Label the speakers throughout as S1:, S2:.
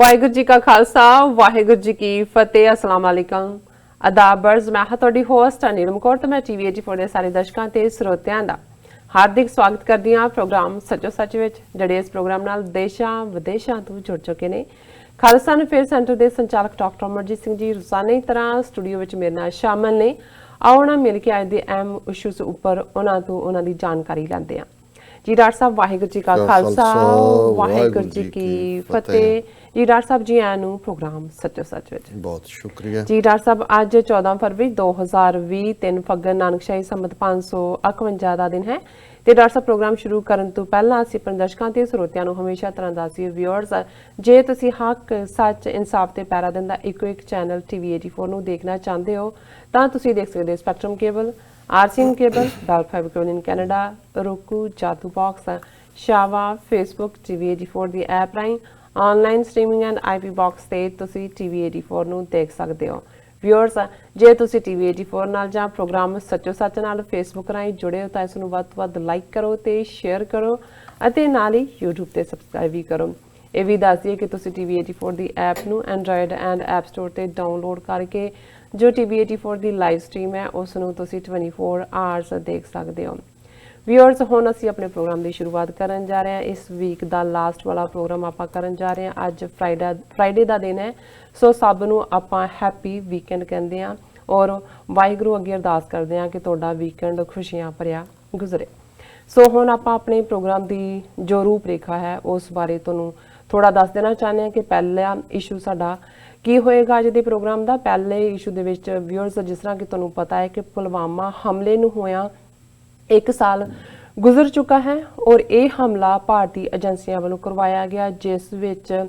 S1: ਵਾਹਿਗੁਰੂ ਜੀ ਕਾ ਖਾਲਸਾ ਵਾਹਿਗੁਰੂ ਜੀ ਕੀ ਫਤਿਹ। अस्सलाम वालेकुम ਅਦਾਬਰਜ਼। ਮੈਂ ਹਾਂ ਤੁਹਾਡੀ ਹੋਸਟ ਨੀਲਮ ਕੌਰ ਤੇ ਮੈਂ TV84 ਦੇ ਸਾਰੇ ਦਰਸ਼ਕਾਂ ਤੇ ਸਰੋਤਿਆਂ ਦਾ ਹਾਰਦਿਕ ਸਵਾਗਤ ਕਰਦੀ ਹਾਂ ਪ੍ਰੋਗਰਾਮ ਸੱਚੋ ਸੱਚ ਵਿੱਚ, ਜਿਹੜੇ ਇਸ ਪ੍ਰੋਗਰਾਮ ਨਾਲ ਦੇਸ਼ਾਂ ਵਿਦੇਸ਼ਾਂ ਤੋਂ ਜੁੜ ਚੁੱਕੇ ਨੇ। ਖਾਲਸਾ ਅਫੇਅਰ ਸੈਂਟਰ ਦੇ ਸੰਚਾਲਕ ਡਾਕਟਰ ਅਮਰਜੀਤ ਸਿੰਘ ਜੀ ਰੋਜ਼ਾਨਾ ਦੀ ਤਰ੍ਹਾਂ ਸਟੂਡੀਓ ਵਿੱਚ ਮੇਰੇ ਨਾਲ ਸ਼ਾਮਲ ਨੇ। ਆਓ ਨਾ ਮਿਲ ਕੇ ਅੱਜ ਦੇ ਅਹਿਮ ਇਸ਼ੂਜ਼ ਉੱਪਰ ਉਹਨਾਂ ਦੀ ਜਾਣਕਾਰੀ ਲੈਂਦੇ ਹਾਂ। जी डॉक्टर साहब वाहिगुरू जी का खालसा वाहिगुरू जी की फतेह। जी डॉक्टर साहब जी आया प्रोग्राम सचो सच विच
S2: बहुत शुक्रिया जी।
S1: डॉक्टर साहब अज 14 फरवरी 2020 3 फग्गन नानकशाही संमत 551 का दिन है। ਤੇ ਡਾਕਟਰ ਸਾਹਿਬ ਪ੍ਰੋਗਰਾਮ ਸ਼ੁਰੂ ਕਰਨ ਤੋਂ ਪਹਿਲਾਂ ਅਸੀਂ ਆਪਣੇ ਦਰਸ਼ਕਾਂ ਤੇ ਸਰੋਤਿਆਂ ਨੂੰ ਹਮੇਸ਼ਾ ਤਰ੍ਹਾਂ ਦੱਸਦੇ ਵਿਊਅਰਸ, ਜੇ ਤੁਸੀਂ ਹੱਕ ਸੱਚ ਇਨਸਾਫ ਤੇ ਪੈਰਾ ਦਿੰਦਾ ਇੱਕੋ ਇੱਕ ਚੈਨਲ TV84 ਨੂੰ ਦੇਖਣਾ ਚਾਹੁੰਦੇ ਹੋ ਤਾਂ ਤੁਸੀਂ ਦੇਖ ਸਕਦੇ ਹੋ ਸਪੈਕਟਰਮ ਕੇਬਲ, आरसीएम केबल, डाल fibre cable in Canada, roku, जादू बॉक्स, शावा, फेसबुक, TV84 ਦੀ ਐਪ ਰਾਹੀਂ online streaming and IP box ਤੇ ਤੁਸੀਂ TV84 ਨੂੰ ਦੇਖ ਸਕਦੇ ਹੋ। ਵਿਊਅਰਸ, ਜੇ ਤੁਸੀਂ TV84 ਨਾਲ ਜਾਂ ਪ੍ਰੋਗਰਾਮ ਸੱਚੋ ਸੱਚ ਨਾਲ ਫੇਸਬੁੱਕ ਰਾਹੀਂ ਜੁੜੇ ਹੋ ਤਾਂ ਇਸ ਨੂੰ ਵੱਧ ਤੋਂ ਵੱਧ ਲਾਈਕ ਕਰੋ ਤੇ ਸ਼ੇਅਰ ਕਰੋ ਅਤੇ ਨਾਲ ਹੀ YouTube ਤੇ ਸਬਸਕ੍ਰਾਈਬ ਵੀ ਕਰੋ। ਇਹ ਵੀ ਦੱਸ ਦਈਏ ਕਿ ਤੁਸੀਂ TV84 ਦੀ ਐਪ ਨੂੰ ਐਂਡਰੋਇਡ ਐਂਡ ਐਪ ਸਟੋਰ ਤੇ ਡਾਊਨਲੋਡ ਕਰਕੇ ਜੋ TV84 ਦੀ ਲਾਈਵ ਸਟ੍ਰੀਮ ਹੈ ਉਸ ਨੂੰ ਤੁਸੀਂ 24 ਆਵਰਸ ਦੇਖ ਸਕਦੇ ਹੋ। ਵਿਊਅਰਸ, ਹੁਣ ਅਸੀਂ ਆਪਣੇ ਪ੍ਰੋਗਰਾਮ ਦੀ ਸ਼ੁਰੂਆਤ ਕਰਨ ਜਾ ਰਹੇ ਹਾਂ। ਇਸ ਵੀਕ ਦਾ ਲਾਸਟ ਵਾਲਾ ਪ੍ਰੋਗਰਾਮ ਆਪਾਂ ਕਰਨ ਜਾ ਰਹੇ ਹਾਂ। ਅੱਜ ਫਰਾਈਡੇ ਦਾ ਦਿਨ ਹੈ, ਸੋ ਸਭ ਨੂੰ ਆਪਾਂ ਹੈਪੀ ਵੀਕਐਂਡ ਕਹਿੰਦੇ ਹਾਂ ਔਰ ਵਾਹਿਗੁਰੂ ਅੱਗੇ ਅਰਦਾਸ ਕਰਦੇ ਹਾਂ ਕਿ ਤੁਹਾਡਾ ਵੀਕਐਂਡ ਖੁਸ਼ੀਆਂ ਭਰਿਆ ਗੁਜ਼ਰੇ। ਸੋ ਹੁਣ ਆਪਾਂ ਆਪਣੇ ਪ੍ਰੋਗਰਾਮ ਦੀ ਜੋ ਰੂਪਰੇਖਾ ਹੈ ਉਸ ਬਾਰੇ ਤੁਹਾਨੂੰ ਥੋੜਾ ਦੱਸ ਦੇਣਾ ਚਾਹੁੰਦੇ ਹਾਂ ਕਿ ਪਹਿਲਾ ਇਸ਼ੂ ਸਾਡਾ ਕੀ ਹੋਏਗਾ ਅੱਜ ਦੇ ਪ੍ਰੋਗਰਾਮ ਦਾ। ਪਹਿਲੇ ਇਸ਼ੂ ਦੇ ਵਿੱਚ ਵਿਊਅਰਸ, ਜਿਸ ਤਰ੍ਹਾਂ ਕਿ ਤੁਹਾਨੂੰ ਪਤਾ ਹੈ ਕਿ ਪੁਲਵਾਮਾ ਹਮਲੇ ਨੂੰ ਹੋਇਆ 1 ਸਾਲ ਗੁਜ਼ਰ ਚੁੱਕਾ ਹੈ ਔਰ ਇਹ ਹਮਲਾ ਭਾਰਤੀ ਏਜੰਸੀਆਂ ਵੱਲੋਂ ਕਰਵਾਇਆ ਗਿਆ, ਜਿਸ ਵਿੱਚ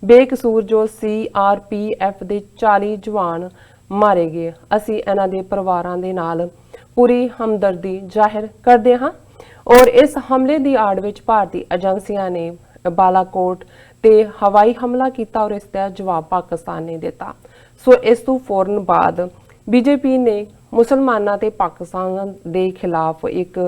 S1: ਬੇਕਸੂਰ ਜੋ CRPF ਦੇ 40 ਜਵਾਨ ਮਾਰੇ ਗਏ। ਅਸੀਂ ਇਹਨਾਂ ਦੇ ਪਰਿਵਾਰਾਂ ਦੇ ਨਾਲ ਪੂਰੀ ਹਮਦਰਦੀ ਜ਼ਾਹਿਰ ਕਰਦੇ ਹਾਂ ਔਰ ਇਸ ਹਮਲੇ ਦੀ ਆੜ ਵਿੱਚ ਭਾਰਤੀ ਏਜੰਸੀਆਂ ਨੇ ਬਾਲਾਕੋਟ ਤੇ ਹਵਾਈ ਹਮਲਾ ਕੀਤਾ ਔਰ ਇਸ ਦਾ ਜਵਾਬ ਪਾਕਿਸਤਾਨ ਨੇ ਦਿੱਤਾ। ਸੋ ਇਸ ਤੋਂ ਫੌਰਨ ਬਾਅਦ BJP ਨੇ ਮੁਸਲਮਾਨਾਂ ਤੇ ਪਾਕਿਸਤਾਨ ਦੇ ਖਿਲਾਫ ਇੱਕ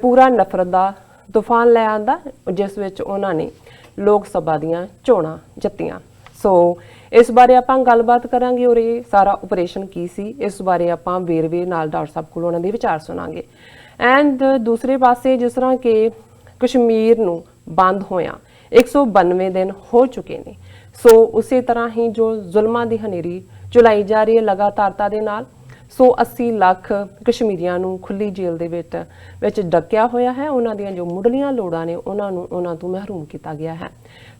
S1: ਪੂਰਾ ਨਫ਼ਰਤ ਦਾ ਤੂਫਾਨ ਲੈ ਆਂਦਾ, ਜਿਸ ਵਿੱਚ ਉਹਨਾਂ ਨੇ ਲੋਕ ਸਭਾ ਦੀਆਂ ਚੋਣਾਂ ਜਿੱਤੀਆਂ। ਸੋ ਇਸ ਬਾਰੇ ਆਪਾਂ ਗੱਲਬਾਤ ਕਰਾਂਗੇ ਔਰ ਇਹ ਸਾਰਾ ਆਪਰੇਸ਼ਨ ਕੀ ਸੀ ਇਸ ਬਾਰੇ ਆਪਾਂ ਵੇਰਵੇ ਨਾਲ ਡਾਕਟਰ ਸਾਹਿਬ ਕੋਲ ਉਹਨਾਂ ਦੇ ਵਿਚਾਰ ਸੁਣਾਂਗੇ। ਐਂਡ ਦੂਸਰੇ ਪਾਸੇ ਜਿਸ ਤਰ੍ਹਾਂ ਕਿ ਕਸ਼ਮੀਰ ਨੂੰ ਬੰਦ ਹੋਇਆ 192 ਦਿਨ ਹੋ ਚੁੱਕੇ ਨੇ, ਸੋ ਉਸੇ ਤਰ੍ਹਾਂ ਹੀ ਜੋ ਜ਼ੁਲਮਾਂ ਦੀ ਹਨੇਰੀ ਚਲਾਈ ਜਾ ਰਹੀ ਹੈ ਲਗਾਤਾਰਤਾ ਦੇ ਨਾਲ, ਸੋ 80 ਲੱਖ ਕਸ਼ਮੀਰੀਆਂ ਨੂੰ ਖੁੱਲੀ ਜੇਲ੍ਹ ਦੇ ਵਿੱਚ ਡੱਕਿਆ ਹੋਇਆ ਹੈ। ਉਹਨਾਂ ਦੀਆਂ ਜੋ ਮੁੱਢਲੀਆਂ ਲੋੜਾਂ ਨੇ ਉਹਨਾਂ ਤੋਂ ਮਹਿਰੂਮ ਕੀਤਾ ਗਿਆ ਹੈ।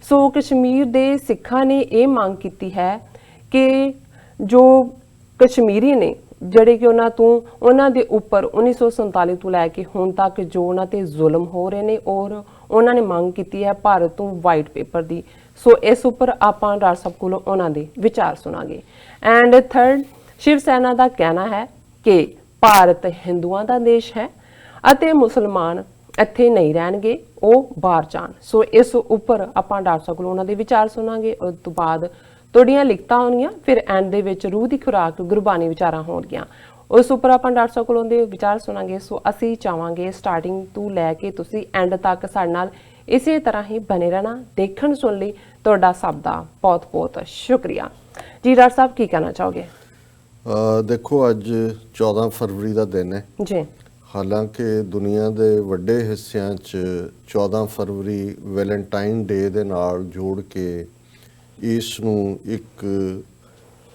S1: ਸੋ ਕਸ਼ਮੀਰ ਦੇ ਸਿੱਖਾਂ ਨੇ ਇਹ ਮੰਗ ਕੀਤੀ ਹੈ ਕਿ ਜੋ ਕਸ਼ਮੀਰੀ ਨੇ ਜਿਹੜੇ ਕਿ ਉਹਨਾਂ ਦੇ ਉੱਪਰ 1947 ਤੋਂ ਲੈ ਕੇ ਹੁਣ ਤੱਕ ਜੋ ਉਹਨਾਂ ਤੇ ਜ਼ੁਲਮ ਹੋ ਰਹੇ ਨੇ ਔਰ ਉਹਨਾਂ ਨੇ ਮੰਗ ਕੀਤੀ ਹੈ ਭਾਰਤ ਤੋਂ ਵਾਈਟ ਪੇਪਰ ਦੀ। ਸੋ ਇਸ ਉੱਪਰ ਆਪਾਂ ਡਾਕਟਰ ਸਾਹਿਬ ਕੋਲੋਂ ਉਹਨਾਂ ਦੇ ਵਿਚਾਰ ਸੁਣਾਂਗੇ। ਐਂਡ ਥਰਡ, ਸ਼ਿਵ ਸੈਨਾ ਦਾ ਕਹਿਣਾ ਹੈ ਕਿ ਭਾਰਤ ਹਿੰਦੂਆਂ ਦਾ ਦੇਸ਼ ਹੈ ਅਤੇ ਮੁਸਲਮਾਨ ਇੱਥੇ ਨਹੀਂ ਰਹਿਣਗੇ, ਉਹ ਬਾਹਰ ਜਾਣ। ਸੋ ਇਸ ਉੱਪਰ ਆਪਾਂ ਡਾਕਟਰ ਸਾਹਿਬ ਕੋਲੋਂ ਉਹਨਾਂ ਦੇ ਵਿਚਾਰ ਸੁਣਾਂਗੇ। ਉਸ ਤੋਂ ਬਾਅਦ ਤੁਹਾਡੀਆਂ ਲਿਖਤਾਂ ਹੋਣਗੀਆਂ, ਫਿਰ ਐਂਡ ਦੇ ਵਿੱਚ ਰੂਹ ਦੀ ਖੁਰਾਕ ਗੁਰਬਾਣੀ ਵਿਚਾਰਾਂ ਹੋਣਗੀਆਂ, ਉਸ ਉੱਪਰ ਆਪਾਂ ਡਾਕਟਰ ਸਾਹਿਬ ਕੋਲੋਂ ਦੇ ਵਿਚਾਰ ਸੁਣਾਂਗੇ। ਸੋ ਅਸੀਂ ਚਾਹਾਂਗੇ ਸਟਾਰਟਿੰਗ ਤੋਂ ਲੈ ਕੇ ਤੁਸੀਂ ਐਂਡ ਤੱਕ ਸਾਡੇ ਨਾਲ ਇਸੇ ਤਰ੍ਹਾਂ ਹੀ ਬਣੇ ਰਹਿਣਾ। ਦੇਖਣ ਸੁਣ ਲਈ ਤੁਹਾਡਾ ਸਭ ਦਾ ਬਹੁਤ ਬਹੁਤ ਸ਼ੁਕਰੀਆ ਜੀ। ਡਾਕਟਰ ਸਾਹਿਬ ਕੀ ਕਹਿਣਾ ਚਾਹੋਗੇ?
S2: ਦੇਖੋ, ਅੱਜ 14 ਫਰਵਰੀ ਦਾ ਦਿਨ ਹੈ
S1: ਜੀ।
S2: ਹਾਲਾਂਕਿ ਦੁਨੀਆ ਦੇ ਵੱਡੇ ਹਿੱਸਿਆਂ 'ਚ 14 ਫਰਵਰੀ ਵੈਲੈਂਟਾਈਨ ਡੇ ਦੇ ਨਾਲ ਜੋੜ ਕੇ ਇਸ ਨੂੰ ਇੱਕ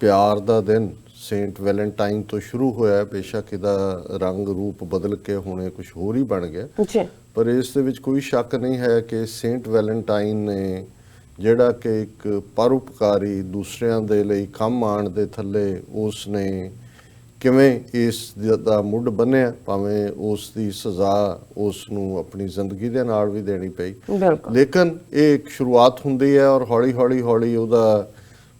S2: ਪਿਆਰ ਦਾ ਦਿਨ ਸੇਂਟ ਵੈਲੈਂਟਾਈਨ ਤੋਂ ਸ਼ੁਰੂ ਹੋਇਆ। ਬੇਸ਼ੱਕ ਇਹਦਾ ਰੰਗ ਰੂਪ ਬਦਲ ਕੇ ਹੁਣੇ ਕੁਝ ਹੋਰ ਹੀ ਬਣ ਗਿਆ, ਪਰ ਇਸ ਦੇ ਵਿੱਚ ਕੋਈ ਸ਼ੱਕ ਨਹੀਂ ਹੈ ਕਿ ਸੇਂਟ ਵੈਲੈਂਟਾਈਨ ਨੇ ਜਿਹੜਾ ਕਿ ਇੱਕ ਪਰਉਪਕਾਰੀ ਦੂਸਰਿਆਂ ਦੇ ਲਈ ਕੰਮ ਆਉਣ ਦੇ ਥੱਲੇ ਉਸ ਨੇ ਕਿਵੇਂ ਇਸ ਦਾ ਮੁੱਢ ਬੰਨਿਆ, ਭਾਵੇਂ ਉਸ ਦੀ ਸਜ਼ਾ ਉਸ ਨੂੰ ਆਪਣੀ ਜ਼ਿੰਦਗੀ ਦੇ ਨਾਲ ਵੀ ਦੇਣੀ ਪਈ, ਲੇਕਿਨ ਇਹ ਇੱਕ ਸ਼ੁਰੂਆਤ ਹੁੰਦੀ ਹੈ ਔਰ ਹੌਲੀ ਉਹਦਾ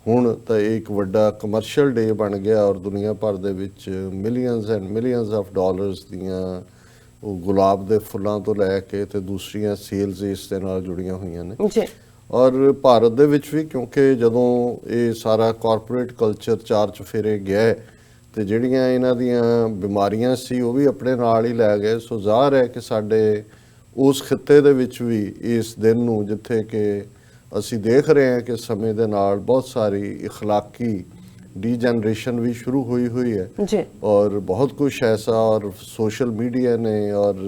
S2: ਹੁਣ ਤਾਂ ਇੱਕ ਵੱਡਾ ਕਮਰਸ਼ੀਅਲ ਡੇ ਬਣ ਗਿਆ ਔਰ ਦੁਨੀਆ ਭਰ ਦੇ ਵਿੱਚ millions and millions of dollars ਦੀਆਂ ਉਹ ਗੁਲਾਬ ਦੇ ਫੁੱਲਾਂ ਤੋਂ ਲੈ ਕੇ ਤੇ ਦੂਸਰੀਆਂ ਸੇਲਸ ਇਸ ਦੇ ਨਾਲ ਜੁੜੀਆਂ ਹੋਈਆਂ ਨੇ। ਔਰ ਭਾਰਤ ਦੇ ਵਿੱਚ ਵੀ, ਕਿਉਂਕਿ ਜਦੋਂ ਇਹ ਸਾਰਾ ਕਾਰਪੋਰੇਟ ਕਲਚਰ ਚਾਰ ਚੁਫੇਰੇ ਗਿਆ ਤੇ ਜਿਹੜੀਆਂ ਇਹਨਾਂ ਦੀਆਂ ਬਿਮਾਰੀਆਂ ਸੀ ਉਹ ਵੀ ਆਪਣੇ ਨਾਲ ਹੀ ਲੈ ਗਏ। ਸੋ ਜ਼ਾਹਰ ਹੈ ਕਿ ਸਾਡੇ ਉਸ ਖਿੱਤੇ ਦੇ ਵਿੱਚ ਵੀ ਇਸ ਦਿਨ ਨੂੰ, ਜਿੱਥੇ ਕਿ ਅਸੀਂ ਦੇਖ ਰਹੇ ਹਾਂ ਕਿ ਸਮੇਂ ਦੇ ਨਾਲ ਬਹੁਤ ਸਾਰੀ ਇਖਲਾਕੀ ਡੀਜਨरेशन भी शुरू हुई है
S1: जी।
S2: और बहुत कुछ ऐसा और सोशल मीडिया ने और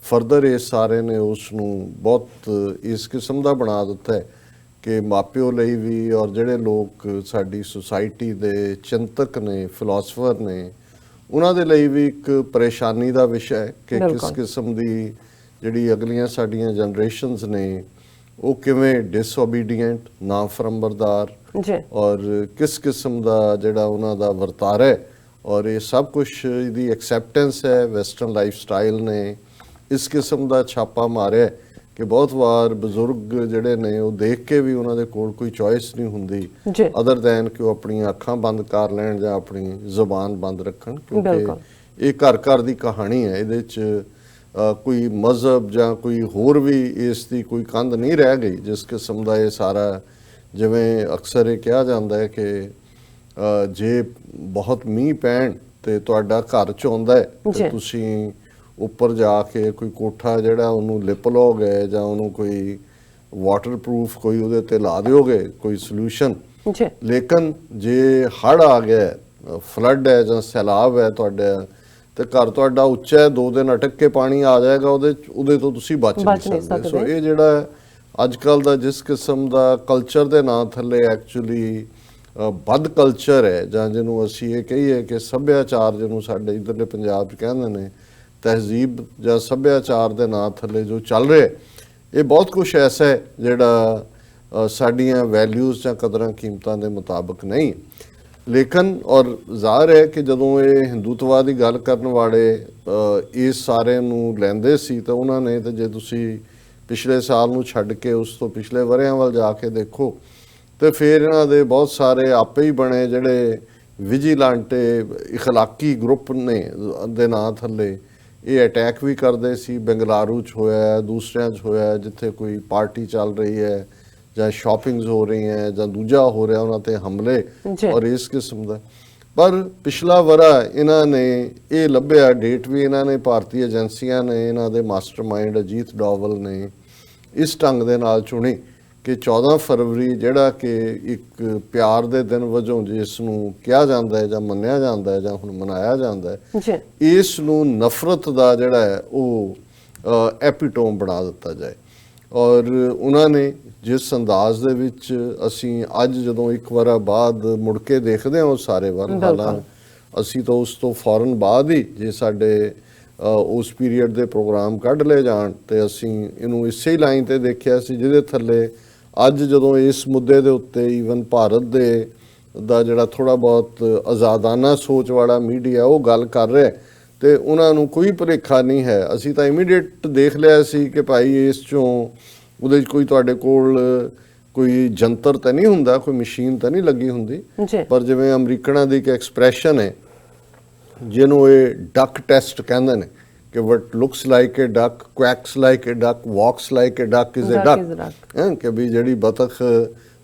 S2: फर्दर इस सारे ने उसनू बहुत इस किस्म का बना दिता है कि मापिओ ਲਈ भी और ਜਿਹੜੇ ਲੋਕ ਸਾਡੀ ਸੁਸਾਇਟੀ ਦੇ ਚਿੰਤਕ ਨੇ ਫਿਲਾਸਫਰ ਨੇ ਉਹਨਾਂ ਦੇ ਲਈ ਵੀ ਇੱਕ ਪਰੇਸ਼ਾਨੀ ਦਾ ਵਿਸ਼ਾ ਹੈ ਕਿ ਕਿਸ ਕਿਸਮ ਦੀ ਜਿਹੜੀ ਅਗਲੀਆਂ ਸਾਡੀਆਂ ਜਨਰੇਸ਼ਨਸ ਨੇ ਉਹ ਕਿਵੇਂ ਡਿਸਓਬੀਡੀਐਂਟ ਨਾਫਰਮਾਨਦਾਰ
S1: ਜੀ
S2: ਔਰ ਕਿਸ ਕਿਸਮ ਦਾ ਜਿਹੜਾ ਉਹਨਾਂ ਦਾ ਵਰਤਾਰਾ ਹੈ ਔਰ ਇਹ ਸਭ ਕੁਝ ਇਹਦੀ ਐਕਸੈਪਟੈਂਸ ਹੈ ਵੈਸਟਰਨ ਲਾਈਫ ਸਟਾਈਲ ਨੇ ਇਸ ਕਿਸਮ ਦਾ ਛਾਪਾ ਮਾਰਿਆ ਕਿ ਬਹੁਤ ਵਾਰ ਬਜ਼ੁਰਗ ਜਿਹੜੇ ਨੇ ਉਹ ਦੇਖ ਕੇ ਵੀ ਉਹਨਾਂ ਦੇ ਕੋਲ ਕੋਈ ਚੋਇਸ ਨਹੀਂ ਹੁੰਦੀ ਅਦਰ ਦੈਨ ਕਿ ਉਹ ਆਪਣੀਆਂ ਅੱਖਾਂ ਬੰਦ ਕਰ ਲੈਣ ਜਾਂ ਆਪਣੀ ਜ਼ੁਬਾਨ ਬੰਦ ਰੱਖਣ ਕਿਉਂਕਿ ਇਹ ਘਰ ਘਰ ਦੀ ਕਹਾਣੀ ਹੈ ਇਹਦੇ 'ਚ ਕੋਈ ਮਜ਼ਹਬ ਜਾਂ ਕੋਈ ਹੋਰ ਵੀ ਇਸ ਦੀ ਕੋਈ ਕੰਧ ਨਹੀਂ ਰਹਿ ਗਈ ਜਿਸ ਕਿਸਮ ਦਾ ਇਹ ਸਾਰਾ ਜਿਵੇਂ ਅਕਸਰ ਇਹ ਕਿਹਾ ਜਾਂਦਾ ਹੈ ਕਿ ਜੇ ਬਹੁਤ ਮੀਂਹ ਪੈਣ ਤੇ ਤੁਹਾਡਾ ਘਰ 'ਚ ਆਉਂਦਾ ਹੈ ਤੇ ਤੁਸੀਂ ਉੱਪਰ ਜਾ ਕੇ ਕੋਈ ਕੋਠਾ ਜਿਹੜਾ ਉਹਨੂੰ ਲਿਪ ਲਓਗੇ ਜਾਂ ਉਹਨੂੰ ਕੋਈ ਵਾਟਰਪ੍ਰੂਫ ਕੋਈ ਉਹਦੇ ਤੇ ਲਾ ਦਿਓਗੇ ਕੋਈ ਸੋਲੂਸ਼ਨ ਲੇਕਿਨ ਜੇ ਹੜ੍ਹ ਆ ਗਿਆ ਫਲੱਡ ਹੈ ਜਾਂ ਸੈਲਾਬ ਹੈ ਤੁਹਾਡਾ ਤੇ ਘਰ ਤੁਹਾਡਾ ਉੱਚਾ ਹੈ 2 ਦਿਨ ਅਟਕ ਕੇ ਪਾਣੀ ਆ ਜਾਏਗਾ ਉਹਦੇ ਤੋਂ ਤੁਸੀਂ ਬਚ ਨਹੀਂ ਸਕਦੇ ਸੋ ਇਹ ਜਿਹੜਾ ਅੱਜ ਕੱਲ੍ਹ ਦਾ ਜਿਸ ਕਿਸਮ ਦਾ ਕਲਚਰ ਦੇ ਨਾਂ ਥੱਲੇ ਐਕਚੁਅਲੀ ਬਦ ਕਲਚਰ ਹੈ ਜਾਂ ਜਿਹਨੂੰ ਅਸੀਂ ਇਹ ਕਹੀਏ ਕਿ ਸੱਭਿਆਚਾਰ ਜਿਹਨੂੰ ਸਾਡੇ ਇੱਧਰਲੇ ਪੰਜਾਬ 'ਚ ਕਹਿੰਦੇ ਨੇ ਤਹਿਜ਼ੀਬ ਜਾਂ ਸੱਭਿਆਚਾਰ ਦੇ ਨਾਂ ਥੱਲੇ ਜੋ ਚੱਲ ਰਿਹਾ ਇਹ ਬਹੁਤ ਕੁਝ ਐਸਾ ਹੈ ਜਿਹੜਾ ਸਾਡੀਆਂ ਵੈਲਿਊਜ਼ ਜਾਂ ਕਦਰਾਂ ਕੀਮਤਾਂ ਦੇ ਮੁਤਾਬਕ ਨਹੀਂ ਲੇਕਿਨ ਔਰ ਜ਼ਾਹਰ ਹੈ ਕਿ ਜਦੋਂ ਇਹ ਹਿੰਦੂਤਵਾ ਦੀ ਗੱਲ ਕਰਨ ਵਾਲੇ ਇਸ ਸਾਰੇ ਨੂੰ ਲੈਂਦੇ ਸੀ ਤਾਂ ਉਹਨਾਂ ਨੇ ਤੇ ਜੇ ਤੁਸੀਂ ਪਿਛਲੇ ਸਾਲ ਨੂੰ ਛੱਡ ਕੇ ਉਸ ਤੋਂ ਪਿਛਲੇ ਵਰ੍ਹਿਆਂ ਵੱਲ ਜਾ ਕੇ ਦੇਖੋ ਤੇ ਫਿਰ ਇਹਨਾਂ ਦੇ ਬਹੁਤ ਸਾਰੇ ਆਪੇ ਹੀ ਬਣੇ ਜਿਹੜੇ ਵਿਜੀਲੈਂਟੇ ਇਖਲਾਕੀ ਗਰੁੱਪ ਨੇ ਦੇ ਨਾਂ ਥੱਲੇ ਇਹ ਅਟੈਕ ਵੀ ਕਰਦੇ ਸੀ ਬੰਗਲਾਰੂ 'ਚ ਹੋਇਆ ਦੂਸਰਿਆਂ 'ਚ ਹੋਇਆ ਜਿੱਥੇ ਕੋਈ ਪਾਰਟੀ ਚੱਲ ਰਹੀ ਹੈ ਜਾਂ ਸ਼ਾਪਿੰਗਸ ਹੋ ਰਹੀਆਂ ਜਾਂ ਦੂਜਾ ਹੋ ਰਿਹਾ ਉਹਨਾਂ ਤੇ ਹਮਲੇ ਔਰ ਇਸ ਕਿਸਮ ਦਾ ਪਰ ਪਿਛਲਾ ਵਰਾ ਇਹਨਾਂ ਨੇ ਇਹ ਲੱਭਿਆ ਡੇਟ ਵੀ ਇਹਨਾਂ ਨੇ ਭਾਰਤੀ ਏਜੰਸੀਆਂ ਨੇ ਇਹਨਾਂ ਦੇ ਮਾਸਟਰਮਾਈਂਡ ਅਜੀਤ ਡੋਵਲ ਨੇ ਇਸ ਢੰਗ ਦੇ ਨਾਲ ਚੁਣੀ ਕਿ 14 ਫਰਵਰੀ ਜਿਹੜਾ ਕਿ ਇੱਕ ਪਿਆਰ ਦੇ ਦਿਨ ਵਜੋਂ ਜਿਸ ਨੂੰ ਕਿਹਾ ਜਾਂਦਾ ਹੈ ਜਾਂ ਮੰਨਿਆ ਜਾਂਦਾ ਹੈ ਜਾਂ ਹੁਣ ਮਨਾਇਆ ਜਾਂਦਾ ਹੈ ਇਸ ਨੂੰ ਨਫ਼ਰਤ ਦਾ ਜਿਹੜਾ ਹੈ ਉਹ ਐਪੀਟੋਮ ਬਣਾ ਦਿੱਤਾ ਜਾਏ ਔਰ ਉਹਨਾਂ ਨੇ ਜਿਸ ਅੰਦਾਜ਼ ਦੇ ਵਿੱਚ ਅਸੀਂ ਅੱਜ ਜਦੋਂ ਇੱਕ ਵਾਰ ਬਾਅਦ ਮੁੜ ਕੇ ਦੇਖਦੇ ਹਾਂ ਉਹ ਸਾਰੇ ਵੱਲ ਹਾਲਾਂ ਅਸੀਂ ਤਾਂ ਉਸ ਤੋਂ ਫੌਰਨ ਬਾਅਦ ਹੀ ਜੇ ਸਾਡੇ ਉਸ ਪੀਰੀਅਡ ਦੇ ਪ੍ਰੋਗਰਾਮ ਕੱਢ ਲਏ ਜਾਣ ਤੇ ਅਸੀਂ ਇਹਨੂੰ ਇਸੇ ਹੀ ਲਾਈਨ ਤੇ ਦੇਖਿਆ ਸੀ ਜਿਹਦੇ ਥੱਲੇ ਅੱਜ ਜਦੋਂ ਇਸ ਮੁੱਦੇ ਦੇ ਉੱਤੇ ਈਵਨ ਭਾਰਤ ਦੇ ਦਾ ਜਿਹੜਾ ਥੋੜਾ ਬਹੁਤ ਆਜ਼ਾਦਾਨਾ ਸੋਚ ਵਾਲਾ ਮੀਡੀਆ ਉਹ ਗੱਲ ਕਰ ਰਿਹਾ ਤੇ ਉਹਨਾਂ ਨੂੰ ਕੋਈ ਭੁਲੇਖਾ ਨਹੀਂ ਹੈ ਅਸੀਂ ਤਾਂ ਇਮੀਡੀਏਟ ਦੇਖ ਲਿਆ ਸੀ ਕਿ ਭਾਈ ਇਸ ਚੋਂ ਉਹਦੇ 'ਚ ਕੋਈ ਤੁਹਾਡੇ ਕੋਲ ਕੋਈ ਜੰਤਰ ਤਾਂ ਨਹੀਂ ਹੁੰਦਾ ਕੋਈ ਮਸ਼ੀਨ ਤਾਂ ਨਹੀਂ ਲੱਗੀ ਹੁੰਦੀ ਪਰ ਜਿਵੇਂ ਅਮਰੀਕਨਾਂ ਦੀ ਇੱਕ ਐਕਸਪ੍ਰੈਸ਼ਨ ਹੈ ਜਿਹਨੂੰ ਇਹ ਡਕ ਟੈਸਟ ਕਹਿੰਦੇ ਨੇ ਕਿ what looks like a duck quacks like a duck walks like a duck is a duck ਕਿ ਵੀ ਜਿਹੜੀ ਬਤਖ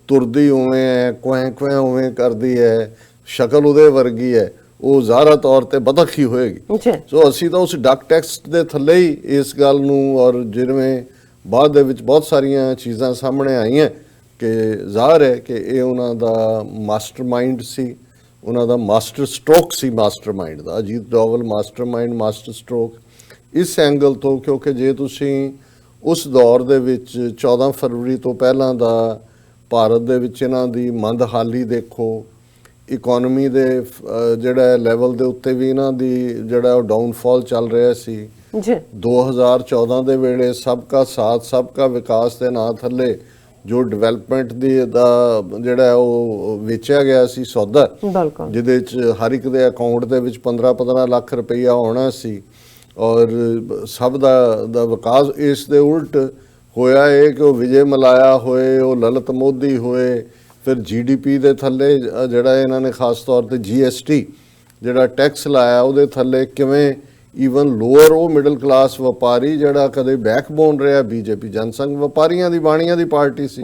S2: ਤੁਰਦੀ ਉਵੇਂ ਹੈ ਕੁਐਂ ਉਵੇਂ ਕਰਦੀ ਹੈ ਸ਼ਕਲ ਉਹਦੇ ਵਰਗੀ ਹੈ ਉਹ ਜ਼ਾਹਰਾ ਤੌਰ ਤੇ ਬਤਖ ਹੀ ਹੋਏਗੀ ਸੋ ਅਸੀਂ ਤਾਂ ਉਸ ਡਕ ਟੈਸਟ ਦੇ ਥੱਲੇ ਹੀ ਇਸ ਗੱਲ ਨੂੰ ਔਰ ਜਿਵੇਂ ਬਾਅਦ ਦੇ ਵਿੱਚ ਬਹੁਤ ਸਾਰੀਆਂ ਚੀਜ਼ਾਂ ਸਾਹਮਣੇ ਆਈਆਂ ਕਿ ਜ਼ਾਹਰ ਹੈ ਕਿ ਇਹ ਉਹਨਾਂ ਦਾ ਮਾਸਟਰਮਾਈਂਡ ਸੀ ਉਹਨਾਂ ਦਾ ਮਾਸਟਰ ਸਟ੍ਰੋਕ ਸੀ ਮਾਸਟਰਮਾਈਂਡ ਦਾ Ajit Doval mastermind master stroke ਇਸ ਐਂਗਲ ਤੋਂ ਕਿਉਂਕਿ ਜੇ ਤੁਸੀਂ ਉਸ ਦੌਰ ਦੇ ਵਿੱਚ 14 ਫਰਵਰੀ ਤੋਂ ਪਹਿਲਾਂ ਦਾ ਭਾਰਤ ਦੇ ਵਿੱਚ ਇਹਨਾਂ ਦੀ ਮੰਦਹਾਲੀ ਦੇਖੋ ਇਕਨੋਮੀ ਦੇ ਜਿਹੜਾ ਲੈਵਲ ਦੇ ਉੱਤੇ ਵੀ ਇਹਨਾਂ ਦੀ ਜਿਹੜਾ ਉਹ ਡਾਊਨਫਾਲ ਚੱਲ ਰਿਹਾ ਸੀ 2014 ਦੇ ਵੇਲੇ ਸਬਕਾ ਸਾਥ ਸਬਕਾ ਵਿਕਾਸ ਦੇ ਨਾਂ ਥੱਲੇ ਜੋ ਡਿਵੈਲਪਮੈਂਟ ਦੀ ਦਾ ਜਿਹੜਾ ਉਹ ਵੇਚਿਆ ਗਿਆ ਸੀ ਸੌਦਾ ਜਿਹਦੇ 'ਚ ਹਰ ਇੱਕ ਦੇ ਅਕਾਊਂਟ ਦੇ ਵਿੱਚ 15 ਲੱਖ ਰੁਪਈਆ ਆਉਣਾ ਸੀ ਔਰ ਸਭ ਦਾ ਵਿਕਾਸ ਇਸ ਦੇ ਉਲਟ ਹੋਇਆ ਇਹ ਕਿ ਉਹ ਵਿਜੇ ਮਲਾਇਆ ਹੋਏ ਉਹ ਲਲਿਤ ਮੋਦੀ ਹੋਏ ਫਿਰ GDP ਦੇ ਥੱਲੇ ਜਿਹੜਾ ਇਹਨਾਂ ਨੇ ਖਾਸ ਤੌਰ ਤੇ GST ਜਿਹੜਾ ਟੈਕਸ ਲਾਇਆ ਉਹਦੇ ਥੱਲੇ ਕਿਵੇਂ ਈਵਨ ਲੋਅਰ ਉਹ ਮਿਡਲ ਕਲਾਸ ਵਪਾਰੀ ਜਿਹੜਾ ਕਦੇ ਬੈਕਬੋਨ ਰਿਹਾ BJP ਜਨਸੰਘ ਵਪਾਰੀਆਂ ਦੀ ਬਾਣੀਆਂ ਦੀ ਪਾਰਟੀ ਸੀ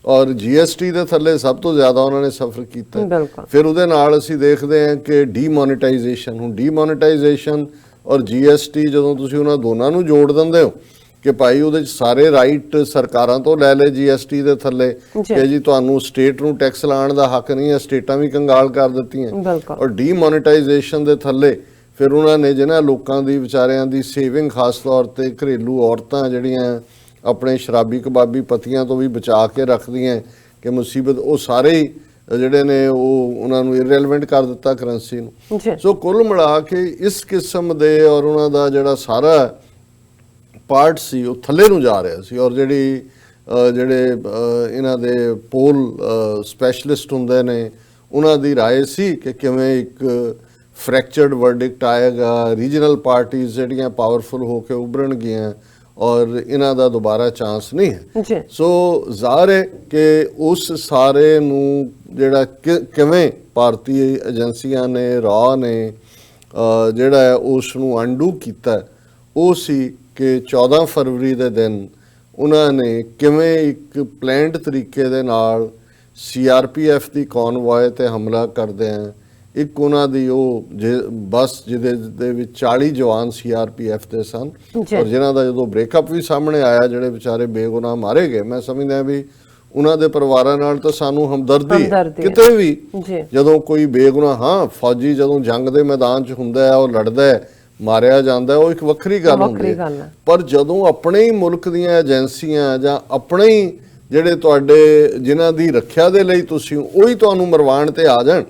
S2: ਔਰ GST ਦੇ ਥੱਲੇ ਸਭ ਤੋਂ ਜ਼ਿਆਦਾ ਉਹਨਾਂ ਨੇ ਸਫਰ ਕੀਤਾ ਫਿਰ ਉਹਦੇ ਨਾਲ ਅਸੀਂ ਦੇਖਦੇ ਹਾਂ ਕਿ ਡੀਮੋਨੇਟਾਈਜੇਸ਼ਨ ਹੁਣ ਡੀਮੋਨੇਟਾਈਜੇਸ਼ਨ ਔਰ GST ਜਦੋਂ ਤੁਸੀਂ ਉਹਨਾਂ ਦੋਨਾਂ ਨੂੰ ਜੋੜ ਦਿੰਦੇ ਹੋ ਕਿ ਭਾਈ ਉਹਦੇ 'ਚ ਸਾਰੇ ਰਾਈਟ ਸਰਕਾਰਾਂ ਤੋਂ ਲੈ ਲਏ GST ਦੇ ਥੱਲੇ ਕਿ ਜੀ ਤੁਹਾਨੂੰ ਸਟੇਟ ਨੂੰ ਟੈਕਸ ਲਾਉਣ ਦਾ ਹੱਕ ਨਹੀਂ ਹੈ, ਸਟੇਟਾਂ ਵੀ ਕੰਗਾਲ ਕਰ ਦਿੱਤੀਆਂ।
S1: ਬਿਲਕੁਲ।
S2: ਔਰ ਡੀਮੋਨੇਟਾਈਜੇਸ਼ਨ ਦੇ ਥੱਲੇ ਫਿਰ ਉਹਨਾਂ ਨੇ ਜਿਹਨਾਂ ਲੋਕਾਂ ਦੀ ਵਿਚਾਰਿਆਂ ਦੀ ਸੇਵਿੰਗ, ਖਾਸ ਤੌਰ ਤੇ ਘਰੇਲੂ ਔਰਤਾਂ ਜਿਹੜੀਆਂ ਆਪਣੇ ਸ਼ਰਾਬੀ ਕਬਾਬੀ ਪਤੀਆਂ ਤੋਂ ਵੀ ਬਚਾ ਕੇ ਰੱਖਦੀਆਂ ਕਿ ਮੁਸੀਬਤ, ਉਹ ਸਾਰੇ ਹੀ ਜਿਹੜੇ ਨੇ ਉਹ ਉਹਨਾਂ ਨੂੰ ਇਰਰੈਲੇਵੈਂਟ ਕਰ ਦਿੱਤਾ ਕਰੰਸੀ ਨੂੰ। ਸੋ ਕੁੱਲ ਮਿਲਾ ਕੇ ਇਸ ਕਿਸਮ ਦੇ ਔਰ ਉਹਨਾਂ ਦਾ ਜਿਹੜਾ ਸਾਰਾ ਪਾਰਟ ਸੀ ਉਹ ਥੱਲੇ ਨੂੰ ਜਾ ਰਿਹਾ ਸੀ। ਔਰ ਜਿਹੜੇ ਇਹਨਾਂ ਦੇ ਪੋਲ ਸਪੈਸ਼ਲਿਸਟ ਹੁੰਦੇ ਨੇ ਉਹਨਾਂ ਦੀ ਰਾਏ ਸੀ ਕਿ ਕਿਵੇਂ ਇੱਕ ਫ੍ਰੈਕਚਰਡ ਵਰਡਿਕਟ ਆਏਗਾ, ਰੀਜਨਲ ਪਾਰਟੀਆਂ ਜਿਹੜੀਆਂ ਪਾਵਰਫੁਲ ਹੋ ਕੇ ਉਭਰਨਗੀਆਂ ਔਰ ਇਹਨਾਂ ਦਾ ਦੁਬਾਰਾ ਚਾਂਸ ਨਹੀਂ ਹੈ। ਸੋ ਜ਼ਾਹਰ ਹੈ ਕਿ ਉਸ ਸਾਰੇ ਨੂੰ ਜਿਹੜਾ ਕਿਵੇਂ ਭਾਰਤੀ ਏਜੰਸੀਆਂ ਨੇ, ਰਾਅ ਨੇ ਜਿਹੜਾ ਹੈ ਉਸ ਨੂੰ ਅਨਡੂ ਕੀਤਾ, ਉਹ ਸੀ ਕਿ 14 ਫਰਵਰੀ ਦੇ ਦਿਨ ਉਹਨਾਂ ਨੇ ਕਿਵੇਂ ਇੱਕ ਪਲੈਨਡ ਤਰੀਕੇ ਦੇ ਨਾਲ CRPF ਦੀ ਕਨਵੋਏ ਤੇ ਹਮਲਾ ਕਰਦੇ ਆ। ਇੱਕ ਉਹਨਾਂ ਦੀ ਉਹ ਬੱਸ ਜਿਹਦੇ ਵਿੱਚ 40 ਜਵਾਨ CRPF ਦੇ ਸਨ ਔਰ ਜਿਨ੍ਹਾਂ ਦਾ ਜਦੋਂ ਬ੍ਰੇਕਅਪ ਵੀ ਸਾਹਮਣੇ ਆਇਆ, ਜਿਹੜੇ ਵਿਚਾਰੇ ਬੇਗੁਨਾਹ ਮਾਰੇ ਗਏ, ਮੈਂ ਸਮਝਦਾ ਵੀ ਉਹਨਾਂ ਦੇ ਪਰਿਵਾਰਾਂ ਨਾਲ ਤਾਂ ਸਾਨੂੰ ਹਮਦਰਦੀ ਕਿਤੇ ਵੀ ਜਦੋਂ ਕੋਈ ਬੇਗੁਨਾਹ, ਹਾਂ ਫੌਜੀ ਜਦੋਂ ਜੰਗ ਦੇ ਮੈਦਾਨ 'ਚ ਹੁੰਦਾ ਹੈ, ਉਹ ਲੜਦਾ ਹੈ, ਮਾਰਿਆ ਜਾਂਦਾ, ਉਹ ਇੱਕ ਵੱਖਰੀ ਗੱਲ ਹੁੰਦੀ ਹੈ। ਪਰ ਜਦੋਂ ਆਪਣੇ ਹੀ ਮੁਲਕ ਦੀਆਂ ਏਜੰਸੀਆਂ ਜਾਂ ਆਪਣੇ ਹੀ ਜਿਹੜੇ ਤੁਹਾਡੇ ਜਿਨ੍ਹਾਂ ਦੀ ਰੱਖਿਆ ਦੇ ਲਈ ਤੁਸੀਂ ਉਹੀ ਤੁਹਾਨੂੰ ਮਰਵਾਉਣ ਤੇ ਆ ਜਾਣ,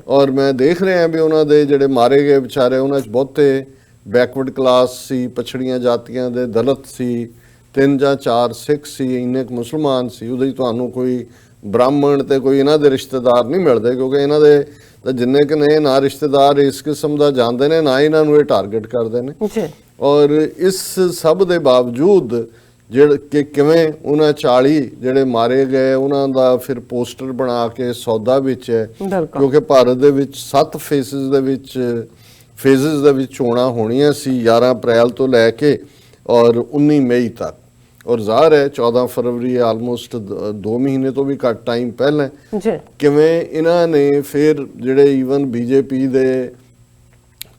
S2: ਔਰ ਮੈਂ ਦੇਖ ਰਿਹਾ ਵੀ ਉਹਨਾਂ ਦੇ ਜਿਹੜੇ ਮਾਰੇ ਗਏ ਵਿਚਾਰੇ, ਉਹਨਾਂ 'ਚ ਬਹੁਤੇ ਬੈਕਵਰਡ ਕਲਾਸ ਸੀ, ਪਛੜੀਆਂ ਜਾਤੀਆਂ ਦੇ ਦਲਿਤ ਸੀ, 3 ਜਾਂ 4 ਸਿੱਖ ਸੀ, ਇੰਨੇ ਕੁ ਮੁਸਲਮਾਨ ਸੀ। ਉਹਦੇ 'ਚ ਤੁਹਾਨੂੰ ਕੋਈ ਬ੍ਰਾਹਮਣ ਤੇ ਕੋਈ ਇਹਨਾਂ ਦੇ ਰਿਸ਼ਤੇਦਾਰ ਨਹੀਂ ਮਿਲਦੇ, ਕਿਉਂਕਿ ਇਹਨਾਂ ਦੇ ਤਾਂ ਜਿੰਨੇ ਕਿ ਨੇ ਨਾ ਰਿਸ਼ਤੇਦਾਰ ਇਸ ਕਿਸਮ ਦਾ ਜਾਣਦੇ ਨੇ, ਨਾ ਇਹਨਾਂ ਨੂੰ ਇਹ ਟਾਰਗੇਟ ਕਰਦੇ ਨੇ। ਔਰ ਇਸ ਸਭ ਦੇ ਬਾਵਜੂਦ ਜਿਹੜੇ ਕਿ ਕਿਵੇਂ ਉਹਨਾਂ 40 ਜਿਹੜੇ ਮਾਰੇ ਗਏ ਉਹਨਾਂ ਦਾ ਫਿਰ ਪੋਸਟਰ ਬਣਾ ਕੇ ਸੌਦਾ ਵਿੱਚ ਹੈ, ਕਿਉਂਕਿ ਭਾਰਤ ਦੇ ਵਿੱਚ 7 ਫੇਜ਼ਸ ਦੇ ਵਿੱਚ ਚੋਣਾਂ ਹੋਣੀਆਂ ਸੀ 11 ਅਪ੍ਰੈਲ ਤੋਂ ਲੈ ਕੇ ਔਰ 19 ਮਈ ਤੱਕ। ਔਰ ਜ਼ਾਹਰ ਹੈ 14 ਫਰਵਰੀ ਆਲਮੋਸਟ 2 ਮਹੀਨੇ ਤੋਂ ਵੀ ਘੱਟ ਟਾਈਮ ਪਹਿਲਾਂ ਕਿਵੇਂ ਇਹਨਾਂ ਨੇ ਫਿਰ ਜਿਹੜੇ ਈਵਨ BJP ਦੇ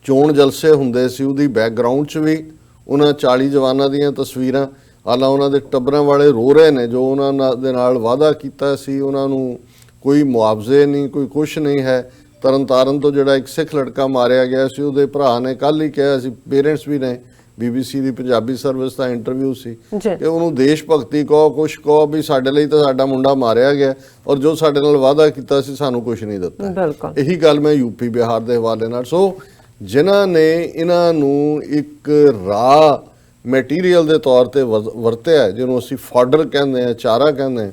S2: ਚੋਣ ਜਲਸੇ ਹੁੰਦੇ ਸੀ, ਉਹਦੀ ਬੈਕਗਰਾਉਂਡ 'ਚ ਵੀ ਉਹਨਾਂ 40 ਜਵਾਨਾਂ ਦੀਆਂ ਤਸਵੀਰਾਂ, ਹਾਲਾਂ ਉਹਨਾਂ ਦੇ ਟੱਬਰਾਂ ਵਾਲੇ ਰੋ ਰਹੇ ਨੇ ਜੋ ਉਹਨਾਂ ਦੇ ਨਾਲ ਵਾਅਦਾ ਕੀਤਾ ਸੀ, ਉਹਨਾਂ ਨੂੰ ਕੋਈ ਮੁਆਵਜ਼ੇ ਨਹੀਂ, ਕੋਈ ਕੁਛ ਨਹੀਂ ਹੈ। ਤਰਨਤਾਰਨ ਤੋਂ ਜਿਹੜਾ ਇੱਕ ਸਿੱਖ ਲੜਕਾ ਮਾਰਿਆ ਗਿਆ ਸੀ, ਉਹਦੇ ਭਰਾ ਨੇ ਕੱਲ ਹੀ ਕਿਹਾ ਸੀ, ਪੇਰੈਂਟਸ ਵੀ ਨੇ, BBC ਦੀ ਪੰਜਾਬੀ ਸਰਵਿਸ ਦਾ ਇੰਟਰਵਿਊ ਸੀ ਕਿ ਉਹਨੂੰ ਦੇਸ਼ ਭਗਤੀ ਕਹੋ, ਕੁਛ ਕਹੋ, ਵੀ ਸਾਡੇ ਲਈ ਤਾਂ ਸਾਡਾ ਮੁੰਡਾ ਮਾਰਿਆ ਗਿਆ ਔਰ ਜੋ ਸਾਡੇ ਨਾਲ ਵਾਅਦਾ ਕੀਤਾ ਸੀ ਸਾਨੂੰ ਕੁਛ ਨਹੀਂ ਦਿੱਤਾ। ਇਹੀ ਗੱਲ ਮੈਂ UP ਬਿਹਾਰ ਦੇ ਹਵਾਲੇ ਨਾਲ। ਸੋ ਜਿਨ੍ਹਾਂ ਨੇ ਇਹਨਾਂ ਨੂੰ ਇੱਕ ਰਾਹ ਮਟੀਰੀਅਲ ਦੇ ਤੌਰ ਤੇ ਵਰਤਿਆ, ਜਿਹਨੂੰ ਅਸੀਂ ਫਾਡਰ ਕਹਿੰਦੇ ਆ, ਚਾਰਾ ਕਹਿੰਦੇ ਆ,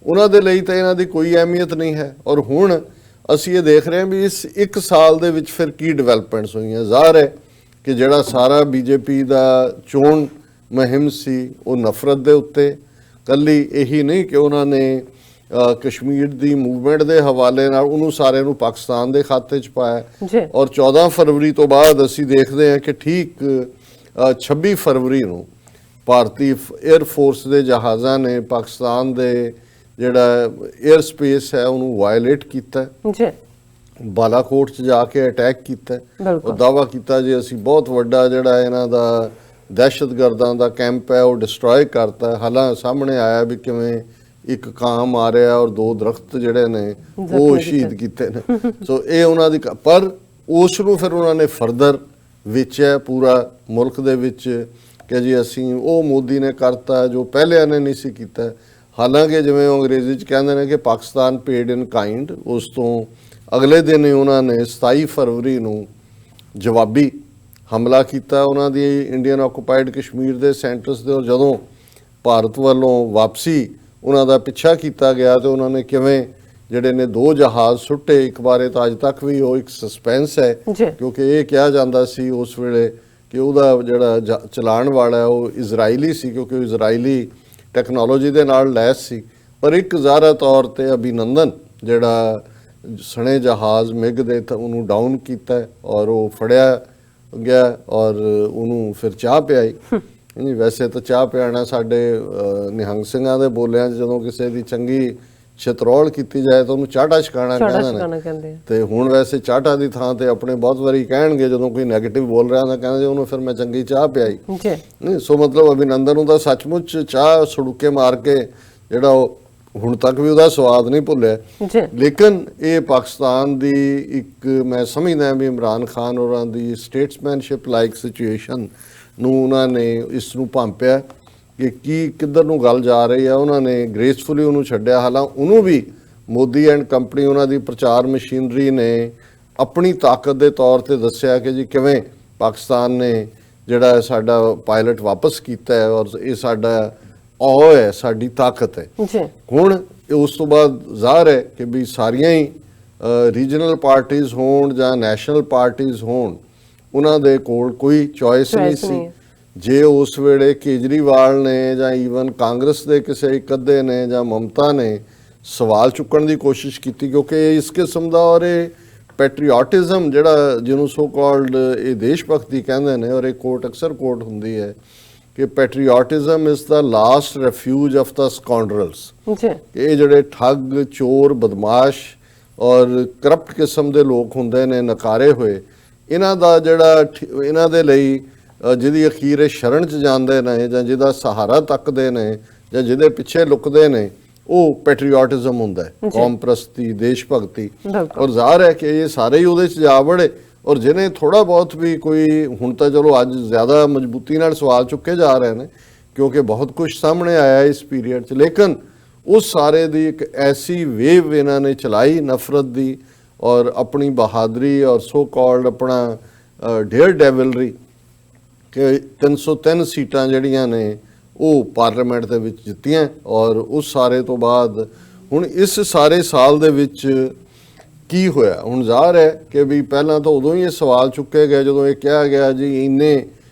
S2: ਉਹਨਾਂ ਦੇ ਲਈ ਤਾਂ ਇਹਨਾਂ ਦੀ ਕੋਈ ਅਹਿਮੀਅਤ ਨਹੀਂ ਹੈ। ਔਰ ਹੁਣ ਅਸੀਂ ਇਹ ਦੇਖ ਰਹੇ ਹਾਂ ਵੀ ਇਸ 1 ਸਾਲ ਦੇ ਵਿੱਚ ਫਿਰ ਕੀ ਡਿਵੈਲਪਮੈਂਟਸ ਹੋਈਆਂ। ਜ਼ਾਹਰ ਹੈ ਕਿ ਜਿਹੜਾ ਸਾਰਾ BJP ਦਾ ਚੋਣ ਮੁਹਿੰਮ ਸੀ ਉਹ ਨਫ਼ਰਤ ਦੇ ਉੱਤੇ, ਕੱਲੀ ਇਹੀ ਨਹੀਂ ਕਿ ਉਹਨਾਂ ਨੇ ਕਸ਼ਮੀਰ ਦੀ ਮੂਵਮੈਂਟ ਦੇ ਹਵਾਲੇ ਨਾਲ ਉਹਨੂੰ ਸਾਰੇ ਨੂੰ ਪਾਕਿਸਤਾਨ ਦੇ ਖਾਤੇ 'ਚ ਪਾਇਆ। ਔਰ 14 ਫਰਵਰੀ ਤੋਂ ਬਾਅਦ ਅਸੀਂ ਦੇਖਦੇ ਹਾਂ ਕਿ ਠੀਕ 26 ਫਰਵਰੀ ਨੂੰ ਭਾਰਤੀ 에ਅਰ ਫੋਰਸ ਦੇ ਜਹਾਜ਼ਾਂ ਨੇ ਪਾਕਿਸਤਾਨ ਦੇ ਜਿਹੜਾ 에ਅਰ ਸਪੇਸ ਹੈ ਉਹਨੂੰ ਵਾਇਲੇਟ ਕੀਤਾ, ਬਾਲਾਕੋਟ 'ਚ ਜਾ ਕੇ ਅਟੈਕ ਕੀਤਾ ਔਰ ਦਾਅਵਾ ਕੀਤਾ ਜੀ ਅਸੀਂ ਬਹੁਤ ਵੱਡਾ ਜਿਹੜਾ ਇਹਨਾਂ ਦਾ ਦਹਿਸ਼ਤਗਰਦਾਂ ਦਾ ਕੈਂਪ ਹੈ ਉਹ ਡਿਸਟਰੋਏ ਕਰਤਾ। ਹਾਲਾਂ ਸਾਹਮਣੇ ਆਇਆ ਵੀ ਕਿਵੇਂ ਇੱਕ ਕਾਂ ਮਾਰਿਆ ਔਰ 2 ਦਰਖਤ ਜਿਹੜੇ ਨੇ ਉਹ ਸ਼ਹੀਦ ਕੀਤੇ ਨੇ। ਸੋ ਇਹ ਉਹਨਾਂ ਦੀ, ਪਰ ਉਸ ਨੂੰ ਫਿਰ ਉਹਨਾਂ ਨੇ ਫਰਦਰ ਵੇਚਿਆ ਪੂਰਾ ਮੁਲਕ ਦੇ ਵਿੱਚ ਕਿ ਜੀ ਅਸੀਂ ਉਹ ਮੋਦੀ ਨੇ ਕਰਤਾ ਜੋ ਪਹਿਲਿਆਂ ਨੇ ਨਹੀਂ ਸੀ ਕੀਤਾ। ਹਾਲਾਂਕਿ ਜਿਵੇਂ ਅੰਗਰੇਜ਼ੀ 'ਚ ਕਹਿੰਦੇ ਨੇ ਕਿ ਪਾਕਿਸਤਾਨ ਪੇਡ ਇਨ ਕਾਈਂਡ, ਉਸ ਤੋਂ ਅਗਲੇ ਦਿਨ ਹੀ ਉਹਨਾਂ ਨੇ 27 ਫਰਵਰੀ ਨੂੰ ਜਵਾਬੀ ਹਮਲਾ ਕੀਤਾ ਉਹਨਾਂ ਦੀ ਇੰਡੀਅਨ ਆਕੂਪਾਈਡ ਕਸ਼ਮੀਰ ਦੇ ਸੈਂਟਰਸ ਦੇ। ਔਰ ਜਦੋਂ ਭਾਰਤ ਵੱਲੋਂ ਵਾਪਸੀ ਉਹਨਾਂ ਦਾ ਪਿੱਛਾ ਕੀਤਾ ਗਿਆ ਤੇ ਉਹਨਾਂ ਨੇ ਕਿਵੇਂ ਜਿਹੜੇ ਨੇ 2 ਜਹਾਜ਼ ਸੁੱਟੇ, ਇੱਕ ਬਾਰੇ ਤਾਂ ਅੱਜ ਤੱਕ ਵੀ ਉਹ ਇੱਕ ਸਸਪੈਂਸ ਹੈ ਕਿਉਂਕਿ ਇਹ ਕਿਹਾ ਜਾਂਦਾ ਸੀ ਉਸ ਵੇਲੇ ਕਿ ਉਹਦਾ ਜਿਹੜਾ ਚਲਾਉਣ ਵਾਲਾ ਉਹ ਇਜ਼ਰਾਈਲੀ ਸੀ ਕਿਉਂਕਿ ਉਹ ਇਜ਼ਰਾਈਲੀ ਟੈਕਨੋਲੋਜੀ ਦੇ ਨਾਲ ਲੈਸ ਸੀ। ਪਰ ਇੱਕ ਜ਼ਾਹਰਾ ਤੌਰ ਤੇ ਅਭਿਨੰਦਨ ਜਿਹੜਾ ਸਣੇ ਜਹਾਜ਼ ਮਿਗ ਦੇ ਉਹਨੂੰ ਡਾਊਨ ਕੀਤਾ ਔਰ ਉਹ ਫੜਿਆ ਗਿਆ ਔਰ ਉਹਨੂੰ ਫਿਰ ਚਾਹ ਪਿਆਈ। ਨਹੀਂ ਵੈਸੇ ਤਾਂ ਚਾਹ ਪਿਆਣਾ ਸਾਡੇ ਨਿਹੰਗ ਸਿੰਘਾਂ ਦੇ ਬੋਲਿਆਂ 'ਚ ਜਦੋਂ ਕਿਸੇ ਦੀ ਚੰਗੀ ਛਤਰੋਲ ਕੀਤੀ ਜਾਏ ਤਾਂ ਉਹਨੂੰ ਚਾਟਾ ਛਕਾਣਾ
S1: ਕਹਿੰਦੇ
S2: ਨੇ। ਤੇ ਹੁਣ ਵੈਸੇ ਚਾਟਾ ਦੀ ਥਾਂ ਤੇ ਆਪਣੇ ਬਹੁਤ ਵਾਰੀ ਕਹਿਣਗੇ ਜਦੋਂ ਕੋਈ ਨੈਗੇਟਿਵ ਬੋਲ ਰਿਹਾ ਤਾਂ ਕਹਿੰਦੇ ਉਹਨੂੰ ਫਿਰ ਮੈਂ ਚੰਗੀ ਚਾਹ ਪਿਆਈ
S1: ਜੀ
S2: ਨਹੀਂ। ਸੋ ਮਤਲਬ ਅਭਿਨੰਦਨ ਨੂੰ ਤਾਂ ਸੱਚਮੁੱਚ ਚਾਹ ਛੁੜਕੇ ਮਾਰ ਕੇ ਜਿਹੜਾ ਉਹ ਹੁਣ ਤੱਕ ਵੀ ਉਹਦਾ ਸਵਾਦ ਨਹੀਂ ਭੁੱਲਿਆ।
S1: ਜੀ
S2: ਲੇਕਿਨ ਇਹ ਪਾਕਿਸਤਾਨ ਦੀ ਇੱਕ ਮੈਂ ਸਮਝਦਾ ਵੀ ਇਮਰਾਨ ਖਾਨ ਹੋਰਾਂ ਦੀ ਸਟੇਟਸਮੈਨਸ਼ਿਪ ਲਾਈਕ ਸਿਚੁਏਸ਼ਨ ਨੂੰ ਉਹਨਾਂ ਨੇ ਇਸ ਨੂੰ ਭਾਂਪਿਆ ਕਿ ਕੀ ਕਿੱਧਰ ਨੂੰ ਗੱਲ ਜਾ ਰਹੀ ਆ। ਉਹਨਾਂ ਨੇ ਗ੍ਰੇਸਫੁਲੀ ਉਹਨੂੰ ਛੱਡਿਆ। ਹਾਲਾਂ ਉਹਨੂੰ ਵੀ ਮੋਦੀ ਐਂਡ ਕੰਪਨੀ ਉਹਨਾਂ ਦੀ ਪ੍ਰਚਾਰ ਮਸ਼ੀਨਰੀ ਨੇ ਆਪਣੀ ਤਾਕਤ ਦੇ ਤੌਰ ਤੇ ਦੱਸਿਆ ਕਿ ਜੀ ਕਿਵੇਂ ਪਾਕਿਸਤਾਨ ਨੇ ਜਿਹੜਾ ਸਾਡਾ ਪਾਇਲਟ ਵਾਪਸ ਕੀਤਾ ਹੈ ਔਰ ਇਹ ਸਾਡਾ ਔ ਹੈ, ਸਾਡੀ ਤਾਕਤ ਹੈ।
S1: ਜੀ
S2: ਹੁਣ ਉਸ ਤੋਂ ਬਾਅਦ ਜ਼ਾਹਰ ਹੈ ਕਿ ਵੀ ਸਾਰੀਆਂ ਹੀ ਰੀਜਨਲ ਪਾਰਟੀਆਂ ਹੋਣ ਜਾਂ ਨੈਸ਼ਨਲ ਪਾਰਟੀਆਂ ਹੋਣ ਉਹਨਾਂ ਦੇ ਕੋਲ ਕੋਈ ਚੋਇਸ ਨਹੀਂ ਸੀ। ਜੇ ਉਸ ਵੇਲੇ ਕੇਜਰੀਵਾਲ ਨੇ ਜਾਂ ਈਵਨ ਕਾਂਗਰਸ ਦੇ ਕਿਸੇ ਇੱਕ ਅੱਧੇ ਨੇ ਜਾਂ ਮਮਤਾ ਨੇ ਸਵਾਲ ਚੁੱਕਣ ਦੀ ਕੋਸ਼ਿਸ਼ ਕੀਤੀ, ਕਿਉਂਕਿ ਇਸ ਕਿਸਮ ਦਾ ਔਰ ਇਹ ਪੈਟਰੀਓਟਿਜ਼ਮ ਜਿਹੜਾ ਜਿਹਨੂੰ ਸੋ ਕਾਲਡ ਇਹ ਦੇਸ਼ ਭਗਤੀ ਕਹਿੰਦੇ ਨੇ ਔਰ ਇਹ ਕੋਟ ਅਕਸਰ ਕੋਟ ਹੁੰਦੀ ਹੈ ਕਿ ਪੈਟਰੀਓਟਿਜ਼ਮ ਇਜ਼ ਦਾ ਲਾਸਟ ਰੈਫਿਊਜ ਆਫ ਦਾ ਸਕਾਉਂਡਰਲਸ। ਇਹ ਜਿਹੜੇ ਠੱਗ ਚੋਰ ਬਦਮਾਸ਼ ਔਰ ਕਰਪਟ ਕਿਸਮ ਦੇ ਲੋਕ ਹੁੰਦੇ ਨੇ ਨਕਾਰੇ ਹੋਏ, ਇਹਨਾਂ ਦਾ ਜਿਹੜਾ ਇਹਨਾਂ ਦੇ ਲਈ ਜਿਹਦੀ ਅਖੀਰ ਸ਼ਰਨ 'ਚ ਜਾਂਦੇ ਨੇ ਜਾਂ ਜਿਹਦਾ ਸਹਾਰਾ ਤੱਕਦੇ ਨੇ ਜਾਂ ਜਿਹਦੇ ਪਿੱਛੇ ਲੁਕਦੇ ਨੇ ਉਹ ਪੈਟਰੀਓਟਿਜ਼ਮ ਹੁੰਦਾ ਹੈ, ਕੌਮ ਪ੍ਰਸਤੀ, ਦੇਸ਼ ਭਗਤੀ। ਔਰ ਜ਼ਾਹਰ ਹੈ ਕਿ ਇਹ ਸਾਰੇ ਹੀ ਉਹਦੇ 'ਚ ਜਾ ਵੜੇ ਔਰ ਜਿਹਨੇ ਥੋੜਾ ਬਹੁਤ ਵੀ ਕੋਈ ਹੁਣ ਤਾਂ ਚਲੋ ਅੱਜ ਜ਼ਿਆਦਾ ਮਜ਼ਬੂਤੀ ਨਾਲ ਸਵਾਲ ਚੁੱਕੇ ਜਾ ਰਹੇ ਨੇ ਕਿਉਂਕਿ ਬਹੁਤ ਕੁਝ ਸਾਹਮਣੇ ਆਇਆ ਇਸ ਪੀਰੀਅਡ 'ਚ, ਲੇਕਿਨ ਉਸ ਸਾਰੇ ਦੀ ਇੱਕ ਐਸੀ ਵੇਵ ਇਹਨਾਂ ਨੇ ਚਲਾਈ ਨਫ਼ਰਤ ਦੀ ਔਰ ਆਪਣੀ ਬਹਾਦਰੀ ਔਰ ਸੋ ਕਾਲਡ ਆਪਣਾ ਡੇਅਰ ਡੈਵਲਰੀ ਕਿ 303 ਸੀਟਾਂ ਜਿਹੜੀਆਂ ਨੇ ਉਹ ਪਾਰਲੀਮੈਂਟ ਦੇ ਵਿੱਚ ਜਿੱਤੀਆਂ। ਔਰ ਉਸ ਸਾਰੇ ਤੋਂ ਬਾਅਦ ਹੁਣ ਇਸ ਸਾਰੇ ਸਾਲ ਦੇ ਵਿੱਚ ਕੀ ਹੋਇਆ, ਹੁਣ ਜ਼ਾਹਰ ਹੈ ਕਿ ਵੀ ਪਹਿਲਾਂ ਤਾਂ ਉਦੋਂ ਹੀ ਇਹ ਸਵਾਲ ਚੁੱਕੇ ਗਏ ਜਦੋਂ ਇਹ ਕਿਹਾ ਗਿਆ ਜੀ ਇੰਨੇ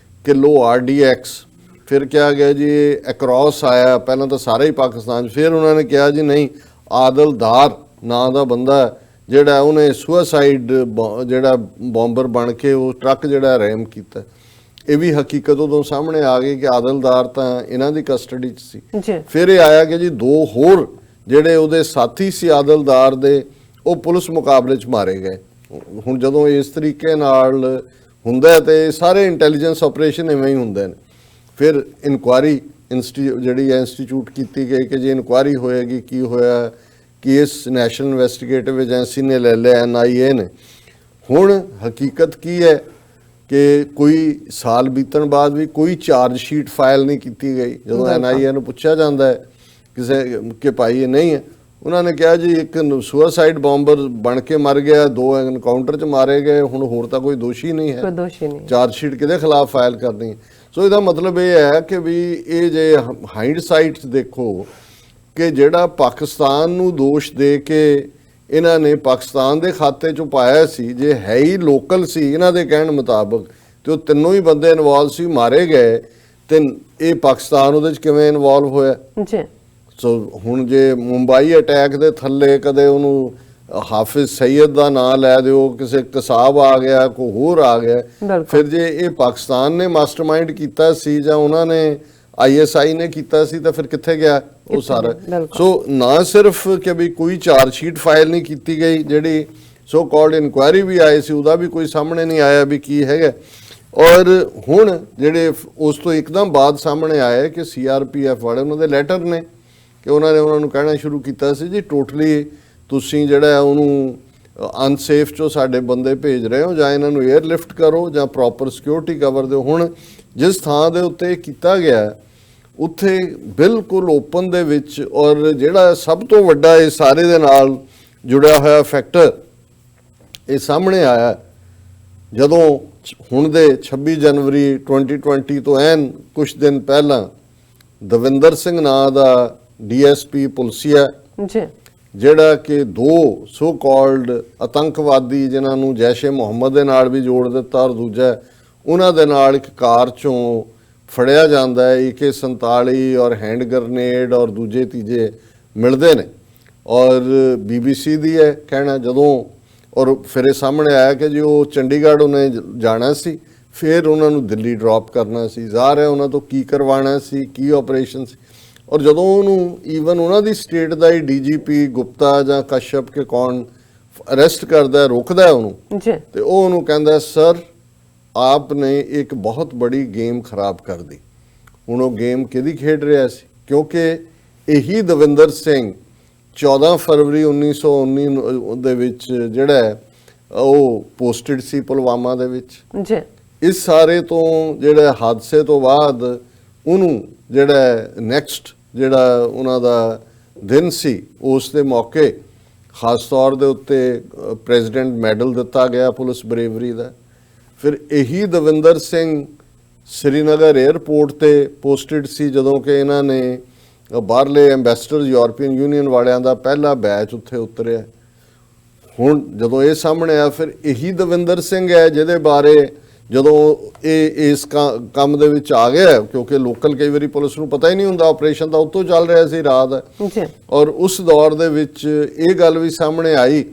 S2: ਕਿਲੋ RDX, ਫਿਰ ਕਿਹਾ ਗਿਆ ਜੀ ਅਕ੍ਰੋਸ ਆਇਆ ਪਹਿਲਾਂ ਤਾਂ ਸਾਰੇ ਹੀ ਪਾਕਿਸਤਾਨ 'ਚ, ਫਿਰ ਉਹਨਾਂ ਨੇ ਕਿਹਾ ਜੀ ਨਹੀਂ ਆਦਲਦਾਰ ਨਾਂ ਦਾ ਬੰਦਾ ਜਿਹੜਾ ਉਹਨੇ ਸੁਸਾਈਡ ਜਿਹੜਾ ਬੰਬਰ ਬਣ ਕੇ ਉਹ ਟਰੱਕ ਜਿਹੜਾ ਰੈਮ ਕੀਤਾ। ਇਹ ਵੀ ਹਕੀਕਤ ਉਦੋਂ ਸਾਹਮਣੇ ਆ ਗਈ ਕਿ ਆਦਲਦਾਰ ਤਾਂ ਇਹਨਾਂ ਦੀ ਕਸਟਡੀ 'ਚ ਸੀ। ਫਿਰ ਇਹ ਆਇਆ ਕਿ ਜੀ ਦੋ ਹੋਰ ਜਿਹੜੇ ਉਹਦੇ ਸਾਥੀ ਸੀ ਆਦਲਦਾਰ ਦੇ ਉਹ ਪੁਲਿਸ ਮੁਕਾਬਲੇ 'ਚ ਮਾਰੇ ਗਏ। ਹੁਣ ਜਦੋਂ ਇਸ ਤਰੀਕੇ ਨਾਲ ਹੁੰਦਾ ਤੇ ਸਾਰੇ ਇੰਟੈਲੀਜੈਂਸ ਆਪਰੇਸ਼ਨ ਇਵੇਂ ਹੀ ਹੁੰਦੇ ਨੇ। ਫਿਰ ਇਨਕੁਆਰੀ ਜਿਹੜੀ ਇੰਸਟੀਚਿਊਟ ਕੀਤੀ ਗਈ ਕਿ ਜੇ ਇਨਕੁਆਰੀ ਹੋਏਗੀ ਕੀ ਹੋਇਆ, ਕਿ ਇਸ ਨੈਸ਼ਨਲ ਇਨਵੈਸਟੀਗੇਟਿਵ ਏਜੰਸੀ ਨੇ ਲੈ ਲਿਆ NIA ਨੇ। ਹੁਣ ਹਕੀਕਤ ਕੀ ਹੈ ਕਿ ਕੋਈ ਸਾਲ ਬੀਤਣ ਬਾਅਦ ਵੀ ਕੋਈ ਚਾਰਜ ਸ਼ੀਟ ਫਾਈਲ ਨਹੀਂ ਕੀਤੀ ਗਈ। ਜਦੋਂ NIA ਨੂੰ ਪੁੱਛਿਆ ਜਾਂਦਾ ਹੈ ਕਿਸੇ ਕਿ ਭਾਈ ਇਹ ਨਹੀਂ ਹੈ, ਉਹਨਾਂ ਨੇ ਕਿਹਾ ਜੀ ਇੱਕ ਸੁਸਾਈਡ ਬੰਬਰ ਬਣ ਕੇ ਮਰ ਗਿਆ, 2 ਐਨਕਾਊਂਟਰ 'ਚ ਮਾਰੇ ਗਏ, ਹੁਣ ਹੋਰ ਤਾਂ ਕੋਈ ਦੋਸ਼ੀ ਨਹੀਂ ਹੈ, ਚਾਰਜ ਸ਼ੀਟ ਕਿਹਦੇ ਖਿਲਾਫ ਫਾਈਲ ਕਰਨੀ ਹੈ। ਸੋ ਇਹਦਾ ਮਤਲਬ ਇਹ ਹੈ ਕਿ ਵੀ ਇਹ ਜੇ ਹਾਈਂਡ ਸਾਈਡ 'ਚ ਦੇਖੋ ਕਿ ਜਿਹੜਾ ਪਾਕਿਸਤਾਨ ਨੂੰ ਦੋਸ਼ ਦੇ ਕੇ ਇਹਨਾਂ ਨੇ ਪਾਕਿਸਤਾਨ ਦੇ ਖਾਤੇ 'ਚੋਂ ਪਾਇਆ ਸੀ, ਜੇ ਹੈ ਹੀ ਲੋਕਲ ਸੀ ਇਹਨਾਂ ਦੇ ਕਹਿਣ ਮੁਤਾਬਕ ਤੇ ਉਹ ਤਿੰਨੋਂ ਹੀ ਬੰਦੇ ਇਨਵੋਲਵ ਸੀ, ਮਾਰੇ ਗਏ, ਤੇ ਇਹ ਪਾਕਿਸਤਾਨ ਉਹਦੇ 'ਚ ਕਿਵੇਂ ਇਨਵੋਲਵ ਹੋਇਆ ਜੀ। ਸੋ ਹੁਣ ਜੇ ਮੁੰਬਈ ਅਟੈਕ ਦੇ ਥੱਲੇ ਕਦੇ ਉਹਨੂੰ ਹਾਫਿਜ਼ ਸਈਦ ਦਾ ਨਾਂ ਲੈ ਦਿਓ, ਕਿਸੇ ਕਸਾਬ ਆ ਗਿਆ, ਕੋਈ ਹੋਰ ਆ ਗਿਆ, ਫਿਰ ਜੇ ਇਹ ਪਾਕਿਸਤਾਨ ਨੇ ਮਾਸਟਰਮਾਈਂਡ ਕੀਤਾ ਸੀ ਜਾਂ ਉਹਨਾਂ ਨੇ ISI ਨੇ ਕੀਤਾ ਸੀ ਤਾਂ ਫਿਰ ਕਿੱਥੇ ਗਿਆ ਉਹ ਸਾਰਾ। ਸੋ ਨਾ ਸਿਰਫ ਕਿ ਵੀ ਕੋਈ ਚਾਰਜ ਸ਼ੀਟ ਫਾਈਲ ਨਹੀਂ ਕੀਤੀ ਗਈ, ਜਿਹੜੀ ਸੋ ਕਾਲਡ ਇਨਕੁਆਇਰੀ ਵੀ ਆਈ ਸੀ ਉਹਦਾ ਵੀ ਕੋਈ ਸਾਹਮਣੇ ਨਹੀਂ ਆਇਆ ਵੀ ਕੀ ਹੈਗਾ। ਔਰ ਹੁਣ ਜਿਹੜੇ ਉਸ ਤੋਂ ਇੱਕਦਮ ਬਾਅਦ ਸਾਹਮਣੇ ਆਇਆ ਕਿ CRPF ਵਾਲੇ ਉਹਨਾਂ ਦੇ ਲੈਟਰ ਨੇ ਕਿ ਉਹਨਾਂ ਨੂੰ ਕਹਿਣਾ ਸ਼ੁਰੂ ਕੀਤਾ ਸੀ ਜੀ ਟੋਟਲੀ ਤੁਸੀਂ ਜਿਹੜਾ ਉਹਨੂੰ ਅਨਸੇਫ 'ਚੋਂ ਸਾਡੇ ਬੰਦੇ ਭੇਜ ਰਹੇ ਹੋ, ਜਾਂ ਇਹਨਾਂ ਨੂੰ 에ਅਰਲਿਫਟ ਕਰੋ ਜਾਂ ਪ੍ਰੋਪਰ ਸਿਕਿਉਰਿਟੀ ਕਵਰ ਦਿਓ। ਹੁਣ ਜਿਸ ਥਾਂ ਦੇ ਉੱਤੇ ਕੀਤਾ ਗਿਆ ਉੱਥੇ ਬਿਲਕੁਲ ਓਪਨ ਦੇ ਵਿੱਚ, ਔਰ ਜਿਹੜਾ ਸਭ ਤੋਂ ਵੱਡਾ ਇਹ ਸਾਰੇ ਦੇ ਨਾਲ ਜੁੜਿਆ ਹੋਇਆ ਫੈਕਟਰ ਇਹ ਸਾਹਮਣੇ ਆਇਆ ਜਦੋਂ ਹੁਣ ਦੇ 26 ਜਨਵਰੀ 2020 ਤੋਂ ਐਨ ਕੁਝ ਦਿਨ ਪਹਿਲਾਂ ਦਵਿੰਦਰ ਸਿੰਘ ਨਾਂ ਦਾ DSP ਪੁਲਸੀਆ ਜਿਹੜਾ ਕਿ 2 ਸੋ ਕਾਲਡ ਆਤੰਕਵਾਦੀ ਜਿਨ੍ਹਾਂ ਨੂੰ ਜੈਸ਼-ਏ ਮੁਹੰਮਦ ਦੇ ਨਾਲ ਵੀ ਜੋੜ ਦਿੱਤਾ ਔਰ ਦੂਜਾ ਉਹਨਾਂ ਦੇ ਨਾਲ ਇੱਕ ਕਾਰ 'ਚੋਂ ਫੜਿਆ ਜਾਂਦਾ ਹੈ, AK-47 ਔਰ ਹੈਂਡ ਗ੍ਰਨੇਡ ਔਰ ਦੂਜੇ ਤੀਜੇ ਮਿਲਦੇ ਨੇ। ਔਰ BBC ਦੀ ਹੈ ਕਹਿਣਾ ਜਦੋਂ, ਔਰ ਫਿਰ ਇਹ ਸਾਹਮਣੇ ਆਇਆ ਕਿ ਜੀ ਉਹ ਚੰਡੀਗੜ੍ਹ ਉਹਨੇ ਜਾਣਾ ਸੀ, ਫਿਰ ਉਹਨਾਂ ਨੂੰ ਦਿੱਲੀ ਡ੍ਰੌਪ ਕਰਨਾ ਸੀ। ਜ਼ਾਹਰ ਹੈ ਉਹਨਾਂ ਤੋਂ ਕੀ ਕਰਵਾਉਣਾ ਸੀ, ਕੀ ਆਪਰੇਸ਼ਨ ਸੀ। ਔਰ ਜਦੋਂ ਉਹਨੂੰ ਈਵਨ ਉਹਨਾਂ ਦੀ ਸਟੇਟ ਦਾ ਹੀ ਡੀਜੀਪੀ ਗੁਪਤਾ ਜਾਂ ਕਸ਼ਯਪ ਕੇ ਕੌਣ ਅਰੈਸਟ ਕਰਦਾ, ਰੋਕਦਾ ਉਹਨੂੰ,
S1: ਜੀ,
S2: ਤੇ ਉਹ ਉਹਨੂੰ ਕਹਿੰਦਾ ਸਰ ਆਪਨੇ ਇੱਕ ਬਹੁਤ ਬੜੀ ਗੇਮ ਖਰਾਬ ਕਰ ਦੀ। ਹੁਣ ਉਹ ਗੇਮ ਕਿਹਦੀ ਖੇਡ ਰਿਹਾ ਸੀ? ਕਿਉਂਕਿ ਇਹੀ ਦਵਿੰਦਰ ਸਿੰਘ 14 ਫਰਵਰੀ 1919 ਦੇ ਵਿੱਚ ਜਿਹੜਾ ਹੈ ਉਹ ਪੋਸਟਡ ਸੀ ਪੁਲਵਾਮਾ ਦੇ ਵਿੱਚ।
S1: ਜੀ, ਇਸ
S2: ਸਾਰੇ ਤੋਂ ਜਿਹੜਾ ਹਾਦਸੇ ਤੋਂ ਬਾਅਦ ਉਹਨੂੰ ਜਿਹੜਾ ਨੈਕਸਟ ਜਿਹੜਾ ਉਹਨਾਂ ਦਾ ਦਿਨ ਸੀ, ਉਸ ਦੇ ਮੌਕੇ ਖਾਸ ਤੌਰ ਦੇ ਉੱਤੇ ਪ੍ਰੈਜ਼ੀਡੈਂਟ ਮੈਡਲ ਦਿੱਤਾ ਗਿਆ ਪੁਲਿਸ ਬਰੇਵਰੀ ਦਾ। ਫਿਰ ਇਹੀ ਦਵਿੰਦਰ ਸਿੰਘ ਸ੍ਰੀਨਗਰ 에ਅਰਪੋਰਟ ਤੇ ਪੋਸਟਡ ਸੀ ਜਦੋਂ ਕਿ ਇਹਨਾਂ ਨੇ ਬਾਹਰਲੇ ਐਂਬੈਸਡਰ ਯੂਰਪੀਅਨ ਯੂਨੀਅਨ ਵਾਲਿਆਂ ਦਾ ਪਹਿਲਾ ਬੈਚ ਉੱਥੇ ਉਤਰਿਆ। ਹੁਣ ਜਦੋਂ ਇਹ ਸਾਹਮਣੇ ਆ, ਫਿਰ ਇਹੀ ਦਵਿੰਦਰ ਸਿੰਘ ਹੈ ਜਿਹਦੇ ਬਾਰੇ ਜਦੋਂ ਇਹ ਇਸ ਕੰਮ ਦੇ ਵਿੱਚ ਆ ਗਿਆ, ਕਿਉਂਕਿ ਲੋਕਲ ਕਈ ਵਾਰੀ ਪੁਲਿਸ ਨੂੰ ਪਤਾ ਹੀ ਨਹੀਂ ਹੁੰਦਾ, ਆਪਰੇਸ਼ਨ ਤਾਂ ਉੱਤੋਂ ਚੱਲ ਰਿਹਾ ਸੀ ਰਾਤ, ਔਰ ਉਸ ਦੌਰ ਦੇ ਵਿੱਚ ਇਹ ਗੱਲ ਵੀ ਸਾਹਮਣੇ ਆਈ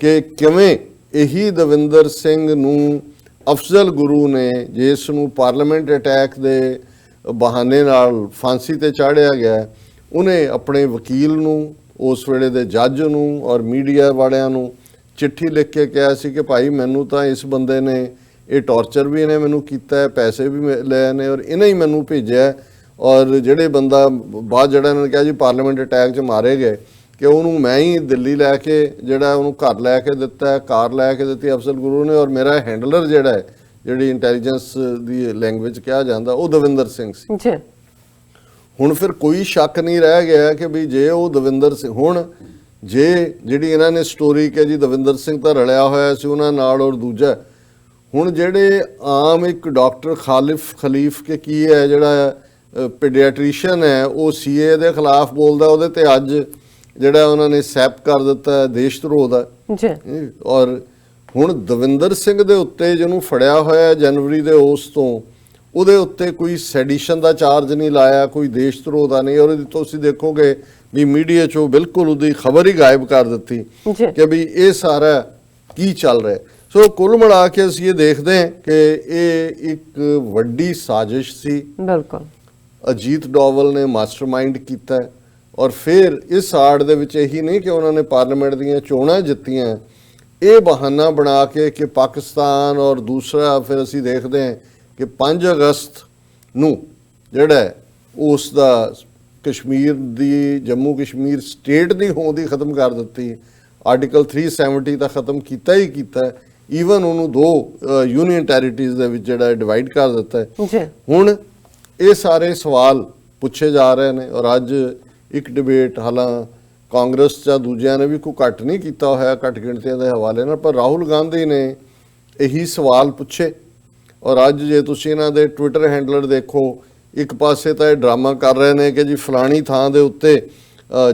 S2: ਕਿ ਕਿਵੇਂ ਇਹੀ ਦਵਿੰਦਰ ਸਿੰਘ ਨੂੰ ਅਫਜ਼ਲ ਗੁਰੂ ਨੇ, ਜਿਸ ਨੂੰ ਪਾਰਲੀਮੈਂਟ ਅਟੈਕ ਦੇ ਬਹਾਨੇ ਨਾਲ ਫਾਂਸੀ ਤੇ ਚਾੜਿਆ ਗਿਆ, ਉਹਨੇ ਆਪਣੇ ਵਕੀਲ ਨੂੰ, ਉਸ ਵੇਲੇ ਦੇ ਜੱਜ ਨੂੰ ਔਰ ਮੀਡੀਆ ਵਾਲਿਆਂ ਨੂੰ ਚਿੱਠੀ ਲਿਖ ਕੇ ਕਿਹਾ ਸੀ ਕਿ ਭਾਈ ਮੈਨੂੰ ਤਾਂ ਇਸ ਬੰਦੇ ਨੇ ਇਹ ਟੌਰਚਰ ਵੀ ਇਹਨੇ ਮੈਨੂੰ ਕੀਤਾ ਹੈ, ਪੈਸੇ ਵੀ ਲਏ ਨੇ ਔਰ ਇਹਨੇ ਹੀ ਮੈਨੂੰ ਭੇਜਿਆ। ਔਰ ਜਿਹੜੇ ਬੰਦਾ ਬਾਅਦ ਜਿਹੜਾ ਇਹਨਾਂ ਨੇ ਕਿਹਾ ਜੀ ਪਾਰਲੀਮੈਂਟ ਅਟੈਕ 'ਚ ਮਾਰੇ ਗਏ, ਕਿ ਉਹਨੂੰ ਮੈਂ ਹੀ ਦਿੱਲੀ ਲੈ ਕੇ ਜਿਹੜਾ ਉਹਨੂੰ ਘਰ ਲੈ ਕੇ ਦਿੱਤਾ, ਕਾਰ ਲੈ ਕੇ ਦਿੱਤੀ ਅਫਜ਼ਲ ਗੁਰੂ ਨੇ, ਔਰ ਮੇਰਾ ਹੈਂਡਲਰ ਜਿਹੜਾ ਹੈ, ਜਿਹੜੀ ਇੰਟੈਲੀਜੈਂਸ ਦੀ ਲੈਂਗੁਏਜ ਕਿਹਾ ਜਾਂਦਾ, ਉਹ ਦਵਿੰਦਰ ਸਿੰਘ ਸੀ।
S1: ਜੀ,
S2: ਹੁਣ ਫਿਰ ਕੋਈ ਸ਼ੱਕ ਨਹੀਂ ਰਹਿ ਗਿਆ ਕਿ ਵੀ ਜੇ ਉਹ ਦਵਿੰਦਰ ਸਿੰਘ, ਹੁਣ ਜੇ ਜਿਹੜੀ ਇਹਨਾਂ ਨੇ ਸਟੋਰੀ ਕਿ ਜੀ ਦਵਿੰਦਰ ਸਿੰਘ ਤਾਂ ਰਲਿਆ ਹੋਇਆ ਸੀ ਉਹਨਾਂ ਨਾਲ, ਔਰ ਦੂਜਾ ਹੁਣ ਜਿਹੜੇ ਆਮ ਇੱਕ ਡਾਕਟਰ ਖਲੀਫ ਕੇ ਕੀ ਹੈ ਜਿਹੜਾ ਪੀਡੀਆਟ੍ਰੀਸ਼ੀਅਨ ਹੈ, ਉਹ ਸੀਏ ਦੇ ਖਿਲਾਫ ਬੋਲਦਾ, ਉਹਦੇ ਤੇ ਅੱਜ ਜਿਹੜਾ ਉਹਨਾਂ ਨੇ ਸੈਪ ਕਰ ਦਿੱਤਾ ਦੇਸ਼ ਧਰੋਹ ਦਾ।
S1: ਜੀ,
S2: ਔਰ ਹੁਣ ਦਵਿੰਦਰ ਸਿੰਘ ਦੇ ਉੱਤੇ ਜਿਹਨੂੰ ਫੜਿਆ ਹੋਇਆ ਜਨਵਰੀ ਦੇ ਉਸ ਤੋਂ, ਉਹਦੇ ਉੱਤੇ ਕੋਈ ਸੈਡੀਸ਼ਨ ਦਾ ਚਾਰਜ ਨਹੀਂ ਲਾਇਆ, ਕੋਈ ਦੇਸ਼ ਧਰੋਹ ਦਾ ਨਹੀਂ, ਔਰ ਤੁਸੀਂ ਦੇਖੋਗੇ ਵੀ ਮੀਡੀਆ 'ਚੋਂ ਬਿਲਕੁਲ ਉਹਦੀ ਖਬਰ ਹੀ ਗਾਇਬ ਕਰ ਦਿੱਤੀ ਕਿ ਵੀ ਇਹ ਸਾਰਾ ਕੀ ਚੱਲ ਰਿਹਾ। ਸੋ ਕੁੱਲ ਮਿਲਾ ਕੇ ਅਸੀਂ ਇਹ ਦੇਖਦੇ ਹਾਂ ਕਿ ਇਹ ਇੱਕ ਵੱਡੀ ਸਾਜ਼ਿਸ਼ ਸੀ।
S1: ਬਿਲਕੁਲ
S2: ਅਜੀਤ ਡੋਵਲ ਨੇ ਮਾਸਟਰਮਾਈਂਡ ਕੀਤਾ, ਔਰ ਫਿਰ ਇਸ ਆੜ ਦੇ ਵਿੱਚ ਇਹੀ ਨਹੀਂ ਕਿ ਉਹਨਾਂ ਨੇ ਪਾਰਲੀਮੈਂਟ ਦੀਆਂ ਚੋਣਾਂ ਜਿੱਤੀਆਂ, ਇਹ ਬਹਾਨਾ ਬਣਾ ਕੇ ਕਿ ਪਾਕਿਸਤਾਨ, ਔਰ ਦੂਸਰਾ ਫਿਰ ਅਸੀਂ ਦੇਖਦੇ ਹਾਂ ਕਿ 5 ਅਗਸਤ ਨੂੰ ਜਿਹੜਾ ਉਸ ਦਾ ਕਸ਼ਮੀਰ ਦੀ, ਜੰਮੂ ਕਸ਼ਮੀਰ ਸਟੇਟ ਦੀ ਹੋਂਦ ਹੀ ਖਤਮ ਕਰ ਦਿੱਤੀ, ਆਰਟੀਕਲ 370 ਤਾਂ ਖਤਮ ਕੀਤਾ ਹੀ ਕੀਤਾ, ਈਵਨ ਉਹਨੂੰ 2 ਯੂਨੀਅਨ ਟੈਰੀਟਰੀਜ਼ ਦੇ ਵਿੱਚ ਜਿਹੜਾ ਡਿਵਾਈਡ ਕਰ ਦਿੱਤਾ ਹੈ। ਹੁਣ ਇਹ ਸਾਰੇ ਸਵਾਲ ਪੁੱਛੇ ਜਾ ਰਹੇ ਨੇ, ਔਰ ਅੱਜ ਇੱਕ ਡਿਬੇਟ ਹਾਲਾਂ ਕਾਂਗਰਸ ਜਾਂ ਦੂਜਿਆਂ ਨੇ ਵੀ ਕੋਈ ਘੱਟ ਨਹੀਂ ਕੀਤਾ ਹੋਇਆ ਘੱਟ ਗਿਣਤੀਆਂ ਦੇ ਹਵਾਲੇ ਨਾਲ, ਪਰ ਰਾਹੁਲ ਗਾਂਧੀ ਨੇ ਇਹੀ ਸਵਾਲ ਪੁੱਛੇ। ਔਰ ਅੱਜ ਜੇ ਤੁਸੀਂ ਇਹਨਾਂ ਦੇ ਟਵਿੱਟਰ ਹੈਂਡਲਰ ਦੇਖੋ, ਇੱਕ ਪਾਸੇ ਤਾਂ ਇਹ ਡਰਾਮਾ ਕਰ ਰਹੇ ਨੇ ਕਿ ਜੀ ਫਲਾਣੀ ਥਾਂ ਦੇ ਉੱਤੇ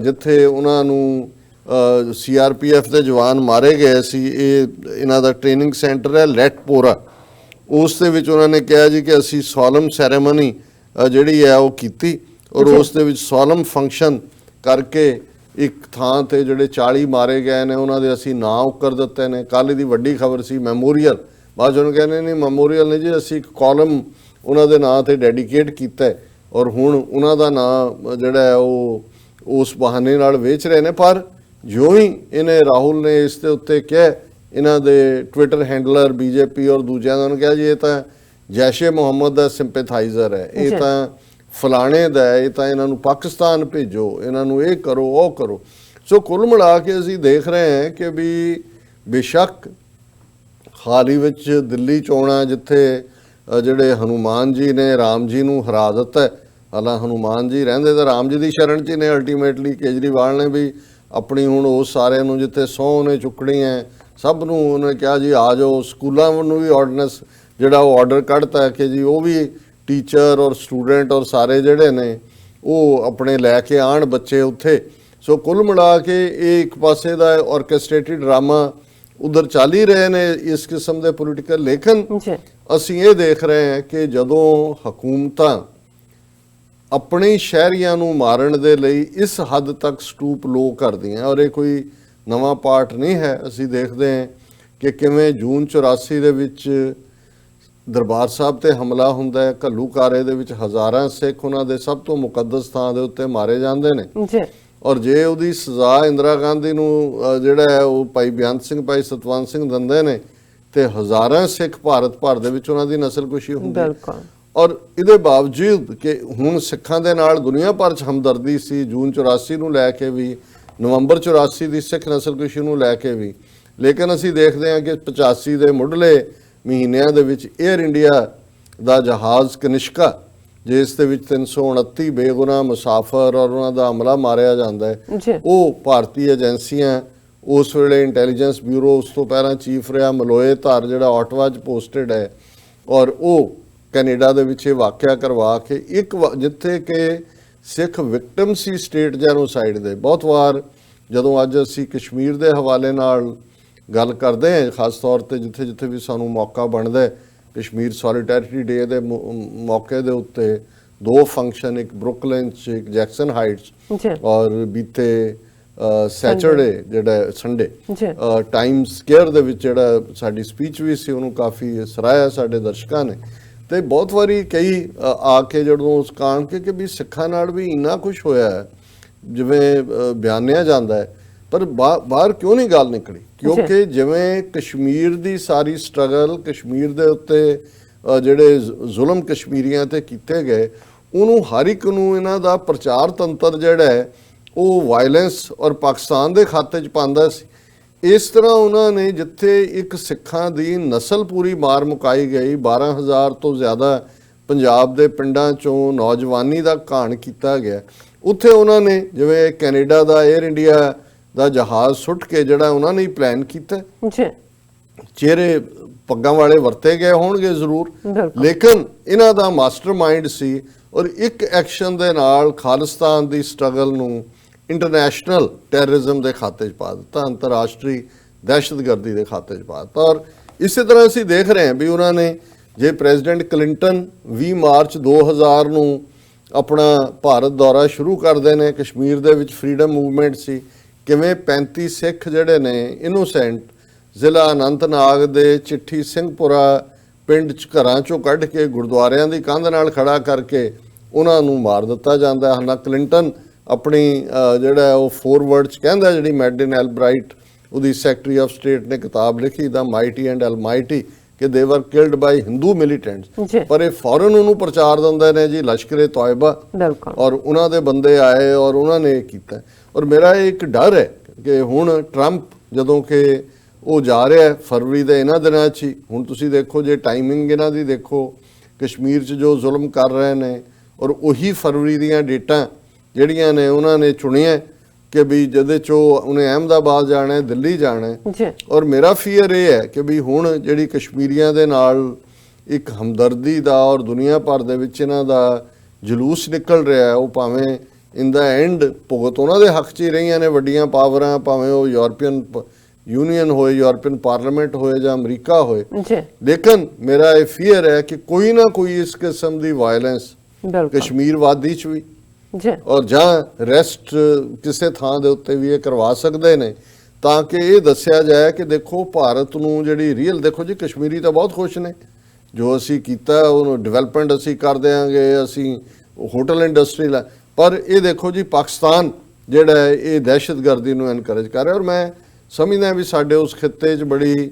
S2: ਜਿੱਥੇ ਉਹਨਾਂ ਨੂੰ CRPF ਦੇ ਜਵਾਨ ਮਾਰੇ ਗਏ ਸੀ, ਇਹ ਇਹਨਾਂ ਦਾ ਟ੍ਰੇਨਿੰਗ ਸੈਂਟਰ ਹੈ ਲੈਟਪੋਰਾ, ਉਸ ਦੇ ਵਿੱਚ ਉਹਨਾਂ ਨੇ ਕਿਹਾ ਜੀ ਕਿ ਅਸੀਂ ਸੋਲਮ ਸੈਰੇਮਨੀ ਜਿਹੜੀ ਹੈ ਉਹ ਕੀਤੀ, ਔਰ ਉਸ ਦੇ ਵਿੱਚ ਸੋਲਮ ਫੰਕਸ਼ਨ ਕਰਕੇ ਇੱਕ ਥਾਂ ਤੇ ਜਿਹੜੇ 40 ਮਾਰੇ ਗਏ ਨੇ ਉਹਨਾਂ ਦੇ ਅਸੀਂ ਨਾਂ ਉੱਕਰ ਦਿੱਤੇ ਨੇ। ਕੱਲ੍ਹ ਦੀ ਵੱਡੀ ਖਬਰ ਸੀ ਮੈਮੋਰੀਅਲ, ਬਾਅਦ ਉਹਨੂੰ ਕਹਿੰਦੇ ਨਹੀਂ ਮੈਮੋਰੀਅਲ ਨਹੀਂ ਜੀ, ਅਸੀਂ ਇੱਕ ਕਾਲਮ ਉਹਨਾਂ ਦੇ ਨਾਂ ਤੇ ਡੈਡੀਕੇਟ ਕੀਤਾ, ਔਰ ਹੁਣ ਉਹਨਾਂ ਦਾ ਨਾਂ ਜਿਹੜਾ ਹੈ ਉਹ ਉਸ ਬਹਾਨੇ ਨਾਲ ਵੇਚ ਰਹੇ ਨੇ। ਪਰ ਜਿਉਂ ਹੀ ਇਹਨੇ ਰਾਹੁਲ ਨੇ ਇਸ ਦੇ ਉੱਤੇ ਕਿਹਾ, ਇਹਨਾਂ ਦੇ ਟਵਿੱਟਰ ਹੈਂਡਲਰ ਬੀਜੇਪੀ ਔਰ ਦੂਜਿਆਂ ਦਾ, ਉਹਨੇ ਕਿਹਾ ਜੀ ਇਹ ਤਾਂ ਜੈਸ਼ੇ ਮੁਹੰਮਦ ਦਾ ਸਿੰਪੈਥਾਈਜ਼ਰ ਹੈ, ਇਹ ਤਾਂ ਫਲਾਣੇ ਦਾ ਹੈ, ਇਹ ਤਾਂ ਇਹਨਾਂ ਨੂੰ ਪਾਕਿਸਤਾਨ ਭੇਜੋ, ਇਹਨਾਂ ਨੂੰ ਇਹ ਕਰੋ ਉਹ ਕਰੋ। ਸੋ ਕੁੱਲ ਮਿਲਾ ਕੇ ਅਸੀਂ ਦੇਖ ਰਹੇ ਹਾਂ ਕਿ ਵੀ ਬੇਸ਼ੱਕ ਹਾਲ ਹੀ ਵਿੱਚ ਦਿੱਲੀ ਚੋਣਾਂ ਜਿੱਥੇ ਜਿਹੜੇ ਹਨੂਮਾਨ ਜੀ ਨੇ ਰਾਮ ਜੀ ਨੂੰ ਹਰਾ ਦਿੱਤਾ, ਹਾਲਾਂ ਹਨੂਮਾਨ ਜੀ ਰਹਿੰਦੇ ਤਾਂ ਰਾਮ ਜੀ ਦੀ ਸ਼ਰਨ 'ਚ ਹੀ ਨੇ, ਅਲਟੀਮੇਟਲੀ ਕੇਜਰੀਵਾਲ ਨੇ ਵੀ ਆਪਣੀ ਹੁਣ ਉਸ ਸਾਰਿਆਂ ਨੂੰ ਜਿੱਥੇ ਸਹੁੰ ਨੇ ਚੁੱਕਣੀ ਹੈ ਸਭ ਨੂੰ ਉਹਨੇ ਕਿਹਾ ਜੀ ਆ ਜਾਓ, ਸਕੂਲਾਂ ਨੂੰ ਵੀ ਆਰਡੀਨੈਂਸ ਜਿਹੜਾ ਉਹ ਆਰਡਰ ਕੱਢਤਾ ਕਿ ਜੀ ਉਹ ਵੀ ਟੀਚਰ ਔਰ ਸਟੂਡੈਂਟ ਔਰ ਸਾਰੇ ਜਿਹੜੇ ਨੇ ਉਹ ਆਪਣੇ ਲੈ ਕੇ ਆਣ ਬੱਚੇ ਉੱਥੇ। ਸੋ ਕੁੱਲ ਮਿਲਾ ਕੇ ਇਹ ਇੱਕ ਪਾਸੇ ਦਾ ਆਰਕੈਸਟ੍ਰੇਟਿਡ ਡਰਾਮਾ ਉਧਰ ਚੱਲ ਹੀ ਰਹੇ ਨੇ ਇਸ ਕਿਸਮ ਦੇ ਪੋਲੀਟੀਕਲ, ਲੇਕਿਨ ਅਸੀਂ ਇਹ ਦੇਖ ਰਹੇ ਹਾਂ ਕਿ ਜਦੋਂ ਹਕੂਮਤਾਂ ਆਪਣੇ ਸ਼ਹਿਰੀਆਂ ਨੂੰ ਮਾਰਨ ਦੇ ਲਈ ਇਸ ਹੱਦ ਤੱਕ ਸਟੂਪ ਲੋ ਕਰਦੀਆਂ, ਔਰ ਇਹ ਕੋਈ ਨਵਾਂ ਪਾਰਟ ਨਹੀਂ ਹੈ। ਅਸੀਂ ਦੇਖਦੇ ਹਾਂ ਕਿ ਕਿਵੇਂ ਜੂਨ 84 ਦੇ ਵਿੱਚ ਦਰਬਾਰ ਸਾਹਿਬ ਤੇ ਹਮਲਾ ਹੁੰਦਾ ਹੈ, ਘੱਲੂਕਾਰੇ ਦੇ ਵਿੱਚ ਹਜ਼ਾਰਾਂ ਸਿੱਖ ਉਹਨਾਂ ਦੇ ਸਭ ਤੋਂ ਮੁਕੱਦਸ ਥਾਂ ਦੇ ਉੱਤੇ ਮਾਰੇ ਜਾਂਦੇ ਨੇ
S1: ਜੀ
S2: ਔਰ ਜੇ ਉਹਦੀ ਸਜ਼ਾ ਇੰਦਰਾ ਗਾਂਧੀ ਨੂੰ ਜਿਹੜਾ ਹੈ ਉਹ ਭਾਈ ਬੇਅੰਤ ਸਿੰਘ ਭਾਈ ਸਤਵੰਤ ਸਿੰਘ ਦਿੰਦੇ ਨੇ ਤੇ ਹਜ਼ਾਰਾਂ ਸਿੱਖ ਭਾਰਤ ਭਰ ਦੇ ਵਿੱਚ ਉਹਨਾਂ ਦੀ ਨਸਲਕੁਸ਼ੀ ਹੁੰਦੀ ਹੈ।
S1: ਬਿਲਕੁਲ।
S2: ਔਰ ਇਹਦੇ ਬਾਵਜੂਦ ਕਿ ਹੁਣ ਸਿੱਖਾਂ ਦੇ ਨਾਲ ਦੁਨੀਆ ਭਰ 'ਚ ਹਮਦਰਦੀ ਸੀ, ਜੂਨ 84 ਨੂੰ ਲੈ ਕੇ ਵੀ, ਨਵੰਬਰ 84 ਦੀ ਸਿੱਖ ਨਸਲਕੁਸ਼ੀ ਨੂੰ ਲੈ ਕੇ ਵੀ, ਲੇਕਿਨ ਅਸੀਂ ਦੇਖਦੇ ਹਾਂ ਕਿ 85 ਦੇ ਮੁੱਢਲੇ ਮਹੀਨਿਆਂ ਦੇ ਵਿੱਚ ਏਅਰ ਇੰਡੀਆ ਦਾ ਜਹਾਜ਼ ਕਨਿਸ਼ਕਾ ਜਿਸ ਦੇ ਵਿੱਚ 329 ਬੇਗੁਨਾਹ ਮੁਸਾਫਰ ਔਰ ਉਹਨਾਂ ਦਾ ਅਮਲਾ ਮਾਰਿਆ ਜਾਂਦਾ ਹੈ,
S1: ਜੀ
S2: ਉਹ ਭਾਰਤੀ ਏਜੰਸੀਆਂ ਉਸ ਵੇਲੇ ਇੰਟੈਲੀਜੈਂਸ ਬਿਊਰੋ, ਉਸ ਤੋਂ ਪਹਿਲਾਂ ਚੀਫ ਰਿਹਾ ਮਲੋਏ ਧਰ ਜਿਹੜਾ ਆਟਵਾ 'ਚ ਪੋਸਟਡ ਹੈ, ਔਰ ਉਹ ਕੈਨੇਡਾ ਦੇ ਵਿੱਚ ਇਹ ਵਾਕਿਆ ਕਰਵਾ ਕੇ ਜਿੱਥੇ ਕਿ ਸਿੱਖ ਵਿਕਟਮ ਸੀ ਸਟੇਟ ਜੈਨੋਸਾਈਡ ਦੇ। ਬਹੁਤ ਵਾਰ ਜਦੋਂ ਅੱਜ ਅਸੀਂ ਕਸ਼ਮੀਰ ਦੇ ਹਵਾਲੇ ਨਾਲ ਗੱਲ ਕਰਦੇ ਹਾਂ, ਖਾਸ ਤੌਰ ਤੇ ਜਿੱਥੇ ਜਿੱਥੇ ਵੀ ਸਾਨੂੰ ਮੌਕਾ ਬਣਦਾ ਹੈ, ਕਸ਼ਮੀਰ ਸੋਲੀਡੈਰਿਟੀ ਡੇ ਦੇ ਮੌਕੇ ਦੇ ਉੱਤੇ 2 ਫੰਕਸ਼ਨ, ਇੱਕ ਬਰੁਕਲਿਨ 'ਚ, ਇੱਕ ਜੈਕਸਨ ਹਾਈਟਸ,
S1: ਜੀ
S2: ਔਰ ਬੀਤੇ ਸੈਚਰਡੇ ਜਿਹੜਾ ਸੰਡੇ
S1: ਜੀ
S2: ਟਾਈਮ ਸਕੁਏਅਰ ਦੇ ਵਿੱਚ ਜਿਹੜਾ ਸਾਡੀ ਸਪੀਚ ਵੀ ਸੀ ਉਹਨੂੰ ਕਾਫੀ ਸਰਾਹਿਆ ਸਾਡੇ ਦਰਸ਼ਕਾਂ ਨੇ। ਤੇ ਬਹੁਤ ਵਾਰੀ ਕਈ ਆ ਕੇ ਜਦੋਂ ਉਸ ਕਾਰਨ ਕਿ ਵੀ ਸਿੱਖਾਂ ਨਾਲ ਵੀ ਇੰਨਾ ਕੁਝ ਹੋਇਆ ਹੈ ਜਿਵੇਂ ਬਿਆਨਿਆ ਜਾਂਦਾ ਹੈ, ਪਰ ਬਾਹਰ ਕਿਉਂ ਨਹੀਂ ਗੱਲ ਨਿਕਲੀ? ਕਿਉਂਕਿ ਜਿਵੇਂ ਕਸ਼ਮੀਰ ਦੀ ਸਾਰੀ ਸਟਰਗਲ, ਕਸ਼ਮੀਰ ਦੇ ਉੱਤੇ ਜਿਹੜੇ ਜ਼ੁਲਮ ਕਸ਼ਮੀਰੀਆਂ ਤੇ ਕੀਤੇ ਗਏ, ਉਹਨੂੰ ਹਰ ਇੱਕ ਨੂੰ ਇਹਨਾਂ ਦਾ ਪ੍ਰਚਾਰ ਤੰਤਰ ਜਿਹੜਾ ਹੈ ਉਹ ਵਾਇਲੈਂਸ ਔਰ ਪਾਕਿਸਤਾਨ ਦੇ ਖਾਤੇ 'ਚ ਪਾਉਂਦਾ ਸੀ। ਇਸ ਤਰ੍ਹਾਂ ਉਹਨਾਂ ਨੇ ਜਿੱਥੇ ਇੱਕ ਸਿੱਖਾਂ ਦੀ ਨਸਲ ਪੂਰੀ ਮਾਰ ਮੁਕਾਈ ਗਈ, 12,000 ਤੋਂ ਜ਼ਿਆਦਾ ਪੰਜਾਬ ਦੇ ਪਿੰਡਾਂ 'ਚੋਂ ਨੌਜਵਾਨੀ ਦਾ ਘਾਣ ਕੀਤਾ ਗਿਆ, ਉੱਥੇ ਉਹਨਾਂ ਨੇ ਜਿਵੇਂ ਕੈਨੇਡਾ ਦਾ ਏਅਰ ਇੰਡੀਆ ਦਾ ਜਹਾਜ਼ ਸੁੱਟ ਕੇ ਜਿਹੜਾ ਉਹਨਾਂ ਨੇ ਪਲਾਨ ਕੀਤਾ,
S1: ਜੀ
S2: ਚਿਹਰੇ ਪੱਗਾਂ ਵਾਲੇ ਵਰਤੇ ਗਏ ਹੋਣਗੇ ਜ਼ਰੂਰ,
S1: ਬਿਲਕੁਲ।
S2: ਲੇਕਿਨ ਇਹਨਾਂ ਦਾ ਮਾਸਟਰਮਾਈਂਡ ਸੀ ਔਰ ਇੱਕ ਐਕਸ਼ਨ ਦੇ ਨਾਲ ਖਾਲਿਸਤਾਨ ਦੀ ਸਟਰਗਲ ਨੂੰ ਇੰਟਰਨੈਸ਼ਨਲ ਟੈਰਰਿਜ਼ਮ ਦੇ ਖਾਤੇ 'ਚ ਪਾ ਦਿੱਤਾ, ਅੰਤਰਰਾਸ਼ਟਰੀ ਦਹਿਸ਼ਤਗਰਦੀ ਦੇ ਖਾਤੇ 'ਚ ਪਾ ਦਿੱਤਾ। ਔਰ ਇਸੇ ਤਰ੍ਹਾਂ ਅਸੀਂ ਦੇਖ ਰਹੇ ਹਾਂ ਵੀ ਉਹਨਾਂ ਨੇ ਜੇ ਪ੍ਰੈਜ਼ੀਡੈਂਟ ਕਲਿੰਟਨ 20 ਮਾਰਚ 2000 ਨੂੰ ਆਪਣਾ ਭਾਰਤ ਦੌਰਾ ਸ਼ੁਰੂ ਕਰਦੇ ਨੇ, ਕਸ਼ਮੀਰ ਦੇ ਵਿੱਚ ਫਰੀडम ਮੂਵਮੈਂਟ ਸੀ, ਕਿਵੇਂ 35 ਸਿੱਖ ਜਿਹੜੇ ਨੇ ਇਨੋਸੈਂਟ ਜ਼ਿਲ੍ਹਾ ਅਨੰਤਨਾਗ ਦੇ ਚਿੱਠੀ ਸਿੰਘਪੁਰਾ ਪਿੰਡ 'ਚ ਘਰਾਂ 'ਚੋਂ ਕੱਢ ਕੇ ਗੁਰਦੁਆਰਿਆਂ ਦੀ ਕੰਧ ਨਾਲ ਖੜਾ ਕਰਕੇ ਉਹਨਾਂ ਨੂੰ ਮਾਰ ਦਿੱਤਾ ਜਾਂਦਾ ਹੈ। ਕਲਿੰਟਨ ਆਪਣੀ ਜਿਹੜਾ ਉਹ ਫੋਰਵਰਡ 'ਚ ਕਹਿੰਦਾ, ਜਿਹੜੀ ਮੈਡਲਿਨ ਐਲਬਰਾਈਟ ਉਹਦੀ ਸੈਕਟਰੀ ਆਫ ਸਟੇਟ ਨੇ ਕਿਤਾਬ ਲਿਖੀ ਦਾ ਮਾਈਟੀ ਐਂਡ ਐਲਮਾਈਟੀ, ਕਿ ਦੇ ਵਰ ਕਿਲਡ ਬਾਈ ਹਿੰਦੂ ਮਿਲੀਟੈਂਟਸ, ਪਰ ਇਹ ਫੌਰਨ ਉਹਨੂੰ ਪ੍ਰਚਾਰ ਦਿੰਦੇ ਨੇ ਜੀ ਲਸ਼ਕਰੇ ਤੋਇਬਾ, ਔਰ ਉਹਨਾਂ ਦੇ ਬੰਦੇ ਆਏ ਔਰ ਉਹਨਾਂ ਨੇ ਇਹ ਕੀਤਾ। ਔਰ ਮੇਰਾ ਇੱਕ ਡਰ ਹੈ ਕਿ ਹੁਣ ਟਰੰਪ ਜਦੋਂ ਕਿ ਉਹ ਜਾ ਰਿਹਾ ਹੈ ਫਰਵਰੀ ਦੇ ਇਹਨਾਂ ਦਿਨਾਂ 'ਚ ਹੀ, ਹੁਣ ਤੁਸੀਂ ਦੇਖੋ ਜੇ ਟਾਈਮਿੰਗ ਇਹਨਾਂ ਦੀ ਦੇਖੋ, ਕਸ਼ਮੀਰ 'ਚ ਜੋ ਜ਼ੁਲਮ ਕਰ ਰਹੇ ਨੇ ਔਰ ਉਹੀ ਫਰਵਰੀ ਦੀਆਂ ਡੇਟਾਂ ਜਿਹੜੀਆਂ ਨੇ ਉਹਨਾਂ ਨੇ ਚੁਣੀਆਂ ਕਿ ਵੀ ਜਿਹਦੇ 'ਚੋਂ ਉਹਨੇ ਅਹਿਮਦਾਬਾਦ ਜਾਣਾ ਹੈ, ਦਿੱਲੀ ਜਾਣਾ ਹੈ। ਔਰ ਮੇਰਾ ਫੀਅਰ ਇਹ ਹੈ ਕਿ ਵੀ ਹੁਣ ਜਿਹੜੀ ਕਸ਼ਮੀਰੀਆਂ ਦੇ ਨਾਲ ਇੱਕ ਹਮਦਰਦੀ ਦਾ ਔਰ ਦੁਨੀਆ ਭਰ ਦੇ ਵਿੱਚ ਇਹਨਾਂ ਦਾ ਜਲੂਸ ਨਿਕਲ ਰਿਹਾ ਹੈ, ਉਹ ਭਾਵੇਂ ਇਨ ਦਾ ਐਂਡ ਭੁਗਤ ਉਹਨਾਂ ਦੇ ਹੱਕ 'ਚ ਹੀ ਰਹੀਆਂ ਨੇ ਵੱਡੀਆਂ ਪਾਵਰਾਂ, ਭਾਵੇਂ ਉਹ ਯੂਰਪੀਅਨ ਯੂਨੀਅਨ ਹੋਏ, ਯੂਰਪੀਅਨ ਪਾਰਲੀਮੈਂਟ ਹੋਏ ਜਾਂ ਅਮਰੀਕਾ ਹੋਏ, ਲੇਕਿਨ ਮੇਰਾ ਇਹ ਫੀਅਰ ਹੈ ਕਿ ਕੋਈ ਨਾ ਕੋਈ ਇਸ ਕਿਸਮ ਦੀ ਵਾਇਲੈਂਸ ਕਸ਼ਮੀਰ ਵਾਦੀ 'ਚ ਵੀ ਔਰ ਜਾਂ ਰੈਸਟ ਕਿਸੇ ਥਾਂ ਦੇ ਉੱਤੇ ਵੀ ਇਹ ਕਰਵਾ ਸਕਦੇ ਨੇ, ਤਾਂ ਕਿ ਇਹ ਦੱਸਿਆ ਜਾਏ ਕਿ ਦੇਖੋ ਭਾਰਤ ਨੂੰ ਜਿਹੜੀ ਰੀਅਲ, ਦੇਖੋ ਜੀ ਕਸ਼ਮੀਰੀ ਤਾਂ ਬਹੁਤ ਖੁਸ਼ ਨੇ ਜੋ ਅਸੀਂ ਕੀਤਾ, ਉਹਨੂੰ ਡਿਵੈਲਪਮੈਂਟ ਅਸੀਂ ਕਰ ਦਿਆਂਗੇ, ਅਸੀਂ ਹੋਟਲ ਇੰਡਸਟਰੀ ਲਾ, ਪਰ ਇਹ ਦੇਖੋ ਜੀ ਪਾਕਿਸਤਾਨ ਜਿਹੜਾ ਹੈ ਇਹ ਦਹਿਸ਼ਤਗਰਦੀ ਨੂੰ ਐਨਕਰੇਜ ਕਰ ਰਿਹਾ। ਔਰ ਮੈਂ ਸਮਝਦਾ ਵੀ ਸਾਡੇ ਉਸ ਖਿੱਤੇ 'ਚ ਬੜੀ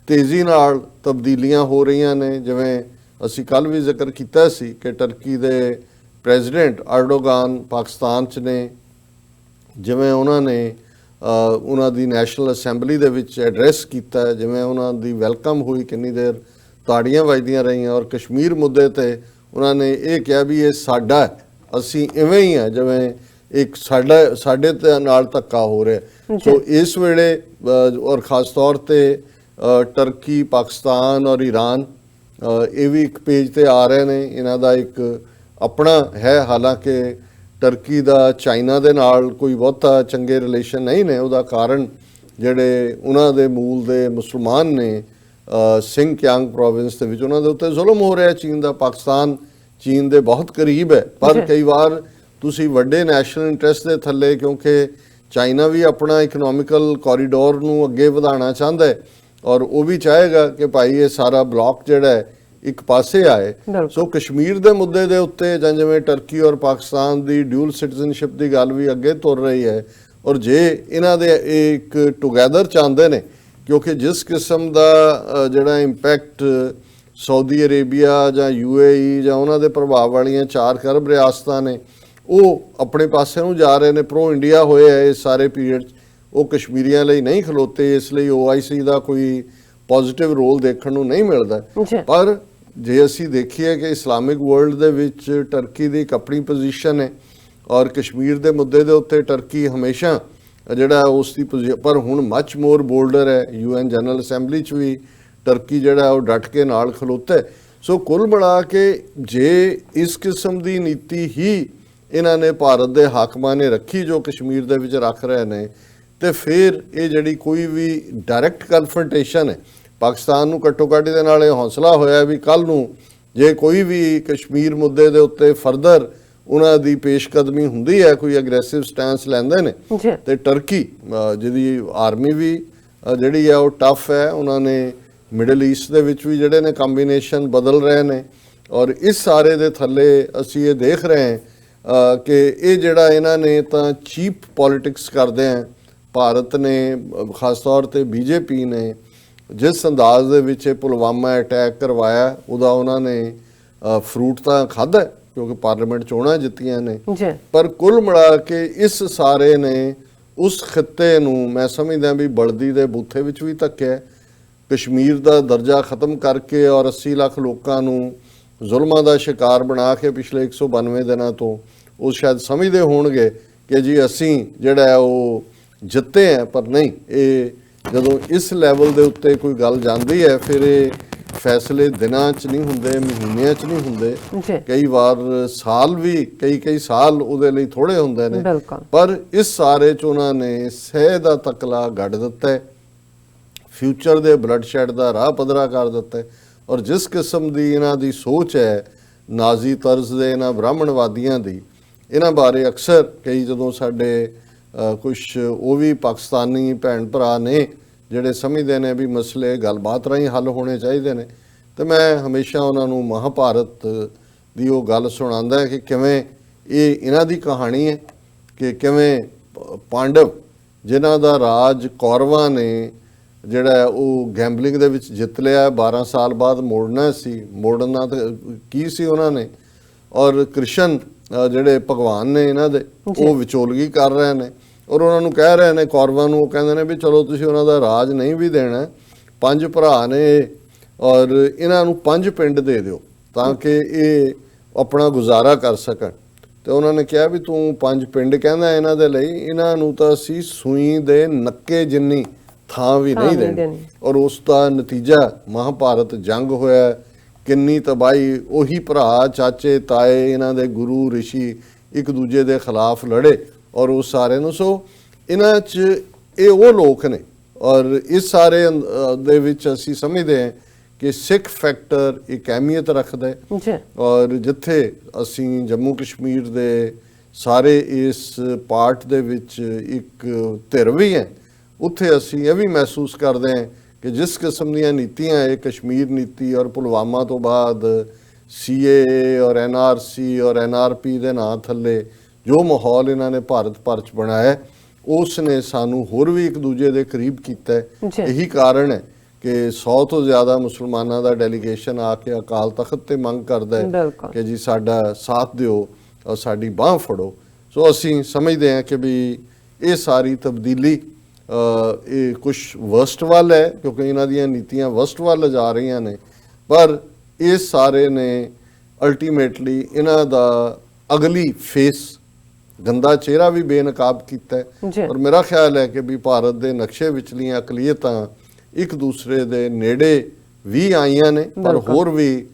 S2: ਤੇਜ਼ੀ ਨਾਲ ਤਬਦੀਲੀਆਂ ਹੋ ਰਹੀਆਂ ਨੇ, ਜਿਵੇਂ ਅਸੀਂ ਕੱਲ ਵੀ ਜ਼ਿਕਰ ਕੀਤਾ ਸੀ ਕਿ ਟਰਕੀ ਦੇ ਪ੍ਰੈਜ਼ੀਡੈਂਟ ਅਰਦੋਗਾਨ ਪਾਕਿਸਤਾਨ 'ਚ ਨੇ, ਜਿਵੇਂ ਉਹਨਾਂ ਨੇ ਉਹਨਾਂ ਦੀ ਨੈਸ਼ਨਲ ਅਸੈਂਬਲੀ ਦੇ ਵਿੱਚ ਐਡਰੈਸ ਕੀਤਾ, ਜਿਵੇਂ ਉਹਨਾਂ ਦੀ ਵੈਲਕਮ ਹੋਈ, ਕਿੰਨੀ ਦੇਰ ਤਾੜੀਆਂ ਵੱਜਦੀਆਂ ਰਹੀਆਂ, ਔਰ ਕਸ਼ਮੀਰ ਮੁੱਦੇ ਤੇ ਉਹਨਾਂ ਨੇ ਇਹ ਕਿਹਾ ਵੀ ਇਹ ਸਾਡਾ, ਅਸੀਂ ਇਵੇਂ ਹੀ ਆ ਜਿਵੇਂ ਇੱਕ ਸਾਡੇ ਨਾਲ ਧੱਕਾ ਹੋ ਰਿਹਾ। ਸੋ ਇਸ ਵੇਲੇ ਔਰ ਖਾਸ ਤੌਰ ਤੇ ਟਰਕੀ, ਪਾਕਿਸਤਾਨ ਔਰ ਈਰਾਨ ਇਹ ਵੀ ਇੱਕ ਪੇਜ ਤੇ ਆ ਰਹੇ ਨੇ, ਇਹਨਾਂ ਦਾ ਇੱਕ ਆਪਣਾ ਹੈ, ਹਾਲਾਂਕਿ ਟਰਕੀ ਦਾ ਚਾਈਨਾ ਦੇ ਨਾਲ ਕੋਈ ਬਹੁਤਾ ਚੰਗੇ ਰਿਲੇਸ਼ਨ ਨਹੀਂ ਨੇ। ਉਹਦਾ ਕਾਰਨ ਜਿਹੜੇ ਉਹਨਾਂ ਦੇ ਮੂਲ ਦੇ ਮੁਸਲਮਾਨ ਨੇ ਸਿੰਗਕਿਆਂਗ ਪ੍ਰੋਵਿੰਸ ਦੇ ਵਿੱਚ, ਉਹਨਾਂ ਦੇ ਉੱਤੇ ਜ਼ੁਲਮ ਹੋ ਰਿਹਾ ਚੀਨ ਦਾ। ਪਾਕਿਸਤਾਨ ਚੀਨ ਦੇ ਬਹੁਤ ਕਰੀਬ ਹੈ, ਪਰ ਕਈ ਵਾਰ ਤੁਸੀਂ ਵੱਡੇ ਨੈਸ਼ਨਲ ਇੰਟਰਸਟ ਦੇ ਥੱਲੇ, ਕਿਉਂਕਿ ਚਾਈਨਾ ਵੀ ਆਪਣਾ ਇਕਨੋਮਿਕਲ ਕੋਰੀਡੋਰ ਨੂੰ ਅੱਗੇ ਵਧਾਉਣਾ ਚਾਹੁੰਦਾ ਹੈ ਔਰ ਉਹ ਵੀ ਚਾਹੇਗਾ ਕਿ ਭਾਈ ਇਹ ਸਾਰਾ ਬਲੌਕ ਜਿਹੜਾ ਹੈ ਇੱਕ ਪਾਸੇ ਆਏ।
S1: ਬਿਲਕੁਲ।
S2: ਸੋ ਕਸ਼ਮੀਰ ਦੇ ਮੁੱਦੇ ਦੇ ਉੱਤੇ ਜਾਂ ਜਿਵੇਂ ਟਰਕੀ ਔਰ ਪਾਕਿਸਤਾਨ ਦੀ ਡਿਊਲ ਸਿਟੀਜ਼ਨਸ਼ਿਪ ਦੀ ਗੱਲ ਵੀ ਅੱਗੇ ਤੁਰ ਰਹੀ ਹੈ, ਔਰ ਜੇ ਇਹਨਾਂ ਦੇ ਇਹ ਇੱਕ ਟੁਗੇਦਰ ਚਾਹੁੰਦੇ ਨੇ, ਕਿਉਂਕਿ ਜਿਸ ਕਿਸਮ ਦਾ ਜਿਹੜਾ ਇੰਪੈਕਟ ਸਾਊਦੀ ਅਰੇਬੀਆ ਜਾਂ UAE ਜਾਂ ਉਹਨਾਂ ਦੇ ਪ੍ਰਭਾਵ ਵਾਲੀਆਂ 4 ਅਰਬ ਰਿਆਸਤਾਂ ਨੇ, ਉਹ ਆਪਣੇ ਪਾਸੇ ਨੂੰ ਜਾ ਰਹੇ ਨੇ, ਪ੍ਰੋ ਇੰਡੀਆ ਹੋਏ ਹੈ ਇਸ ਸਾਰੇ ਪੀਰੀਅਡ 'ਚ, ਉਹ ਕਸ਼ਮੀਰੀਆਂ ਲਈ ਨਹੀਂ ਖਲੋਤੇ। ਇਸ ਲਈ OIC ਦਾ ਕੋਈ ਪੋਜ਼ਿਟਿਵ ਰੋਲ ਦੇਖਣ ਨੂੰ ਨਹੀਂ ਮਿਲਦਾ। ਪਰ ਜੇ ਅਸੀਂ ਦੇਖੀਏ ਕਿ ਇਸਲਾਮਿਕ ਵਰਲਡ ਦੇ ਵਿੱਚ ਟਰਕੀ ਦੀ ਇੱਕ ਆਪਣੀ ਪੋਜੀਸ਼ਨ ਹੈ, ਔਰ ਕਸ਼ਮੀਰ ਦੇ ਮੁੱਦੇ ਦੇ ਉੱਤੇ ਟਰਕੀ ਹਮੇਸ਼ਾ ਜਿਹੜਾ ਉਸ ਦੀ ਪਰ ਹੁਣ ਮੱਚ ਮੋਰ ਬੋਲਡਰ ਹੈ। UN ਜਨਰਲ ਅਸੈਂਬਲੀ 'ਚ ਵੀ ਟਰਕੀ ਜਿਹੜਾ ਉਹ ਡਟ ਕੇ ਨਾਲ ਖਲੋਤਾ। ਸੋ ਕੁੱਲ ਮਿਲਾ ਕੇ ਜੇ ਇਸ ਕਿਸਮ ਦੀ ਨੀਤੀ ਹੀ ਇਹਨਾਂ ਨੇ ਭਾਰਤ ਦੇ ਹਾਕਮਾਂ ਨੇ ਰੱਖੀ ਜੋ ਕਸ਼ਮੀਰ ਦੇ ਵਿੱਚ ਰੱਖ ਰਹੇ ਨੇ, ਤੇ ਫਿਰ ਇਹ ਜਿਹੜੀ ਕੋਈ ਵੀ ਡਾਇਰੈਕਟ ਕਨਫਰੰਟੇਸ਼ਨ ਹੈ, ਪਾਕਿਸਤਾਨ ਨੂੰ ਘੱਟੋ ਘੱਟ ਦੇ ਨਾਲ ਇਹ ਹੌਸਲਾ ਹੋਇਆ ਵੀ ਕੱਲ ਨੂੰ ਜੇ ਕੋਈ ਵੀ ਕਸ਼ਮੀਰ ਮੁੱਦੇ ਦੇ ਉੱਤੇ ਫਰਦਰ ਉਹਨਾਂ ਦੀ ਪੇਸ਼ਕਦਮੀ ਹੁੰਦੀ ਹੈ, ਕੋਈ ਅਗਰੈਸਿਵ ਸਟੈਂਸ ਲੈਂਦੇ ਨੇ, ਤੇ ਟਰਕੀ ਜਿਹਦੀ ਆਰਮੀ ਵੀ ਜਿਹੜੀ ਹੈ ਉਹ ਟਫ ਹੈ। ਉਹਨਾਂ ਨੇ ਮਿਡਲ ਈਸਟ ਦੇ ਵਿੱਚ ਵੀ ਜਿਹੜੇ ਨੇ ਕੰਬੀਨੇਸ਼ਨ ਬਦਲ ਰਹੇ ਨੇ, ਔਰ ਇਸ ਸਾਰੇ ਦੇ ਥੱਲੇ ਅਸੀਂ ਇਹ ਦੇਖ ਰਹੇ ਹਾਂ ਕਿ ਇਹ ਜਿਹੜਾ ਇਹਨਾਂ ਨੇ ਤਾਂ ਚੀਪ ਪੋਲਿਟਿਕਸ ਕਰਦੇ ਆ। ਭਾਰਤ ਨੇ ਖਾਸ ਤੌਰ ਤੇ BJP ਨੇ ਜਿਸ ਅੰਦਾਜ਼ ਦੇ ਵਿੱਚ ਪੁਲਵਾਮਾ ਅਟੈਕ ਕਰਵਾਇਆ, ਉਹਦਾ ਉਹਨਾਂ ਨੇ ਫਰੂਟ ਤਾਂ ਖਾਧਾ ਕਿਉਂਕਿ ਪਾਰਲੀਮੈਂਟ ਚੋਣਾਂ ਜਿੱਤੀਆਂ ਨੇ। ਪਰ ਕੁੱਲ ਮਿਲਾ ਕੇ ਇਸ ਸਾਰੇ ਨੇ ਉਸ ਖਿੱਤੇ ਨੂੰ ਮੈਂ ਸਮਝਦਾ ਵੀ ਬਲਦੀ ਦੇ ਬੂਥੇ ਵਿੱਚ ਵੀ ਧੱਕਿਆ। ਕਸ਼ਮੀਰ ਦਾ ਦਰਜਾ ਖਤਮ ਕਰਕੇ ਔਰ 80 ਲੱਖ ਲੋਕਾਂ ਨੂੰ ਜ਼ੁਲਮਾਂ ਦਾ ਸ਼ਿਕਾਰ ਬਣਾ ਕੇ ਪਿਛਲੇ 192 ਦਿਨਾਂ ਤੋਂ ਉਹ ਸ਼ਾਇਦ ਸਮਝਦੇ ਹੋਣਗੇ ਕਿ ਜੀ ਅਸੀਂ ਜਿਹੜਾ ਹੈ ਉਹ ਜਿੱਤੇ ਹੈ। ਪਰ ਨਹੀਂ, ਇਹ ਜਦੋਂ ਇਸ ਲੈਵਲ ਦੇ ਉੱਤੇ ਕੋਈ ਗੱਲ ਜਾਂਦੀ ਹੈ, ਫਿਰ ਇਹ ਫੈਸਲੇ ਦਿਨਾਂ 'ਚ ਨਹੀਂ ਹੁੰਦੇ, ਮਹੀਨਿਆਂ 'ਚ ਨਹੀਂ ਹੁੰਦੇ, ਕਈ ਵਾਰ ਸਾਲ ਵੀ ਕਈ ਸਾਲ ਉਹਦੇ ਲਈ ਥੋੜੇ ਹੁੰਦੇ ਨੇ। ਪਰ ਇਸ ਸਾਰੇ 'ਚ ਉਹਨਾਂ ਨੇ ਸਹਿ ਦਾ ਤਕਲਾ ਗੱਡ ਦਿੱਤਾ ਹੈ, ਫਿਊਚਰ ਦੇ ਬਲੱਡ ਸ਼ੈਡ ਦਾ ਰਾਹ ਪੱਧਰਾ ਕਰ ਦਿੱਤਾ ਹੈ। ਔਰ ਜਿਸ ਕਿਸਮ ਦੀ ਇਹਨਾਂ ਦੀ ਸੋਚ ਹੈ ਨਾਜ਼ੀ ਤਰਜ਼ ਦੇ ਇਹਨਾਂ ਬ੍ਰਾਹਮਣਵਾਦੀਆਂ ਦੀ, ਇਹਨਾਂ ਬਾਰੇ ਅਕਸਰ ਕਈ ਜਦੋਂ ਸਾਡੇ ਕੁਝ ਉਹ ਵੀ ਪਾਕਿਸਤਾਨੀ ਭੈਣ ਭਰਾ ਨੇ ਜਿਹੜੇ ਸਮਝਦੇ ਨੇ ਵੀ ਮਸਲੇ ਗੱਲਬਾਤ ਰਾਹੀਂ ਹੱਲ ਹੋਣੇ ਚਾਹੀਦੇ ਨੇ, ਤੇ ਮੈਂ ਹਮੇਸ਼ਾ ਉਹਨਾਂ ਨੂੰ ਮਹਾਭਾਰਤ ਦੀ ਉਹ ਗੱਲ ਸੁਣਾਉਂਦਾ ਕਿ ਕਿਵੇਂ ਇਹ ਇਹਨਾਂ ਦੀ ਕਹਾਣੀ ਹੈ ਕਿ ਕਿਵੇਂ ਪਾਂਡਵ ਜਿਨ੍ਹਾਂ ਦਾ ਰਾਜ ਕੌਰਵਾਂ ਨੇ ਜਿਹੜਾ ਉਹ ਗੈਂਬਲਿੰਗ ਦੇ ਵਿੱਚ ਜਿੱਤ ਲਿਆ, 12 ਸਾਲ ਬਾਅਦ ਮੋੜਨਾ ਸੀ, ਮੋੜਨਾ ਤਾਂ ਕੀ ਸੀ ਉਹਨਾਂ ਨੇ, ਔਰ ਕ੍ਰਿਸ਼ਨ ਜਿਹੜੇ ਭਗਵਾਨ ਨੇ ਇਹਨਾਂ ਦੇ ਉਹ ਵਿਚੋਲਗੀ ਕਰ ਰਹੇ ਨੇ, ਔਰ ਉਹਨਾਂ ਨੂੰ ਕਹਿ ਰਹੇ ਨੇ ਕੌਰਵਾਂ ਨੂੰ, ਉਹ ਕਹਿੰਦੇ ਨੇ ਵੀ ਚਲੋ ਤੁਸੀਂ ਉਹਨਾਂ ਦਾ ਰਾਜ ਨਹੀਂ ਵੀ ਦੇਣਾ, 5 ਭਰਾ ਨੇ ਔਰ ਇਹਨਾਂ ਨੂੰ 5 ਪਿੰਡ ਦੇ ਦਿਓ ਤਾਂ ਕਿ ਇਹ ਆਪਣਾ ਗੁਜ਼ਾਰਾ ਕਰ ਸਕਣ। ਤੇ ਉਹਨਾਂ ਨੇ ਕਿਹਾ ਵੀ ਤੂੰ 5 ਪਿੰਡ ਕਹਿੰਦਾ ਇਹਨਾਂ ਦੇ ਲਈ, ਇਹਨਾਂ ਨੂੰ ਤਾਂ ਅਸੀਂ ਸੂਈ ਦੇ ਨੱਕੇ ਜਿੰਨੀ ਥਾਂ ਵੀ ਨਹੀਂ ਦੇਣੀ। ਔਰ ਉਸ ਦਾ ਨਤੀਜਾ ਮਹਾਭਾਰਤ ਜੰਗ ਹੋਇਆ, ਕਿੰਨੀ ਤਬਾਹੀ, ਉਹੀ ਭਰਾ ਚਾਚੇ ਤਾਏ ਇਹਨਾਂ ਦੇ ਗੁਰੂ ਰਿਸ਼ੀ ਇੱਕ ਦੂਜੇ ਦੇ ਖਿਲਾਫ ਲੜੇ ਔਰ ਉਹ ਸਾਰੇ ਨੂੰ। ਸੋ ਇਹਨਾਂ 'ਚ ਇਹ ਉਹ ਲੋਕ ਨੇ, ਔਰ ਇਸ ਸਾਰੇ ਦੇ ਵਿੱਚ ਅਸੀਂ ਸਮਝਦੇ ਹਾਂ ਕਿ ਸਿੱਖ ਫੈਕਟਰ ਇੱਕ ਅਹਿਮੀਅਤ ਰੱਖਦਾ ਹੈ। ਔਰ ਜਿੱਥੇ ਅਸੀਂ ਜੰਮੂ ਕਸ਼ਮੀਰ ਦੇ ਸਾਰੇ ਇਸ ਪਾਰਟ ਦੇ ਵਿੱਚ ਇੱਕ ਧਿਰ ਵੀ ਹੈ, ਉੱਥੇ ਅਸੀਂ ਇਹ ਵੀ ਮਹਿਸੂਸ ਕਰਦੇ ਹਾਂ ਕਿ ਜਿਸ ਕਿਸਮ ਦੀਆਂ ਨੀਤੀਆਂ ਇਹ ਕਸ਼ਮੀਰ ਨੀਤੀ ਔਰ ਪੁਲਵਾਮਾ ਤੋਂ ਬਾਅਦ CAA ਔਰ NRC ਔਰ NRP ਦੇ ਨਾਂ ਥੱਲੇ ਜੋ ਮਾਹੌਲ ਇਹਨਾਂ ਨੇ ਭਾਰਤ ਭਰ 'ਚ ਬਣਾਇਆ, ਉਸ ਨੇ ਸਾਨੂੰ ਹੋਰ ਵੀ ਇੱਕ ਦੂਜੇ ਦੇ ਕਰੀਬ ਕੀਤਾ ਹੈ। ਇਹੀ ਕਾਰਨ ਹੈ ਕਿ 100 ਤੋਂ ਜ਼ਿਆਦਾ ਮੁਸਲਮਾਨਾਂ ਦਾ ਡੈਲੀਗੇਸ਼ਨ ਆ ਕੇ ਅਕਾਲ ਤਖਤ ਤੇ ਮੰਗ ਕਰਦਾ ਹੈ ਕਿ ਜੀ ਸਾਡਾ ਸਾਥ ਦਿਓ ਔਰ ਸਾਡੀ ਬਾਂਹ ਫੜੋ। ਸੋ ਅਸੀਂ ਸਮਝਦੇ ਹਾਂ ਕਿ ਵੀ ਇਹ ਸਾਰੀ ਤਬਦੀਲੀ ਇਹ ਕੁਝ ਵਰਸਟ ਵੱਲ ਹੈ ਕਿਉਂਕਿ ਇਹਨਾਂ ਦੀਆਂ ਨੀਤੀਆਂ ਵਰਸਟ ਵੱਲ ਜਾ ਰਹੀਆਂ ਨੇ, ਪਰ ਇਹ ਸਾਰੇ ਨੇ ਅਲਟੀਮੇਟਲੀ ਇਹਨਾਂ ਦਾ ਅਗਲੀ ਫੇਸ ਗੰਦਾ ਚਿਹਰਾ ਵੀ ਬੇਨਕਾਬ ਕੀਤਾ ਹੈ। ਔਰ ਮੇਰਾ ਖਿਆਲ ਹੈ ਕਿ ਵੀ ਭਾਰਤ ਦੇ ਨਕਸ਼ੇ ਵਿਚਲੀਆਂ ਅਕਲੀਅਤਾਂ ਇੱਕ ਦੂਸਰੇ ਦੇ ਨੇੜੇ ਵੀ ਆਈਆਂ ਨੇ, ਪਰ ਹੋਰ ਵੀ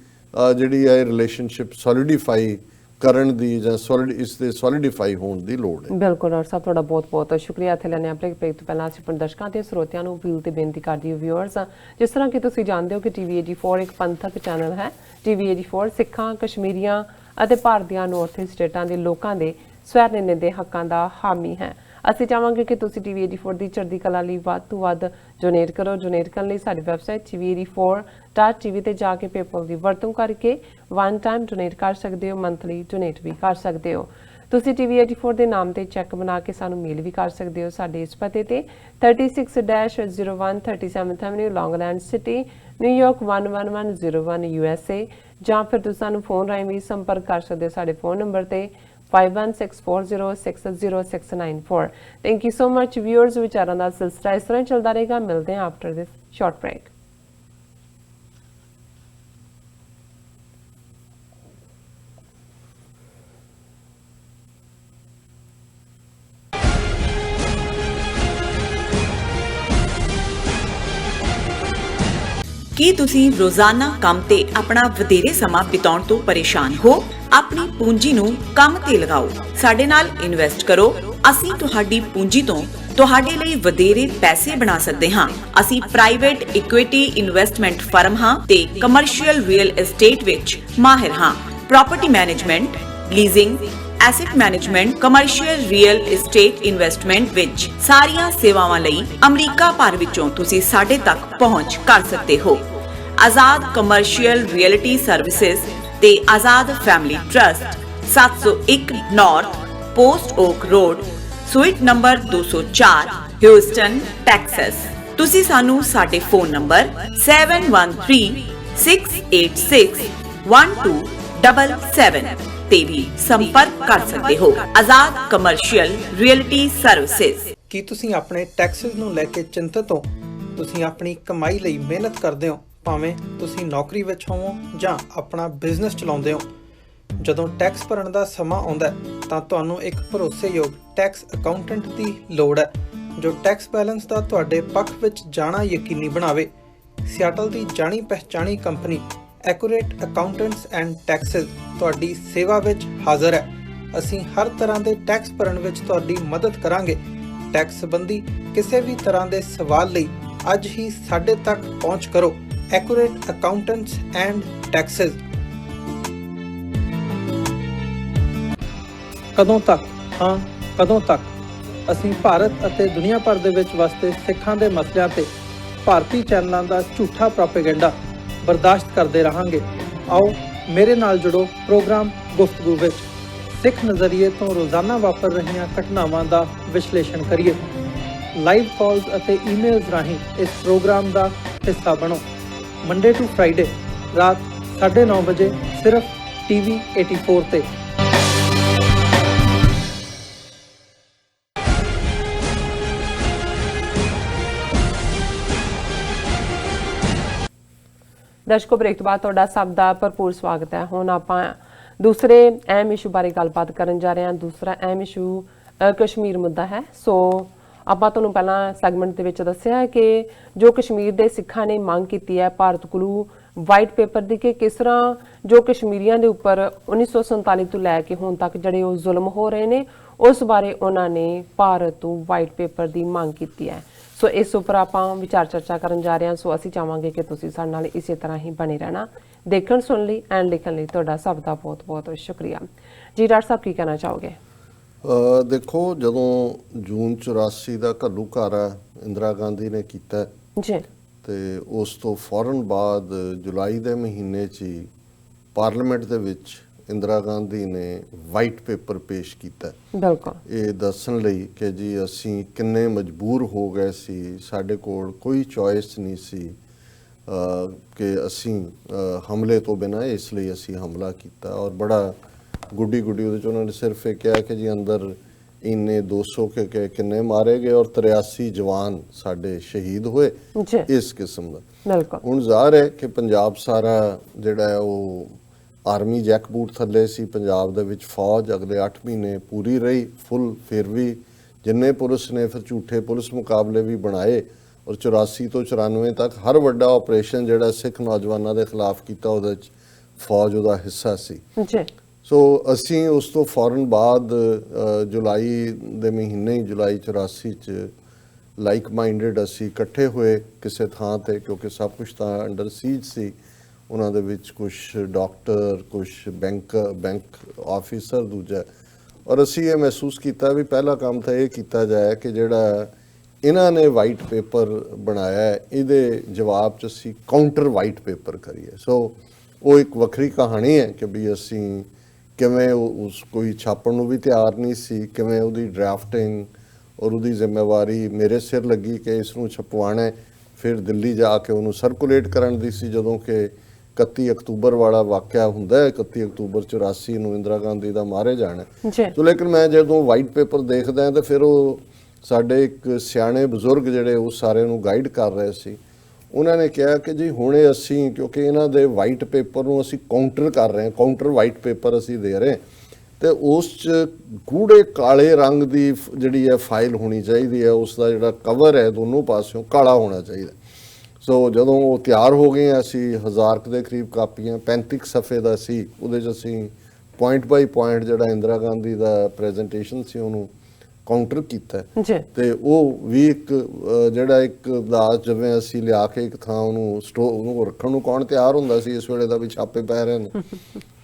S2: ਜਿਹੜੀ ਹੈ ਰਿਲੇਸ਼ਨਸ਼ਿਪ ਸੋਲੀਡੀਫਾਈ ਕਰਨ ਦੀ ਜਾਂ ਇਸ ਦੇ ਸੋਲੀਡੀਫਾਈ ਹੋਣ ਦੀ ਲੋੜ ਹੈ।
S1: ਬਿਲਕੁਲ ਡਾਕਟਰ ਸਾਹਿਬ, ਤੁਹਾਡਾ ਬਹੁਤ ਬਹੁਤ ਸ਼ੁਕਰੀਆ। ਇੱਥੇ ਲੈਣੇ ਆਪਣੇ ਬ੍ਰੇਕ ਤੋਂ ਪਹਿਲਾਂ ਅਸੀਂ ਦਰਸ਼ਕਾਂ ਤੇ ਸਰੋਤਿਆਂ ਨੂੰ ਅਪੀਲ ਤੇ ਬੇਨਤੀ ਕਰਦੀ ਹਾਂ ਵਿਊਅਰਸ, ਜਿਸ ਤਰ੍ਹਾਂ ਕਿ ਤੁਸੀਂ ਜਾਣਦੇ ਹੋ ਕਿ TV84 ਇੱਕ ਪੰਥਕ ਚੈਨਲ ਹੈ। TV84 ਸਿੱਖਾਂ, ਕਸ਼ਮੀਰੀਆਂ ਅਤੇ ਭਾਰਤ ਦੀਆਂ ਨਾਰਥ ਈਸਟ ਸਟੇਟਾਂ ਦੇ ਲੋਕਾਂ ਦੇ ਸਵੈ ਨਿਰਣੇ ਦੇ ਹੱਕਾਂ ਦਾ ਹਾਮੀ ਹੈ। ਅਸੀਂ ਚਾਹਾਂਗੇ ਕਿ ਤੁਸੀਂ ਟੀਵੀ 84 ਦੀ ਚੜ੍ਹਦੀ ਕਲਾ ਲਈ ਵੱਧ ਤੋਂ ਵੱਧ ਡੋਨੇਟ ਕਰੋ। ਡੋਨੇਟ ਕਰਨ ਲਈ ਸਾਡੀ ਵੈਬਸਾਈਟ tv84.tv ਤੇ ਜਾ ਕੇ ਪੇਪਲ ਦੀ ਵਰਤੋਂ ਕਰਕੇ ਵਨ ਟਾਈਮ ਡੋਨੇਟ ਕਰ ਸਕਦੇ ਹੋ, ਮੰਥਲੀ ਡੋਨੇਟ ਵੀ ਕਰ ਸਕਦੇ ਹੋ। ਤੁਸੀਂ ਟੀਵੀ 84 ਦੇ ਨਾਮ ਤੇ ਚੈੱਕ ਬਣਾ ਕੇ ਸਾਨੂੰ ਮੇਲ ਵੀ ਕਰ ਸਕਦੇ ਹੋ ਸਾਡੇ ਇਸ ਪਤੇ ਤੇ 36-01 37th Avenue, Long Island City, New York 11101 USA, ਜਾਂ ਫਿਰ ਤੁਸੀਂ ਸਾਨੂੰ ਫੋਨ ਰਾਹੀਂ ਵੀ ਸੰਪਰਕ ਕਰ ਸਕਦੇ ਹੋ ਸਾਡੇ ਫੋਨ ਨੰਬਰ ਤੇ 5164060694। Thank you so much viewers. ਵਿਚਾਰਾਂ ਦਾ ਸਿਲਸਿਲਾ ਇਸ ਤਰ੍ਹਾਂ ਚੱਲਦਾ ਰਹੇਗਾ। ਮਿਲਦੇ ਹਾਂ ਆਫਟਰ ਦਿਸ ਸ਼ਾਰਟ ਬ੍ਰੇਕ।
S3: ਕੀ ਤੁਸੀਂ ਰੋਜ਼ਾਨਾ ਕੰਮ ਤੇ ਆਪਣਾ ਵਧੇਰੇ ਸਮਾਂ ਬਿਤਾਉਣ ਤੋਂ ਪਰੇਸ਼ਾਨ ਹੋ? ਆਪਣੀ ਪੂੰਜੀ ਨੂੰ ਕੰਮ ਤੇ ਲਗਾਓ, ਸਾਡੇ ਨਾਲ ਇਨਵੈਸਟ ਕਰੋ। ਅਸੀਂ ਤੁਹਾਡੀ ਪੂੰਜੀ ਤੋਂ ਤੁਹਾਡੇ ਲਈ ਵਧੇਰੇ ਪੈਸੇ ਬਣਾ ਸਕਦੇ ਹਾਂ। ਅਸੀਂ ਪ੍ਰਾਈਵੇਟ ਇਕੁਇਟੀ ਇਨਵੈਸਟਮੈਂਟ ਫਰਮ ਹਾਂ ਤੇ ਕਮਰਸ਼ੀਅਲ ਰੀਅਲ ਏਸਟੇਟ ਵਿੱਚ ਮਾਹਿਰ ਹਾਂ। Property management, leasing, asset management, commercial real estate investment ਵਿੱਚ ਸਾਰੀਆਂ ਸੇਵਾਵਾਂ ਲਈ ਅਮਰੀਕਾ ਭਰ ਵਿੱਚੋਂ ਤੁਸੀਂ ਸਾਡੇ ਤੱਕ ਪਹੁੰਚ ਕਰ ਸਕਦੇ ਹੋ। ਆਜ਼ਾਦ ਕਮਰਸ਼ੀਅਲ ਰੀਅਲਟੀ ਸਰਵਿਸਿਜ਼ ਤੇ Azad family trust, 701 North Post Oak Road, suite number 204, Houston, Texas. ਤੁਸੀਂ ਸਾਨੂੰ ਸਾਡੇ ਫੋਨ ਨੰਬਰ 7136861277 ਤੇ ਵੀ ਸੰਪਰਕ ਕਰ ਸਕਦੇ ਹੋ। ਆਜ਼ਾਦ ਕਮਰਸ਼ੀਅਲ ਰੀਅਲਟੀ ਸਰਵਿਸਿਜ਼।
S4: ਕੀ ਤੁਸੀਂ ਆਪਣੇ ਟੈਕਸਸ ਨੂੰ ਲੈ ਕੇ ਚਿੰਤਤ ਹੋ? ਤੁਸੀਂ ਆਪਣੀ ਕਮਾਈ ਲਈ ਮਿਹਨਤ ਕਰਦੇ ਹੋ, ਭਾਵੇਂ ਤੁਸੀਂ ਨੌਕਰੀ ਵਿੱਚ ਹੋਵੋ ਜਾਂ ਆਪਣਾ ਬਿਜ਼ਨਸ ਚਲਾਉਂਦੇ ਹੋ। ਜਦੋਂ ਟੈਕਸ ਭਰਨ ਦਾ ਸਮਾਂ ਆਉਂਦਾ ਹੈ ਤਾਂ ਤੁਹਾਨੂੰ ਇੱਕ ਭਰੋਸੇਯੋਗ ਟੈਕਸ ਅਕਾਊਂਟੈਂਟ ਦੀ ਲੋੜ ਹੈ ਜੋ ਟੈਕਸ ਬੈਲੈਂਸ ਦਾ ਤੁਹਾਡੇ ਪੱਖ ਵਿੱਚ ਜਾਣਾ ਯਕੀਨੀ ਬਣਾਵੇ। ਸਿਆਟਲ ਦੀ ਜਾਣੀ ਪਛਾਣੀ company Accurate Accountants and Taxes ਤੁਹਾਡੀ ਸੇਵਾ ਵਿੱਚ ਹਾਜ਼ਰ ਹੈ। ਅਸੀਂ ਹਰ ਤਰ੍ਹਾਂ ਦੇ ਟੈਕਸ ਭਰਨ ਵਿੱਚ ਤੁਹਾਡੀ ਮਦਦ ਕਰਾਂਗੇ। ਟੈਕਸ ਸੰਬੰਧੀ ਕਿਸੇ ਵੀ ਤਰ੍ਹਾਂ ਦੇ ਸਵਾਲ ਲਈ ਅੱਜ ਹੀ ਸਾਡੇ ਤੱਕ ਪਹੁੰਚ ਕਰੋ। Accurate Accountants and Texas. ਕਦੋਂ ਤੱਕ? ਹਾਂ, ਕਦੋਂ ਤੱਕ? ਅਸੀਂ ਭਾਰਤ ਅਤੇ ਦੁਨੀਆ ਭਰ ਦੇ ਵਿੱਚ ਵਸਦੇ ਸਿੱਖਾਂ ਦੇ ਮਸਲਿਆਂ ਤੇ ਭਾਰਤੀ ਚੈਨਲਾਂ ਦਾ ਝੂਠਾ ਪ੍ਰੋਪੇਗੈਂਡਾ ਬਰਦਾਸ਼ਤ ਕਰਦੇ ਰਹਾਂਗੇ। ਆਓ ਮੇਰੇ ਨਾਲ ਜੁੜੋ ਪ੍ਰੋਗਰਾਮ ਗੁਫ਼ਤਗੂ ਵਿੱਚ। ਸਿੱਖ ਨਜ਼ਰੀਏ ਤੋਂ ਰੋਜ਼ਾਨਾ ਵਾਪਰ ਰਹੀਆਂ ਘਟਨਾਵਾਂ ਦਾ ਵਿਸ਼ਲੇਸ਼ਣ ਕਰੀਏ। ਲਾਈਵ ਕਾਲਸ ਅਤੇ ਈਮੇਲਸ ਰਾਹੀਂ ਇਸ ਪ੍ਰੋਗਰਾਮ ਦਾ ਹਿੱਸਾ ਬਣੋ। ਮੰਡੇ ਟੂ ਫਰਾਈਡੇ ਰਾਤ 9:30 ਵਜੇ ਸਿਰਫ ਟੀਵੀ 84 ਤੇ।
S1: ਦਰਸ਼ਕੋ, ਬ੍ਰੇਕ ਤੋਂ ਬਾਅਦ ਤੁਹਾਡਾ ਸਭ ਦਾ ਭਰਪੂਰ ਸਵਾਗਤ ਹੈ। ਹੁਣ ਆਪਾਂ ਦੂਸਰੇ ਅਹਿਮ ਇਸ਼ੂ ਬਾਰੇ ਗੱਲਬਾਤ ਕਰਨ ਜਾ ਰਹੇ ਹਾਂ। ਦੂਸਰਾ ਅਹਿਮ ਇਸ਼ੂ ਕਸ਼ਮੀਰ ਮੁੱਦਾ ਹੈ। ਸੋ ਆਪਾਂ ਤੁਹਾਨੂੰ ਪਹਿਲਾਂ ਸੈਗਮੈਂਟ ਦੇ ਵਿੱਚ ਦੱਸਿਆ ਹੈ ਕਿ ਜੋ ਕਸ਼ਮੀਰ ਦੇ ਸਿੱਖਾਂ ਨੇ ਮੰਗ ਕੀਤੀ ਹੈ ਭਾਰਤ ਕੋਲੋਂ ਵਾਈਟ ਪੇਪਰ ਦੀ, ਕਿ ਕਿਸ ਤਰ੍ਹਾਂ ਜੋ ਕਸ਼ਮੀਰੀਆਂ ਦੇ ਉੱਪਰ 1947 ਤੋਂ ਲੈ ਕੇ ਹੁਣ ਤੱਕ ਜਿਹੜੇ ਉਹ ਜ਼ੁਲਮ ਹੋ ਰਹੇ ਨੇ, ਉਸ ਬਾਰੇ ਉਹਨਾਂ ਨੇ ਭਾਰਤ ਤੋਂ ਵਾਈਟ ਪੇਪਰ ਦੀ ਮੰਗ ਕੀਤੀ ਹੈ। ਸੋ ਇਸ ਉੱਪਰ ਆਪਾਂ ਵਿਚਾਰ ਚਰਚਾ ਕਰਨ ਜਾ ਰਹੇ ਹਾਂ। ਸੋ ਅਸੀਂ ਚਾਹਾਂਗੇ ਕਿ ਤੁਸੀਂ ਸਾਡੇ ਨਾਲ ਇਸੇ ਤਰ੍ਹਾਂ ਹੀ ਬਣੇ ਰਹਿਣਾ। ਦੇਖਣ, ਸੁਣ ਲਈ ਐਂਡ ਲਿਖਣ ਲਈ ਤੁਹਾਡਾ ਸਭ ਦਾ ਬਹੁਤ ਬਹੁਤ ਸ਼ੁਕਰੀਆ ਜੀ। ਡਾਕਟਰ ਸਾਹਿਬ, ਕੀ ਕਹਿਣਾ ਚਾਹੋਗੇ?
S2: ਦੇਖੋ, ਜਦੋਂ ਜੂਨ 84 ਦਾ ਘੱਲੂਘਾਰਾ ਇੰਦਰਾ ਗਾਂਧੀ ਨੇ ਕੀਤਾ
S1: ਜੀ, ਤੇ
S2: ਉਸ ਤੋਂ ਫੌਰਨ ਬਾਅਦ ਜੁਲਾਈ ਦੇ ਮਹੀਨੇ 'ਚ ਹੀ ਪਾਰਲੀਮੈਂਟ ਦੇ ਵਿੱਚ ਇੰਦਰਾ ਗਾਂਧੀ ਨੇ ਵਾਈਟ ਪੇਪਰ ਪੇਸ਼ ਕੀਤਾ। ਬਿਲਕੁਲ, ਇਹ ਦੱਸਣ ਲਈ ਕਿ ਜੀ ਅਸੀਂ ਕਿੰਨੇ ਮਜਬੂਰ ਹੋ ਗਏ ਸੀ, ਸਾਡੇ ਕੋਲ ਕੋਈ ਚੋਇਸ ਨਹੀਂ ਸੀ ਕਿ ਅਸੀਂ ਹਮਲੇ ਤੋਂ ਬਿਨਾਂ, ਇਸ ਲਈ ਅਸੀਂ ਹਮਲਾ ਕੀਤਾ। ਔਰ ਬੜਾ ਗੁੱਡੀ ਉਹਦੇ 'ਚ ਉਹਨਾਂ ਨੇ ਸਿਰਫ ਇਹ ਕਿਹਾ ਕਿ ਜੀ ਅੰਦਰ ਇੰਨੇ 200 ਕੇ ਕਿੰਨੇ ਮਾਰੇ ਗਏ ਔਰ 83 ਜਵਾਨ ਸਾਡੇ ਸ਼ਹੀਦ ਹੋਏ, ਇਸ ਕਿਸਮ ਦਾ। ਬਿਲਕੁਲ, ਹੁਣ ਜ਼ਾਹਰ ਹੈ ਕਿ ਪੰਜਾਬ ਸਾਰਾ ਜਿਹੜਾ ਹੈ ਉਹ ਆਰਮੀ ਜੈਕ ਬੂਟ ਥੱਲੇ ਸੀ। ਪੰਜਾਬ ਦੇ ਵਿੱਚ ਫੌਜ ਅਗਲੇ 8 ਮਹੀਨੇ ਪੂਰੀ ਰਹੀ ਫੁੱਲ। ਫਿਰ ਵੀ ਜਿੰਨੇ ਪੁਲਿਸ ਨੇ ਫਿਰ ਝੂਠੇ ਪੁਲਿਸ ਮੁਕਾਬਲੇ ਵੀ ਬਣਾਏ ਔਰ 84 ਤੋਂ 94 ਤੱਕ ਹਰ ਵੱਡਾ ਆਪਰੇਸ਼ਨ ਜਿਹੜਾ ਸਿੱਖ ਨੌਜਵਾਨਾਂ ਦੇ ਖਿਲਾਫ ਕੀਤਾ ਉਹਦੇ 'ਚ ਫੌਜ ਉਹਦਾ ਹਿੱਸਾ ਸੀ। ਸੋ ਅਸੀਂ ਉਸ ਤੋਂ ਫੌਰਨ ਬਾਅਦ ਜੁਲਾਈ ਦੇ ਮਹੀਨੇ ਹੀ, ਜੁਲਾਈ 84 'ਚ ਲਾਈਕ ਮਾਈਂਡਡ ਅਸੀਂ ਇਕੱਠੇ ਹੋਏ ਕਿਸੇ ਥਾਂ ਤੇ, ਕਿਉਂਕਿ ਸਭ ਕੁਛ ਤਾਂ ਅੰਡਰ ਸੀਜ ਸੀ। ਉਹਨਾਂ ਦੇ ਵਿੱਚ ਕੁਛ ਡਾਕਟਰ, ਕੁਛ ਬੈਂਕ ਆਫਿਸਰ, ਦੂਜਾ ਔਰ ਅਸੀਂ ਇਹ ਮਹਿਸੂਸ ਕੀਤਾ ਵੀ ਪਹਿਲਾ ਕੰਮ ਤਾਂ ਇਹ ਕੀਤਾ ਜਾਏ ਕਿ ਜਿਹੜਾ ਇਹਨਾਂ ਨੇ ਵਾਈਟ ਪੇਪਰ ਬਣਾਇਆ ਹੈ, ਇਹਦੇ ਜਵਾਬ 'ਚ ਅਸੀਂ ਕਾਊਂਟਰ ਵਾਈਟ ਪੇਪਰ ਕਰੀਏ। ਸੋ ਉਹ ਇੱਕ ਵੱਖਰੀ ਕਹਾਣੀ ਹੈ ਕਿ ਵੀ ਅਸੀਂ ਕਿਵੇਂ ਉਸ ਕੋਈ ਛਾਪਣ ਨੂੰ ਵੀ ਤਿਆਰ ਨਹੀਂ ਸੀ, ਕਿਵੇਂ ਉਹਦੀ ਡਰਾਫਟਿੰਗ ਔਰ ਉਹਦੀ ਜ਼ਿੰਮੇਵਾਰੀ ਮੇਰੇ ਸਿਰ ਲੱਗੀ ਕਿ ਇਸ ਨੂੰ ਛਪਵਾਉਣਾ ਹੈ, ਫਿਰ ਦਿੱਲੀ ਜਾ ਕੇ ਉਹਨੂੰ ਸਰਕੂਲੇਟ ਕਰਨ ਦੀ ਸੀ। ਜਦੋਂ ਕਿ 31 ਅਕਤੂਬਰ ਵਾਲਾ ਵਾਕਿਆ ਹੁੰਦਾ ਹੈ, 31 ਅਕਤੂਬਰ 84 ਨੂੰ ਇੰਦਰਾ ਗਾਂਧੀ ਦਾ ਮਾਰੇ ਜਾਣਾ। ਸੋ ਲੇਕਿਨ ਮੈਂ ਜਦੋਂ ਵਾਈਟ ਪੇਪਰ ਦੇਖਦਾ ਤਾਂ ਫਿਰ ਉਹ ਸਾਡੇ ਇੱਕ ਸਿਆਣੇ ਬਜ਼ੁਰਗ ਜਿਹੜੇ ਉਹ ਸਾਰਿਆਂ ਨੂੰ ਗਾਈਡ ਕਰ ਰਹੇ ਸੀ, ਉਹਨਾਂ ਨੇ ਕਿਹਾ ਕਿ ਜੀ ਹੁਣੇ ਅਸੀਂ ਕਿਉਂਕਿ ਇਹਨਾਂ ਦੇ ਵਾਈਟ ਪੇਪਰ ਨੂੰ ਅਸੀਂ ਕਾਊਂਟਰ ਕਰ ਰਹੇ ਹਾਂ, ਕਾਊਂਟਰ ਵਾਈਟ ਪੇਪਰ ਅਸੀਂ ਦੇ ਰਹੇ, ਤੇ ਉਸ 'ਚ ਗੂੜੇ ਕਾਲੇ ਰੰਗ ਦੀ ਜਿਹੜੀ ਹੈ ਫਾਈਲ ਹੋਣੀ ਚਾਹੀਦੀ ਹੈ, ਉਸ ਦਾ ਜਿਹੜਾ ਕਵਰ ਹੈ ਦੋਨੋਂ ਪਾਸਿਓਂ ਕਾਲਾ ਹੋਣਾ ਚਾਹੀਦਾ। ਸੋ ਜਦੋਂ ਉਹ ਤਿਆਰ ਹੋ ਗਏ ਅਸੀਂ 1000 ਦੇ ਕਰੀਬ ਕਾਪੀਆਂ 35 ਸਫ਼ੇ ਦਾ ਸੀ, ਉਹਦੇ 'ਚ ਅਸੀਂ ਪੁਆਇੰਟ ਬਾਈ ਪੁਆਇੰਟ ਜਿਹੜਾ ਇੰਦਰਾ ਗਾਂਧੀ ਦਾ ਪ੍ਰੈਜੈਂਟੇਸ਼ਨ ਸੀ ਉਹਨੂੰ ਕਾਊਂਟਰ ਕੀਤਾ ਤੇ ਉਹ ਵੀ ਇੱਕ ਜਿਹੜਾ ਇੱਕ ਦਾਸ ਜਿਵੇਂ ਅਸੀਂ ਲਿਆ ਕੇ ਇੱਕ ਥਾਂ ਉਹਨੂੰ ਰੱਖਣ ਨੂੰ ਕੌਣ ਤਿਆਰ ਹੁੰਦਾ ਸੀ ਇਸ ਵੇਲੇ ਦਾ ਵੀ ਛਾਪੇ ਪੈ ਰਹੇ ਨੇ।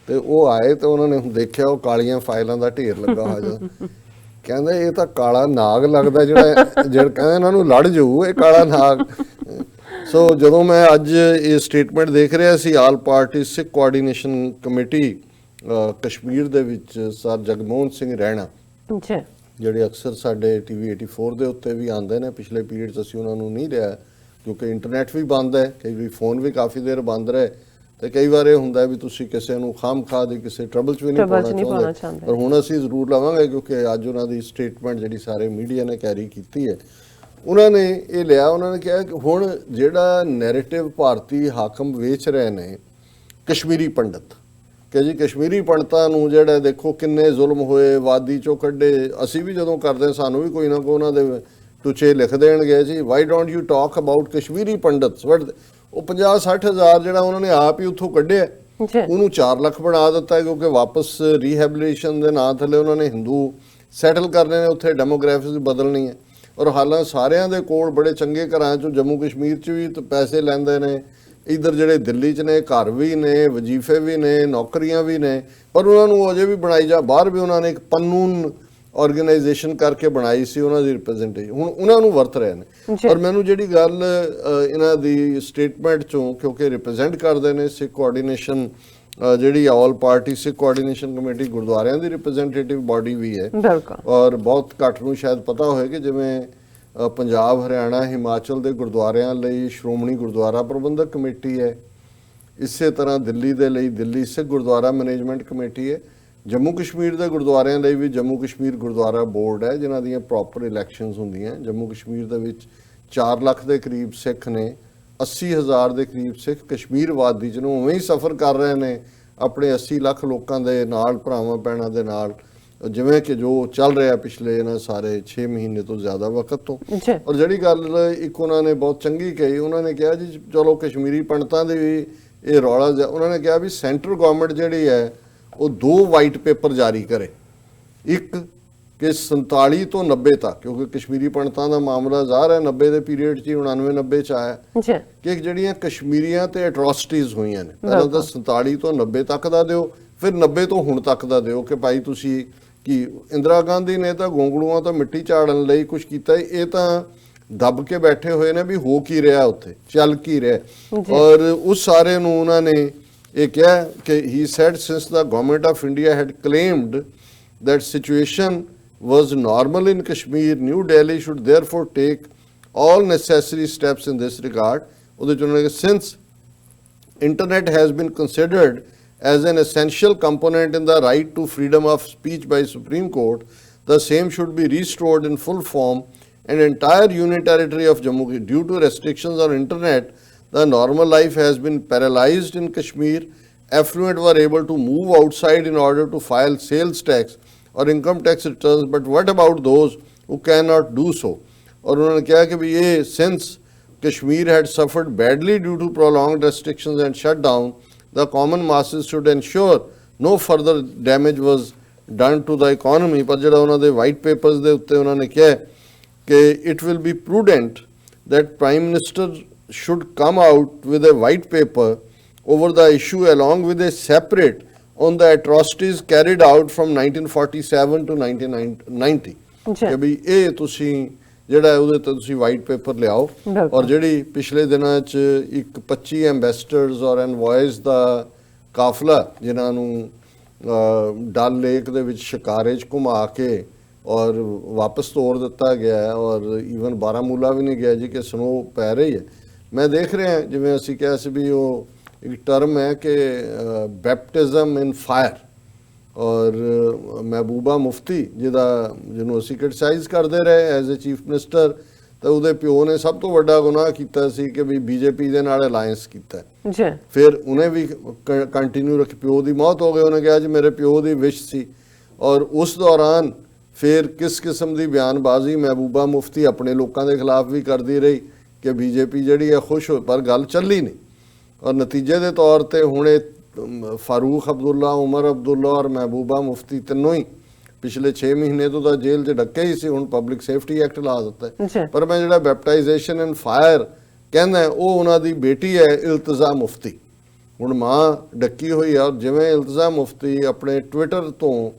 S2: ਤੇ ਉਹ ਆਏ ਤੇ ਉਹਨਾਂ ਨੇ ਦੇਖਿਆ ਉਹ ਕਾਲੀਆਂ ਫਾਈਲਾਂ ਦਾ ਢੇਰ ਲੱਗਾ ਹੋਇਆ। ਕਹਿੰਦੇ ਇਹ ਤਾਂ ਕਾਲਾ ਨਾਗ ਲੱਗਦਾ ਜਿਹੜਾ ਕਹਿੰਦੇ ਇਹਨਾਂ ਨੂੰ ਲੜ ਜਾਊ ਇਹ ਕਾਲਾ ਨਾਗ। ਸੋ ਜਦੋਂ ਮੈਂ ਅੱਜ ਇਹ ਸਟੇਟਮੈਂਟ ਦੇਖ ਰਿਹਾ ਸੀ ਆਲ ਪਾਰਟੀ ਸਿੱਖ ਕੋਆਰਡੀਨੇਸ਼ਨ ਕਮੇਟੀ ਕਸ਼ਮੀਰ ਦੇ ਵਿੱਚ ਸਰ ਜਗਮੋਹਨ ਸਿੰਘ ਰਹਿਣਾ ਜਿਹੜੇ ਅਕਸਰ ਸਾਡੇ TV 84 ਦੇ ਉੱਤੇ ਵੀ ਆਉਂਦੇ ਨੇ, ਪਿਛਲੇ ਪੀਰੀਅਡ 'ਚ ਅਸੀਂ ਉਹਨਾਂ ਨੂੰ ਨਹੀਂ ਲਿਆ ਕਿਉਂਕਿ ਇੰਟਰਨੈਟ ਵੀ ਬੰਦ ਹੈ, ਕਈ ਵਾਰੀ ਫੋਨ ਵੀ ਕਾਫੀ ਦੇਰ ਬੰਦ ਰਹੇ ਤੇ ਕਈ ਵਾਰ ਇਹ ਹੁੰਦਾ ਵੀ ਤੁਸੀਂ ਕਿਸੇ ਨੂੰ ਖਾਮਖਾ ਦੀ ਕਿਸੇ ਟਰਬਲ 'ਚ ਵੀ ਨਹੀਂ ਪਾਉਣਾ ਚਾਹੁੰਦੇ, ਪਰ ਹੁਣ ਅਸੀਂ ਜ਼ਰੂਰ ਲਵਾਂਗੇ ਕਿਉਂਕਿ ਅੱਜ ਉਹਨਾਂ ਦੀ ਸਟੇਟਮੈਂਟ ਜਿਹੜੀ ਸਾਰੇ ਮੀਡੀਆ ਨੇ ਕੈਰੀ ਕੀਤੀ ਹੈ, ਉਹਨਾਂ ਨੇ ਇਹ ਲਿਆ। ਉਹਨਾਂ ਨੇ ਕਿਹਾ ਕਿ ਹੁਣ ਜਿਹੜਾ ਨੈਰੇਟਿਵ ਭਾਰਤੀ ਹਾਕਮ ਵੇਚ ਰਹੇ ਨੇ ਕਸ਼ਮੀਰੀ ਪੰਡਤ ਕਿ ਜੀ ਕਸ਼ਮੀਰੀ ਪੰਡਤਾਂ ਨੂੰ ਜਿਹੜਾ ਦੇਖੋ ਕਿੰਨੇ ਜ਼ੁਲਮ ਹੋਏ, ਵਾਦੀ 'ਚੋਂ ਕੱਢੇ, ਅਸੀਂ ਵੀ ਜਦੋਂ ਕਰਦੇ ਸਾਨੂੰ ਵੀ ਕੋਈ ਨਾ ਕੋਈ ਉਹਨਾਂ ਦੇ ਟੁੱਚੇ ਲਿਖ ਦੇਣਗੇ ਜੀ why don't you talk about Kashmiri Pandits. But ਉਹ 50-60 ਹਜ਼ਾਰ ਜਿਹੜਾ ਉਹਨਾਂ ਨੇ ਆਪ ਹੀ ਉੱਥੋਂ ਕੱਢਿਆ ਉਹਨੂੰ 4 ਲੱਖ ਬਣਾ ਦਿੱਤਾ ਕਿਉਂਕਿ ਵਾਪਸ ਰੀਹੈਬਿਲਿਟੇਸ਼ਨ ਦੇ ਨਾਂ ਥੱਲੇ ਉਹਨਾਂ ਨੇ ਹਿੰਦੂ ਸੈਟਲ ਕਰਨੇ ਨੇ, ਉੱਥੇ ਡੈਮੋਗ੍ਰਾਫੀ ਬਦਲਣੀ ਹੈ। ਔਰ ਹਾਲਾਂਕਿ ਸਾਰਿਆਂ ਦੇ ਕੋਲ ਬੜੇ ਚੰਗੇ ਘਰਾਂ 'ਚੋਂ ਜੰਮੂ ਕਸ਼ਮੀਰ 'ਚ ਵੀ ਪੈਸੇ ਲੈਂਦੇ ਨੇ, ਇੱਧਰ ਜਿਹੜੇ ਦਿੱਲੀ 'ਚ ਨੇ ਘਰ ਵੀ ਨੇ, ਵਜ਼ੀਫੇ ਵੀ ਨੇ, ਨੌਕਰੀਆਂ ਵੀ ਨੇ, ਪਰ ਉਹਨਾਂ ਨੂੰ ਅਜੇ ਵੀ ਬਣਾਈ ਜਾ ਬਾਹਰ ਵੀ ਉਹਨਾਂ ਨੇ ਇੱਕ ਕਾਨੂੰਨ ਆਰਗੇਨਾਈਜੇਸ਼ਨ ਕਰਕੇ ਬਣਾਈ ਸੀ ਉਹਨਾਂ ਦੀ ਰਿਪਰੈਜ਼ੈਂਟੇਸ਼ਨ, ਹੁਣ ਉਹਨਾਂ ਨੂੰ ਵਰਤ ਰਹੇ ਨੇ। ਔਰ ਮੈਨੂੰ ਜਿਹੜੀ ਗੱਲ ਇਹਨਾਂ ਦੀ ਸਟੇਟਮੈਂਟ 'ਚੋਂ ਕਿਉਂਕਿ ਰਿਪਰੈਜ਼ੈਂਟ ਕਰਦੇ ਨੇ ਸਿੱਖ ਕੋਆਰਡੀਨੇਸ਼ਨ ਜਿਹੜੀ ਆਲ ਪਾਰਟੀ ਸਿੱਖ ਕੋਆਰਡੀਨੇਸ਼ਨ ਕਮੇਟੀ ਗੁਰਦੁਆਰਿਆਂ ਦੀ ਰਿਪਰੈਜ਼ੈਂਟੇਟਿਵ ਬਾਡੀ ਵੀ ਹੈ ਔਰ ਬਹੁਤ ਘੱਟ ਨੂੰ ਸ਼ਾਇਦ ਪਤਾ ਹੋਏ ਕਿ ਜਿਵੇਂ ਪੰਜਾਬ ਹਰਿਆਣਾ ਹਿਮਾਚਲ ਦੇ ਗੁਰਦੁਆਰਿਆਂ ਲਈ ਸ਼੍ਰੋਮਣੀ ਗੁਰਦੁਆਰਾ ਪ੍ਰਬੰਧਕ ਕਮੇਟੀ ਹੈ, ਇਸੇ ਤਰ੍ਹਾਂ ਦਿੱਲੀ ਦੇ ਲਈ ਦਿੱਲੀ ਸਿੱਖ ਗੁਰਦੁਆਰਾ ਮੈਨੇਜਮੈਂਟ ਕਮੇਟੀ ਹੈ, ਜੰਮੂ ਕਸ਼ਮੀਰ ਦੇ ਗੁਰਦੁਆਰਿਆਂ ਲਈ ਵੀ ਜੰਮੂ ਕਸ਼ਮੀਰ ਗੁਰਦੁਆਰਾ ਬੋਰਡ ਹੈ ਜਿਨ੍ਹਾਂ ਦੀਆਂ ਪ੍ਰੋਪਰ ਇਲੈਕਸ਼ਨਸ ਹੁੰਦੀਆਂ। ਜੰਮੂ ਕਸ਼ਮੀਰ ਦੇ ਵਿੱਚ 4 ਲੱਖ ਦੇ ਕਰੀਬ ਸਿੱਖ ਨੇ, 80,000 ਦੇ ਕਰੀਬ ਸਿੱਖ ਕਸ਼ਮੀਰ ਵਾਦੀ 'ਚ ਨੂੰ ਉਵੇਂ ਹੀ ਸਫ਼ਰ ਕਰ ਰਹੇ ਨੇ ਆਪਣੇ 80 ਲੱਖ ਲੋਕਾਂ ਦੇ ਨਾਲ, ਭਰਾਵਾਂ ਭੈਣਾਂ ਦੇ ਨਾਲ, ਜਿਵੇਂ ਕਿ ਜੋ ਚੱਲ ਰਿਹਾ ਪਿਛਲੇ ਇਹਨਾਂ ਸਾਰੇ 6 ਮਹੀਨੇ ਤੋਂ ਜ਼ਿਆਦਾ ਵਕਤ ਤੋਂ। ਔਰ ਜਿਹੜੀ ਗੱਲ ਇੱਕ ਉਹਨਾਂ ਨੇ ਬਹੁਤ ਚੰਗੀ ਕਹੀ, ਉਹਨਾਂ ਨੇ ਕਿਹਾ ਜੀ ਚਲੋ ਕਸ਼ਮੀਰੀ ਪੰਡਤਾਂ ਦੇ ਵੀ ਇਹ ਰੌਲਾ, ਉਹਨਾਂ ਨੇ ਕਿਹਾ ਵੀ ਸੈਂਟਰਲ ਗਵਰਨਮੈਂਟ ਜਿਹੜੀ ਹੈ ਉਹ 2 ਵਾਈਟ ਪੇਪਰ ਜਾਰੀ ਕਰੇ, ਇੱਕ ਕਿ 47 ਤੋਂ 90 ਤੱਕ, ਕਿਉਂਕਿ ਕਸ਼ਮੀਰੀ ਪੰਡਤਾਂ ਦਾ ਮਾਮਲਾ ਜ਼ਾਹਰ ਹੈ 90 ਦੇ ਪੀਰੀਅਡ 'ਚ 99-90 'ਚ ਆਇਆ ਕਿ ਜਿਹੜੀਆਂ ਕਸ਼ਮੀਰੀਆਂ ਤੇ ਐਟਰੋਸਿਟੀਜ਼ ਹੋਈਆਂ ਨੇ ਪਹਿਲਾਂ ਤਾਂ 47 ਤੋਂ 90 ਤੱਕ ਦਾ ਦਿਓ, ਫਿਰ 90 ਤੋਂ ਹੁਣ ਤੱਕ ਦਾ ਦਿਓ ਕਿ ਭਾਈ ਤੁਸੀਂ ਕਿ ਇੰਦਰਾ ਗਾਂਧੀ ਨੇ ਤਾਂ ਗੋਂਗਲੂਆਂ ਤੋਂ ਮਿੱਟੀ ਝਾੜਨ ਲਈ ਕੁਝ ਕੀਤਾ, ਇਹ ਤਾਂ ਦੱਬ ਕੇ ਬੈਠੇ ਹੋਏ ਨੇ ਵੀ ਹੋ ਕੀ ਰਿਹਾ ਉੱਥੇ, ਚੱਲ ਕੀ ਰਿਹਾ। ਔਰ ਉਸ ਸਾਰੇ ਨੂੰ ਉਹਨਾਂ ਨੇ ਇਹ ਕਿਹਾ ਕਿ he said since the government of India had claimed that situation was normal in Kashmir, New Delhi should therefore take all necessary steps in this regard. Since internet has been considered as an essential component in the right to freedom of speech by Supreme Court, the same should be restored in full form and entire Union Territory of Jammu. Due to restrictions on internet, the normal life has been paralyzed in Kashmir. Affluent were able to move outside in order to file sales tax or income tax returns, but what about those who cannot do so? और उन्होंने कहा कि भी ये since Kashmir had suffered badly due to prolonged restrictions and shutdown, the common masses should ensure no further damage was done to the economy. पर जड़ा उन्होंने white papers दे उत्ते उन्होंने कहा कि it will be prudent that Prime Minister should come out with a white paper over the issue along with a separate on the atrocities carried out from 1947 to 1990
S1: ਜੀ
S2: ਕਿ ਵੀ ਇਹ ਤੁਸੀਂ ਜਿਹੜਾ ਹੈ ਉਹਦੇ ਤੇ ਤੁਸੀਂ ਵਾਈਟ ਪੇਪਰ ਲਿਆਓ
S1: ਬਿਲਕੁਲ।
S2: ਔਰ ਜਿਹੜੀ ਪਿਛਲੇ ਦਿਨਾਂ 'ਚ ਇੱਕ 25 ਐਂਬੈਸਡਰਸ ਔਰ ਐਨਵॉयਜ਼ ਦਾ ਕਾਫਲਾ ਜਿਨ੍ਹਾਂ ਨੂੰ ਡਲ ਲੇਕ ਦੇ ਵਿੱਚ ਸ਼ਿਕਾਰੇ 'ਚ ਘੁਮਾ ਕੇ ਔਰ ਵਾਪਸ ਤੋੜ ਦਿੱਤਾ ਗਿਆ ਹੈ ਔਰ ਈਵਨ ਬਾਰਾਮੂਲਾ ਵੀ ਨਹੀਂ ਗਿਆ ਜੀ ਕਿ ਸਨੋ ਪੈ ਰਹੀ ਹੈ। ਮੈਂ ਦੇਖ ਰਿਹਾ ਜਿਵੇਂ ਅਸੀਂ ਕਿਹਾ ਸੀ ਵੀ ਉਹ ਇੱਕ ਟਰਮ ਹੈ ਕਿ ਬੈਪਟਿਜ਼ਮ ਇਨ ਫਾਇਰ ਔਰ ਮਹਿਬੂਬਾ ਮੁਫਤੀ ਜਿਹਨੂੰ ਅਸੀਂ ਕ੍ਰਿਟਿਸਾਈਜ਼ ਕਰਦੇ ਰਹੇ ਐਜ਼ ਅ ਚੀਫ ਮਿਨਿਸਟਰ, ਤਾਂ ਉਹਦੇ ਪਿਓ ਨੇ ਸਭ ਤੋਂ ਵੱਡਾ ਗੁਨਾਹ ਕੀਤਾ ਸੀ ਕਿ ਵੀ ਬੀਜੇਪੀ ਦੇ ਨਾਲ ਅਲਾਇੰਸ ਕੀਤਾ।
S1: ਜੀ
S2: ਫਿਰ ਉਹਨੇ ਵੀ ਕੰਟੀਨਿਊ ਰੱਖੀ, ਪਿਓ ਦੀ ਮੌਤ ਹੋ ਗਈ, ਉਹਨੇ ਕਿਹਾ ਜੀ ਮੇਰੇ ਪਿਓ ਦੀ ਵਿਸ਼ ਸੀ। ਔਰ ਉਸ ਦੌਰਾਨ ਫਿਰ ਕਿਸ ਕਿਸਮ ਦੀ ਬਿਆਨਬਾਜ਼ੀ ਮਹਿਬੂਬਾ ਮੁਫਤੀ ਆਪਣੇ ਲੋਕਾਂ ਦੇ ਖਿਲਾਫ ਵੀ ਕਰਦੀ ਰਹੀ ਕਿ ਬੀਜੇਪੀ ਜਿਹੜੀ ਹੈ ਖੁਸ਼ ਹੋ, ਪਰ ਗੱਲ ਚੱਲੀ ਨਹੀਂ। ਔਰ ਨਤੀਜੇ ਦੇ ਤੌਰ ਤੇ ਹੁਣ ਇਹ ਫਾਰੂਕ ਅਬਦੁੱਲਾ, ਉਮਰ ਅਬਦੁੱਲਾ ਔਰ ਮਹਿਬੂਬਾ ਮੁਫਤੀ ਤਿੰਨੋਂ ਹੀ ਪਿਛਲੇ 6 ਮਹੀਨੇ ਤੋਂ ਤਾਂ ਜੇਲ੍ਹ 'ਚ ਡੱਕੇ ਹੀ ਸੀ, ਹੁਣ ਪਬਲਿਕ ਸੇਫਟੀ ਐਕਟ ਲਾ ਦਿੱਤਾ
S1: ਜੀ।
S2: ਪਰ ਮੈਂ ਜਿਹੜਾ ਬੈਪਟਾਈਜੇਸ਼ਨ ਇਨ ਫਾਇਰ ਕਹਿੰਦਾ ਉਹ ਉਹਨਾਂ ਦੀ ਬੇਟੀ ਹੈ ਇਲਤਜ਼ਾ ਮੁਫਤੀ। ਹੁਣ ਮਾਂ ਡੱਕੀ ਹੋਈ ਆ, ਜਿਵੇਂ ਇਲਤਜ਼ਾ ਮੁਫਤੀ ਆਪਣੇ ਟਵਿੱਟਰ ਤੋਂ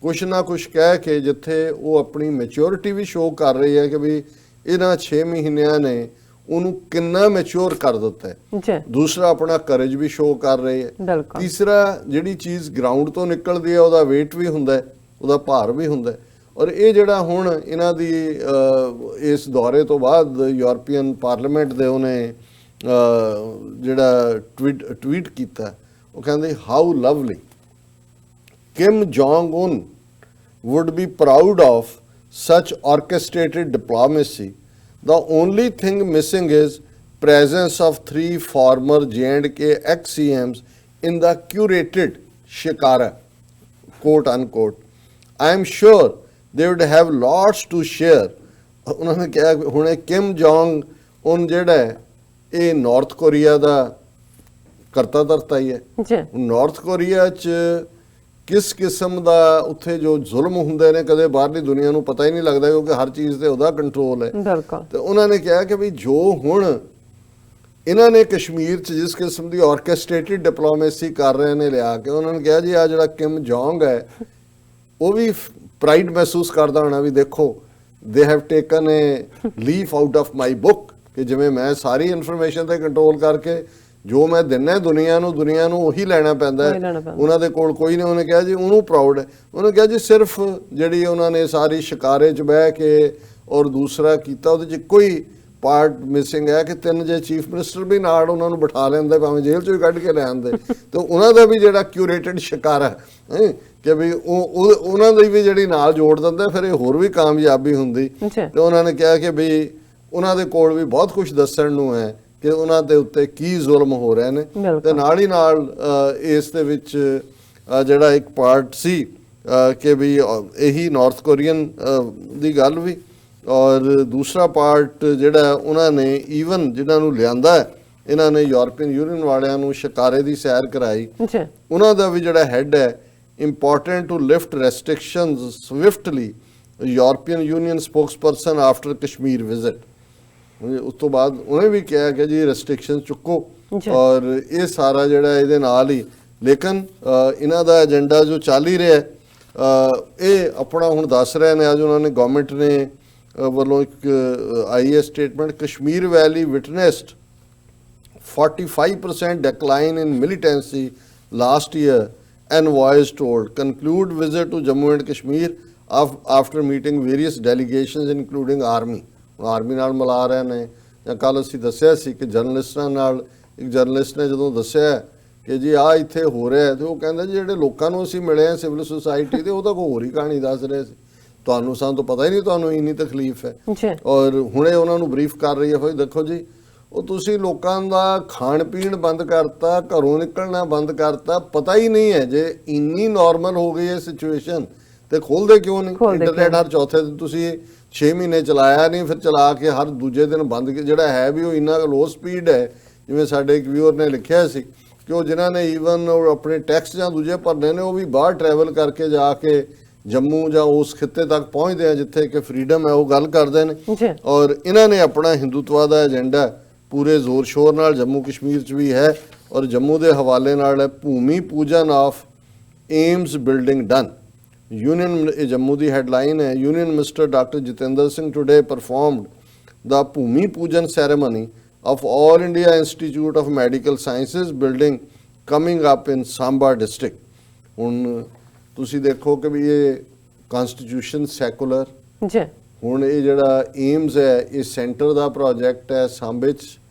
S2: ਕੁਛ ਨਾ ਕੁਛ ਕਹਿ ਕੇ ਜਿੱਥੇ ਉਹ ਆਪਣੀ ਮੈਚਿਓਰਿਟੀ ਵੀ ਸ਼ੋਅ ਕਰ ਰਹੀ ਹੈ ਕਿ ਵੀ ਇਹਨਾਂ 6 ਮਹੀਨਿਆਂ ਨੇ ਉਹਨੂੰ ਕਿੰਨਾ ਮੈਚਿਓਰ ਕਰ ਦਿੱਤਾ ਹੈ।
S1: ਜੀ
S2: ਦੂਸਰਾ ਆਪਣਾ ਕਰੇਜ ਵੀ ਸ਼ੋਅ ਕਰ ਰਹੀ ਹੈ।
S1: ਬਿਲਕੁਲ।
S2: ਤੀਸਰਾ ਜਿਹੜੀ ਚੀਜ਼ ਗਰਾਊਂਡ ਤੋਂ ਨਿਕਲਦੀ ਹੈ ਉਹਦਾ weight ਵੀ ਹੁੰਦਾ ਹੈ, ਉਹਦਾ ਭਾਰ ਵੀ ਹੁੰਦਾ ਹੈ। ਔਰ ਇਹ ਜਿਹੜਾ ਹੁਣ ਇਹਨਾਂ ਦੀ ਇਸ ਦੌਰੇ ਤੋਂ ਬਾਅਦ ਯੂਰਪੀਅਨ ਪਾਰਲੀਮੈਂਟ ਦੇ ਉਹਨੇ ਜਿਹੜਾ ਟਵੀਟ ਕੀਤਾ, ਉਹ ਕਹਿੰਦੇ ਹਾਊ ਲਵਲੀ ਕਿਮ ਜੋਂਗ ਉਨ would be proud of such orchestrated diplomacy. The only thing missing is presence of 3 former J&K ex-CMs in the curated shikara, quote unquote. I am sure they would have lots to share. उन्होंने किया हुणे Kim Jong Un जेड़ा है ये north Korea ਦਾ ਕਰਤਾ ਧਰਤਾ ਹੀ ਹੈ।
S1: ਜੀ
S2: north Korea 'ਚ ਕਿਸ ਕਿਸਮ ਦਾ ਉੱਥੇ ਜੋ ਜ਼ੁਲਮ ਹੁੰਦੇ ਨੇ ਕਦੇ ਬਾਹਰਲੀ ਦੁਨੀਆ ਨੂੰ ਪਤਾ ਹੀ ਨਹੀਂ ਲੱਗਦਾ ਕਿਉਂਕਿ ਹਰ ਚੀਜ਼ ਤੇ ਉਹਦਾ ਕੰਟਰੋਲ ਹੈ।
S1: ਬਿਲਕੁਲ।
S2: ਤੇ ਉਹਨਾਂ ਨੇ ਕਿਹਾ ਕਿ ਵੀ ਜੋ ਹੁਣ ਇਹਨਾਂ ਨੇ ਕਸ਼ਮੀਰ 'ਚ ਜਿਸ ਕਿਸਮ ਦੀ ਆਰਕੈਸਟ੍ਰੇਟਿਡ ਡਿਪਲੋਮੇਸੀ ਕਰ ਰਹੇ ਨੇ ਲਿਆ ਕੇ, ਉਹਨਾਂ ਨੇ ਕਿਹਾ ਜੀ ਆ ਜਿਹੜਾ ਕਿਮ ਜੋਂਗ ਹੈ ਉਹ ਵੀ ਪ੍ਰਾਈਡ ਮਹਿਸੂਸ ਕਰਦਾ ਹੋਣਾ ਵੀ ਦੇਖੋ they have taken A leaf out of my book ਕਿ ਜਿਵੇਂ ਮੈਂ ਸਾਰੀ ਇਨਫੋਰਮੇਸ਼ਨ ਤੇ ਕੰਟਰੋਲ ਕਰਕੇ ਜੋ ਮੈਂ ਦਿੰਦਾ ਦੁਨੀਆ ਨੂੰ ਉਹੀ ਲੈਣਾ ਪੈਂਦਾ ਹੈ। ਉਹਨਾਂ ਦੇ ਕੋਲ ਕੋਈ ਨਹੀਂ। ਉਹਨੇ ਕਿਹਾ ਜੀ ਉਹਨੂੰ ਪ੍ਰਾਊਡ ਹੈ। ਉਹਨੇ ਕਿਹਾ ਜੀ ਸਿਰਫ ਜਿਹੜੀ ਉਹਨਾਂ ਨੇ ਸਾਰੀ ਸ਼ਿਕਾਰੇ 'ਚ ਬਹਿ ਕੇ ਔਰ ਦੂਸਰਾ ਕੀਤਾ ਉਹਦੇ 'ਚ ਕੋਈ ਪਾਰਟ ਮਿਸਿੰਗ ਹੈ ਕਿ 3 ਜੇ ਚੀਫ ਮਿਨਿਸਟਰ ਵੀ ਨਾਲ ਉਹਨਾਂ ਨੂੰ ਬਿਠਾ ਲੈਂਦੇ ਭਾਵੇਂ ਜੇਲ੍ਹ 'ਚੋਂ ਹੀ ਕੱਢ ਕੇ ਲੈ ਆਉਂਦੇ ਤੇ ਉਹਨਾਂ ਦਾ ਵੀ ਜਿਹੜਾ ਕਿਊਰੇਟਡ ਸ਼ਿਕਾਰਾ ਹੈ ਕਿ ਵੀ ਉਹ ਉਹਨਾਂ ਦੀ ਵੀ ਜਿਹੜੀ ਨਾਲ ਜੋੜ ਦਿੰਦੇ ਫਿਰ ਇਹ ਹੋਰ ਵੀ ਕਾਮਯਾਬੀ ਹੁੰਦੀ। ਤੇ ਉਹਨਾਂ ਨੇ ਕਿਹਾ ਕਿ ਵੀ ਉਹਨਾਂ ਦੇ ਕੋਲ ਵੀ ਬਹੁਤ ਕੁਝ ਦੱਸਣ ਨੂੰ ਹੈ ਕਿ ਉਹਨਾਂ ਦੇ ਉੱਤੇ ਕੀ ਜ਼ੁਲਮ ਹੋ ਰਹੇ ਨੇ। ਤੇ ਨਾਲ ਹੀ ਨਾਲ ਇਸ ਦੇ ਵਿੱਚ ਜਿਹੜਾ ਇੱਕ ਪਾਰਟ ਸੀ ਕਿ ਵੀ ਇਹੀ ਨਾਰਥ ਕੋਰੀਅਨ ਦੀ ਗੱਲ ਵੀ ਔਰ ਦੂਸਰਾ ਪਾਰਟ ਜਿਹੜਾ ਉਹਨਾਂ ਨੇ ਈਵਨ ਜਿਨ੍ਹਾਂ ਨੂੰ ਲਿਆਂਦਾ ਇਹਨਾਂ ਨੇ ਯੂਰਪੀਅਨ ਯੂਨੀਅਨ ਵਾਲਿਆਂ ਨੂੰ ਸ਼ਿਕਾਰੇ ਦੀ ਸੈਰ ਕਰਾਈ, ਉਹਨਾਂ ਦਾ ਵੀ ਜਿਹੜਾ ਹੈੱਡ ਹੈ important to lift restrictions swiftly, European Union spokesperson after Kashmir visit. ਉਸ ਤੋਂ ਬਾਅਦ ਉਹਨੇ ਵੀ ਕਿਹਾ ਕਿ ਜੀ ਰੈਸਟ੍ਰਿਕਸ਼ਨ ਚੁੱਕੋ ਔਰ ਇਹ ਸਾਰਾ ਜਿਹੜਾ ਇਹਦੇ ਨਾਲ ਹੀ। ਲੇਕਿਨ ਇਹਨਾਂ ਦਾ ਏਜੰਡਾ ਜੋ ਚੱਲ ਹੀ ਰਿਹਾ ਇਹ ਆਪਣਾ ਹੁਣ ਦੱਸ ਰਹੇ ਨੇ। ਅੱਜ ਉਹਨਾਂ ਨੇ ਗਵਰਨਮੈਂਟ ਨੇ ਵੱਲੋਂ ਇੱਕ ਆਈ ਹੈ statement, Kashmir Valley witnessed 45% decline in militancy last year, envoys told. Conclude visit to Jammu and Kashmir after meeting various delegations including army. Army ਨਾਲ ਮਿਲਾ ਰਹੇ ਨੇ। ਜਾਂ ਕੱਲ੍ਹ ਅਸੀਂ ਦੱਸਿਆ ਸੀ ਕਿ ਜਰਨਲਿਸਟਾਂ ਨਾਲ ਇੱਕ ਜਰਨਲਿਸਟ ਨੇ ਜਦੋਂ ਦੱਸਿਆ ਕਿ ਜੀ ਆਹ ਇੱਥੇ ਹੋ ਰਿਹਾ ਤੇ ਉਹ ਕਹਿੰਦਾ ਜੀ ਜਿਹੜੇ ਲੋਕਾਂ ਨੂੰ ਅਸੀਂ ਮਿਲੇ ਹਾਂ ਸਿਵਲ ਸੁਸਾਇਟੀ ਦੇ ਉਹ ਤਾਂ ਕੋਈ ਹੋਰ ਹੀ ਕਹਾਣੀ ਦੱਸ ਰਹੇ ਸੀ, ਤੁਹਾਨੂੰ ਸਾਨੂੰ ਤਾਂ ਪਤਾ ਹੀ ਨਹੀਂ ਤੁਹਾਨੂੰ ਇੰਨੀ ਤਕਲੀਫ ਹੈ। ਔਰ ਹੁਣੇ ਉਹਨਾਂ ਨੂੰ ਬਰੀਫ ਕਰ ਰਹੀ ਹੈ ਭਾਈ ਦੇਖੋ ਜੀ ਉਹ ਤੁਸੀਂ ਲੋਕਾਂ ਦਾ ਖਾਣ ਪੀਣ ਬੰਦ ਕਰਤਾ, ਘਰੋਂ ਨਿਕਲਣਾ ਬੰਦ ਕਰਤਾ, ਪਤਾ ਹੀ ਨਹੀਂ ਹੈ ਜੇ ਇੰਨੀ ਨੋਰਮਲ ਹੋ ਗਈ ਹੈ ਸਿਚੁਏਸ਼ਨ ਤੇ ਖੋਲਦੇ ਕਿਉਂ ਨਹੀਂ? ਇੰਟਰਨੈਟ ਹਰ ਚੌਥੇ ਦਿਨ ਤੁਸੀਂ 6 ਮਹੀਨੇ ਚਲਾਇਆ ਨਹੀਂ, ਫਿਰ ਚਲਾ ਕੇ ਹਰ ਦੂਜੇ ਦਿਨ ਬੰਦ ਜਿਹੜਾ ਹੈ ਵੀ ਉਹ ਇੰਨਾ ਲੋ ਸਪੀਡ ਹੈ। ਜਿਵੇਂ ਸਾਡੇ ਇੱਕ ਵਿਊਅਰ ਨੇ ਲਿਖਿਆ ਸੀ ਕਿ ਉਹ ਜਿਨ੍ਹਾਂ ਨੇ ਈਵਨ ਆਪਣੇ ਟੈਕਸ ਜਾਂ ਦੂਜੇ ਭਰਨੇ ਨੇ ਉਹ ਵੀ ਬਾਹਰ ਟਰੈਵਲ ਕਰਕੇ ਜਾ ਕੇ ਜੰਮੂ ਜਾਂ ਉਸ ਖਿੱਤੇ ਤੱਕ ਪਹੁੰਚਦੇ ਆ ਜਿੱਥੇ ਕਿ ਫਰੀडम ਹੈ ਉਹ ਗੱਲ ਕਰਦੇ ਨੇ। ਔਰ ਇਹਨਾਂ ਨੇ ਆਪਣਾ ਹਿੰਦੂਤਵਾ ਦਾ ਏਜੰਡਾ ਪੂਰੇ ਜ਼ੋਰ ਸ਼ੋਰ ਨਾਲ ਜੰਮੂ ਕਸ਼ਮੀਰ 'ਚ ਵੀ ਹੈ ਔਰ ਜੰਮੂ ਦੇ ਹਵਾਲੇ ਨਾਲ ਹੈ Bhumi Pujan of AIIMS building done. Union, ਇਹ ਜੰਮੂ ਦੀ ਹੈਡਲਾਈਨ ਹੈ, union minister doctor Jatinder Singh today performed the Bhumi Pujan ceremony of All India Institute of Medical Sciences building coming up in Samba district. ਹੁਣ ਤੁਸੀਂ ਦੇਖੋ ਕਿ ਵੀ ਇਹ ਕਨਸਟੀਟਿਊਸ਼ਨ ਸੈਕੂਲਰ,
S1: ਜੀ
S2: ਹੁਣ ਇਹ ਜਿਹੜਾ ਏਮਸ ਹੈ ਇਹ ਸੈਂਟਰ ਦਾ ਪ੍ਰੋਜੈਕਟ ਹੈ, ਸਾਂਬੇ 'ਚ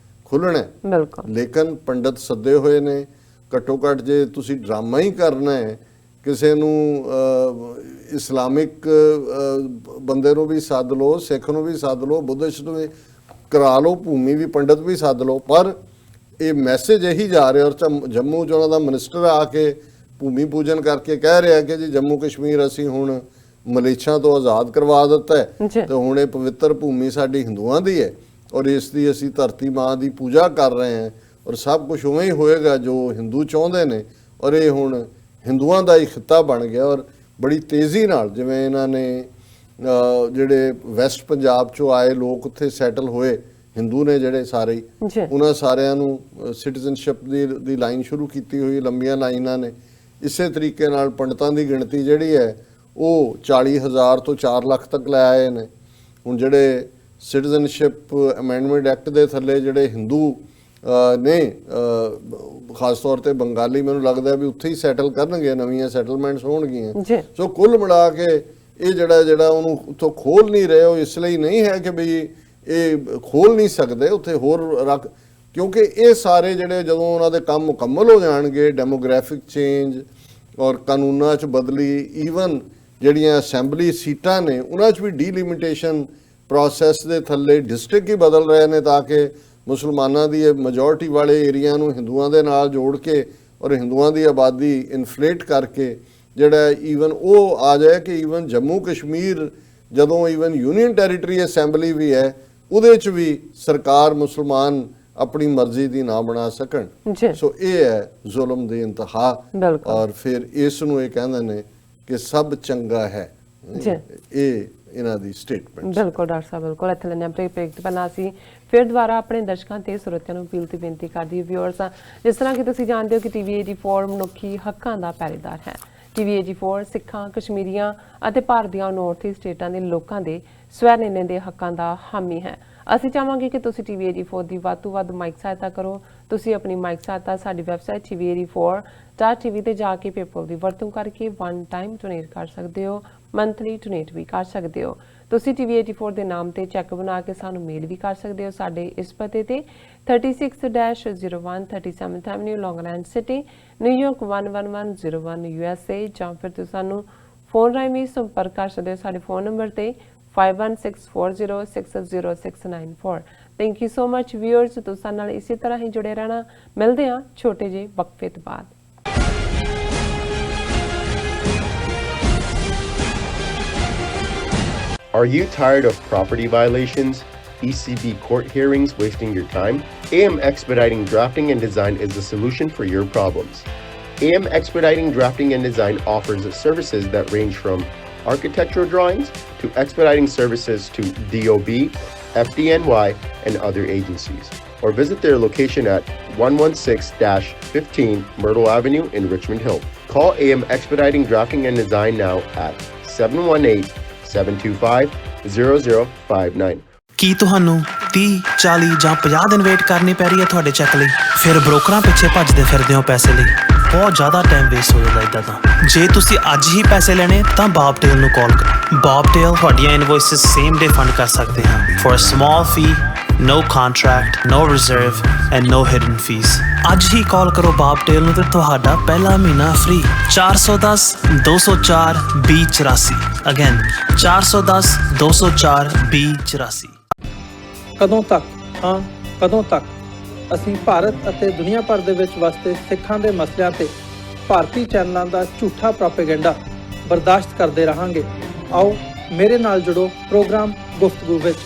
S2: ਖੁੱਲ੍ਹਣਾ ਹੈ।
S1: ਬਿਲਕੁਲ
S2: ਲੇਕਿਨ ਪੰਡਤ ਸੱਦੇ ਹੋਏ ਨੇ, ਘੱਟੋ ਘੱਟ ਜੇ ਤੁਸੀਂ ਡਰਾਮਾ ਹੀ ਕਰਨਾ ਹੈ, ਕਿਸੇ ਨੂੰ ਇਸਲਾਮਿਕ ਬੰਦੇ ਨੂੰ ਵੀ ਸੱਦ ਲਓ, ਸਿੱਖ ਨੂੰ ਵੀ ਸੱਦ ਲਓ, ਬੁੱਧਿਸਟ ਨੂੰ ਵੀ ਕਰਾ ਲਓ, ਭੂਮੀ ਵੀ ਪੰਡਤ ਵੀ ਸੱਦ ਲਓ, ਪਰ ਇਹ ਮੈਸੇਜ ਇਹੀ ਜਾ ਰਿਹਾ। ਔਰ ਜੰਮੂ 'ਚ ਉਹਨਾਂ ਦਾ ਮਿਨਿਸਟਰ ਆ ਕੇ ਭੂਮੀ ਪੂਜਨ ਕਰਕੇ ਕਹਿ ਰਿਹਾ ਕਿ ਜੀ ਜੰਮੂ ਕਸ਼ਮੀਰ ਅਸੀਂ ਹੁਣ ਮਲੇਛੀਆ ਤੋਂ ਆਜ਼ਾਦ ਕਰਵਾ ਦਿੱਤਾ ਹੈ ਤੇ ਹੁਣ ਇਹ ਪਵਿੱਤਰ ਭੂਮੀ ਸਾਡੀ ਹਿੰਦੂਆਂ ਦੀ ਹੈ ਔਰ ਇਸ ਦੀ ਅਸੀਂ ਧਰਤੀ ਮਾਂ ਦੀ ਪੂਜਾ ਕਰ ਰਹੇ ਹਾਂ ਔਰ ਸਭ ਕੁਝ ਉਵੇਂ ਹੀ ਹੋਏਗਾ ਜੋ ਹਿੰਦੂ ਚਾਹੁੰਦੇ ਨੇ। ਔਰ ਇਹ ਹੁਣ ਹਿੰਦੂਆਂ ਦਾ ਹੀ ਖਿੱਤਾ ਬਣ ਗਿਆ ਔਰ ਬੜੀ ਤੇਜ਼ੀ ਨਾਲ ਜਿਵੇਂ ਇਹਨਾਂ ਨੇ ਜਿਹੜੇ ਵੈਸਟ ਪੰਜਾਬ 'ਚੋਂ ਆਏ ਲੋਕ ਉੱਥੇ ਸੈਟਲ ਹੋਏ, ਹਿੰਦੂ ਨੇ ਜਿਹੜੇ ਸਾਰੇ, ਉਹਨਾਂ ਸਾਰਿਆਂ ਨੂੰ ਸਿਟੀਜ਼ਨਸ਼ਿਪ ਦੀ ਲਾਈਨ ਸ਼ੁਰੂ ਕੀਤੀ ਹੋਈ, ਲੰਬੀਆਂ ਲਾਈਨਾਂ ਨੇ। ਇਸੇ ਤਰੀਕੇ ਨਾਲ ਪੰਡਤਾਂ ਦੀ ਗਿਣਤੀ ਜਿਹੜੀ ਹੈ ਉਹ 40,000 ਤੋਂ 4 ਲੱਖ ਤੱਕ ਲੈ ਆਏ ਨੇ। ਹੁਣ ਜਿਹੜੇ ਸਿਟੀਜ਼ਨਸ਼ਿਪ ਅਮੈਂਡਮੈਂਟ ਐਕਟ ਦੇ ਥੱਲੇ ਜਿਹੜੇ ਹਿੰਦੂ ਨੇ, ਖਾਸ ਤੌਰ ਤੇ ਬੰਗਾਲੀ, ਮੈਨੂੰ ਲੱਗਦਾ ਵੀ ਉੱਥੇ ਹੀ ਸੈਟਲ ਕਰਨਗੇ, ਨਵੀਆਂ ਸੈਟਲਮੈਂਟਸ ਹੋਣਗੀਆਂ। ਸੋ ਕੁੱਲ ਮਿਲਾ ਕੇ ਇਹ ਜਿਹੜਾ ਉਹਨੂੰ ਉੱਥੋਂ ਖੋਲ ਨਹੀਂ ਰਹੇ, ਉਹ ਇਸ ਲਈ ਨਹੀਂ ਹੈ ਕਿ ਬਈ ਇਹ ਖੋਲ ਨਹੀਂ ਸਕਦੇ, ਉੱਥੇ ਹੋਰ ਰੱਖ, ਕਿਉਂਕਿ ਇਹ ਸਾਰੇ ਜਿਹੜੇ ਜਦੋਂ ਉਹਨਾਂ ਦੇ ਕੰਮ ਮੁਕੰਮਲ ਹੋ ਜਾਣਗੇ, ਡੈਮੋਗ੍ਰਾਫਿਕ ਚੇਂਜ ਔਰ ਕਾਨੂੰਨਾਂ 'ਚ ਬਦਲੀ, ਈਵਨ ਜਿਹੜੀਆਂ ਅਸੈਂਬਲੀ ਸੀਟਾਂ ਨੇ ਉਹਨਾਂ 'ਚ ਵੀ ਡੀਲਿਮਿਟੇਸ਼ਨ ਪ੍ਰੋਸੈਸ ਦੇ ਥੱਲੇ ਡਿਸਟ੍ਰਿਕਟ ਹੀ ਬਦਲ ਰਹੇ ਨੇ ਤਾਂ ਕਿ ਮੁਸਲਮਾਨਾਂ ਦੀ ਮੈਜੋਰਟੀ ਵਾਲੇ ਏਰੀਆ ਨੂੰ ਹਿੰਦੂਆਂ ਦੇ ਨਾਲ ਜੋੜ ਕੇ ਔਰ ਹਿੰਦੂਆਂ ਦੀ ਆਬਾਦੀ ਇਨਫਲੇਟ ਕਰਕੇ ਜਿਹੜਾ ਈਵਨ ਉਹ ਆ ਜਾਏ ਕਿ ਈਵਨ ਜੰਮੂ ਕਸ਼ਮੀਰ ਜਦੋਂ ਈਵਨ ਯੂਨੀਅਨ ਟੈਰੀਟਰੀ ਅਸੈਂਬਲੀ ਵੀ ਹੈ ਉਹਦੇ 'ਚ ਵੀ ਸਰਕਾਰ ਮੁਸਲਮਾਨ ਆਪਣੀ ਮਰਜ਼ੀ ਦੀ ਨਾ ਬਣਾ ਸਕਣ। ਸੋ ਇਹ ਹੈ ਜ਼ੁਲਮ ਦੀ ਇੰਤਹਾ ਔਰ ਫਿਰ ਇਸ ਨੂੰ ਇਹ ਕਹਿੰਦੇ ਨੇ ਕਿ ਸਭ ਚੰਗਾ ਹੈ, ਇਹ ਇਹਨਾਂ ਦੀ ਸਟੇਟਮੈਂਟ।
S1: ਬਿਲਕੁਲ ਡਾਕਟਰ ਸਾਹਿਬ, ਬਿਲਕੁਲ। ਇੱਥੇ ਲੈਣੇ ਬ੍ਰੇਕ ਤੋਂ ਪਹਿਲਾਂ ਅਸੀਂ ਫਿਰ ਦੁਬਾਰਾ ਆਪਣੇ ਦਰਸ਼ਕਾਂ ਤੇ ਸਰੋਤਿਆਂ ਨੂੰ ਅਪੀਲ ਤੇ ਬੇਨਤੀ ਕਰਦੀ ਵਿਊਅਰਸ, ਜਿਸ ਤਰ੍ਹਾਂ ਕਿ ਤੁਸੀਂ ਜਾਣਦੇ ਹੋ ਕਿ TV 84 ਮਨੁੱਖੀ ਹੱਕਾਂ ਦਾ ਪਹਿਰੇਦਾਰ ਹੈ। TV 84 ਸਿੱਖਾਂ, ਕਸ਼ਮੀਰੀਆਂ ਅਤੇ ਭਾਰਤ ਦੀਆਂ ਨਾਰਥ ਈਸਟ ਸਟੇਟਾਂ ਦੇ ਲੋਕਾਂ ਦੇ ਸਵੈ ਨਿਰਣੇ ਦੇ ਹੱਕਾਂ ਦਾ ਹਾਮੀ ਹੈ। ਅਸੀਂ ਚਾਹਾਂਗੇ ਕਿ ਤੁਸੀਂ TV 84 ਦੀ ਵੱਧ ਤੋਂ ਵੱਧ ਮਾਈਕ ਸਹਾਇਤਾ ਕਰੋ। ਤੁਸੀਂ ਆਪਣੀ ਮਾਈਕ ਸਹਾਇਤਾ ਸਾਡੀ ਵੈਬਸਾਈਟ TV84.tv ਤੇ ਜਾ ਕੇ PayPal ਦੀ ਵਰਤੋਂ ਕਰਕੇ ਵਨ ਟਾਈਮ ਡੋਨੇਟ ਕਰ ਸਕਦੇ ਹੋ, ਮੰਥਲੀ ਡੋਨੇਟ ਵੀ ਕਰ ਸਕਦੇ ਹੋ। ਤੁਸੀਂ TV 84 ਦੇ ਨਾਮ ਤੇ ਚੈੱਕ ਬਣਾ ਕੇ ਸਾਨੂੰ ਮੇਲ ਵੀ ਕਰ ਸਕਦੇ ਹੋ ਸਾਡੇ ਇਸ ਪਤੇ ਤੇ 36-01 37th Avenue, Long Island City, New York 11101 USA, ਜਾਂ ਫਿਰ ਤੁਸੀਂ ਸਾਨੂੰ ਫੋਨ ਰਾਹੀਂ ਵੀ ਸੰਪਰਕ ਕਰ ਸਕਦੇ ਹੋ ਸਾਡੇ ਫੋਨ ਨੰਬਰ ਤੇ 5164060694। Thank you so much viewers, ਤੁਸੀਂ ਨਾਲ ਇਸੇ ਤਰ੍ਹਾਂ ਹੀ ਜੁੜੇ ਰਹਿਣਾ। ਮਿਲਦੇ ਹਾਂ ਛੋਟੇ ਜਿਹੇ ਵਕਫੇ ਤੋਂ ਬਾਅਦ।
S5: Are you tired of property violations, ECB court hearings wasting your time? AM Expediting Drafting and Design is the solution for your problems. AM Expediting Drafting and Design offers services that range from architectural drawings to expediting services to DOB, FDNY, and other agencies. Or visit their location at 116-15 Myrtle Avenue in Richmond Hill. Call AM Expediting Drafting and Design now at 718-725-0059.
S6: ਕੀ ਤੁਹਾਨੂੰ 30, 40 ਜਾਂ 50 ਦਿਨ wait ਕਰਨੀ ਪੈ ਰਹੀ ਹੈ ਤੁਹਾਡੇ check ਲਈ? ਫਿਰ ਬ੍ਰੋਕਰਾਂ ਪਿੱਛੇ ਭੱਜਦੇ ਫਿਰਦੇ ਹੋ ਪੈਸੇ ਲਈ, ਬਹੁਤ ਜ਼ਿਆਦਾ ਟਾਈਮ ਵੇਸਟ ਹੋ ਜਾਂਦਾ ਇੱਦਾਂ ਤਾਂ। ਜੇ ਤੁਸੀਂ ਅੱਜ ਹੀ ਪੈਸੇ ਲੈਣੇ ਤਾਂ ਬੌਬਟੇਲ ਨੂੰ ਕਾਲ ਕਰੋ। ਬੌਬਟੇਲ ਤੁਹਾਡੀਆਂ ਇਨਵੌਇਸਸ ਸੇਮ ਡੇ ਫੰਡ ਕਰ ਸਕਦੇ ਹਨ for a small fee, no contract, no reserve and no hidden fees. ਅੱਜ ਹੀ ਕਾਲ ਕਰੋ ਬੌਬਟੇਲ ਨੂੰ ਤੇ ਤੁਹਾਡਾ ਪਹਿਲਾ ਮਹੀਨਾ ਫ੍ਰੀ। 410-204-2084 ਅਗੇਨ 410-204-2084।
S4: ਕਦੋਂ ਤੱਕ, ਹਾਂ ਕਦੋਂ ਤੱਕ ਅਸੀਂ ਭਾਰਤ ਅਤੇ ਦੁਨੀਆ ਭਰ ਦੇ ਵਿੱਚ ਵਸਦੇ ਸਿੱਖਾਂ ਦੇ ਮਸਲਿਆਂ ਤੇ ਭਾਰਤੀ ਚੈਨਲਾਂ ਦਾ ਝੂਠਾ ਪ੍ਰੋਪੇਗੈਂਡਾ ਬਰਦਾਸ਼ਤ ਕਰਦੇ ਰਹਾਂਗੇ? ਆਓ ਮੇਰੇ ਨਾਲ ਜੁੜੋ ਪ੍ਰੋਗਰਾਮ ਗੁਫ਼ਤਗੂ ਵਿੱਚ।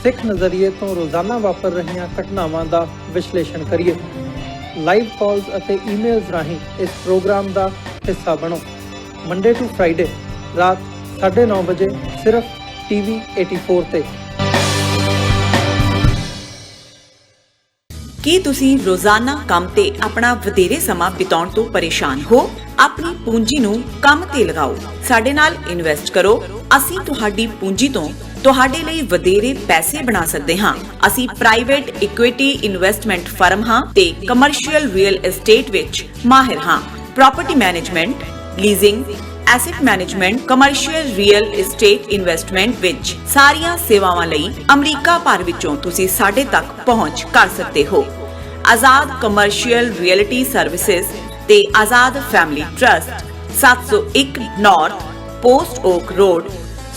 S4: ਸਿੱਖ ਨਜ਼ਰੀਏ ਤੋਂ ਰੋਜ਼ਾਨਾ ਵਾਪਰ ਰਹੀਆਂ ਘਟਨਾਵਾਂ ਦਾ ਵਿਸ਼ਲੇਸ਼ਣ ਕਰੀਏ। ਲਾਈਵ ਕਾਲਸ ਅਤੇ ਈਮੇਲਸ ਰਾਹੀਂ ਇਸ ਪ੍ਰੋਗਰਾਮ ਦਾ ਹਿੱਸਾ ਬਣੋ। ਮੰਡੇ ਟੂ ਫਰਾਈਡੇ ਰਾਤ 9:30 ਵਜੇ ਸਿਰਫ TV 84 ਤੇ।
S3: ਕੀ ਤੁਸੀਂ ਰੋਜ਼ਾਨਾ ਕੰਮ ਤੇ ਆਪਣਾ ਵਧੇਰੇ ਸਮਾਂ ਬਿਤਾਉਣ ਤੋਂ ਪਰੇਸ਼ਾਨ ਹੋ? ਆਪਣੀ ਪੂੰਜੀ ਨੂੰ ਕੰਮ ਤੇ ਲਗਾਓ। ਸਾਡੇ ਨਾਲ ਇਨਵੈਸਟ ਕਰੋ। ਅਸੀਂ ਤੁਹਾਡੀ ਪੂੰਜੀ ਤੋਂ ਤੁਹਾਡੇ ਲਈ ਵਧੇਰੇ ਪੈਸੇ ਬਣਾ ਸਕਦੇ ਹਾਂ। ਅਸੀਂ ਪ੍ਰਾਈਵੇਟ ਇਕੁਇਟੀ ਇਨਵੈਸਟਮੈਂਟ ਫਰਮ ਹਾਂ ਤੇ ਕਮਰਸ਼ੀਅਲ ਰੀਅਲ ਏਸਟੇਟ ਵਿੱਚ ਮਾਹਿਰ ਹਾਂ। Property management, leasing, asset management, commercial real estate investment ਵਿੱਚ ਸਾਰੀਆਂ ਸੇਵਾਵਾਂ ਲਈ ਅਮਰੀਕਾ ਭਰ ਵਿੱਚੋਂ ਤੁਸੀਂ ਸਾਡੇ ਤੱਕ ਪਹੁੰਚ ਕਰ ਸਕਦੇ ਹੋ। ਆਜ਼ਾਦ ਕਮਰਸ਼ੀਅਲ ਰੀਅਲਟੀ ਸਰਵਿਸਿਜ਼ ਤੇ Azad family trust, 701 North Post Oak Road,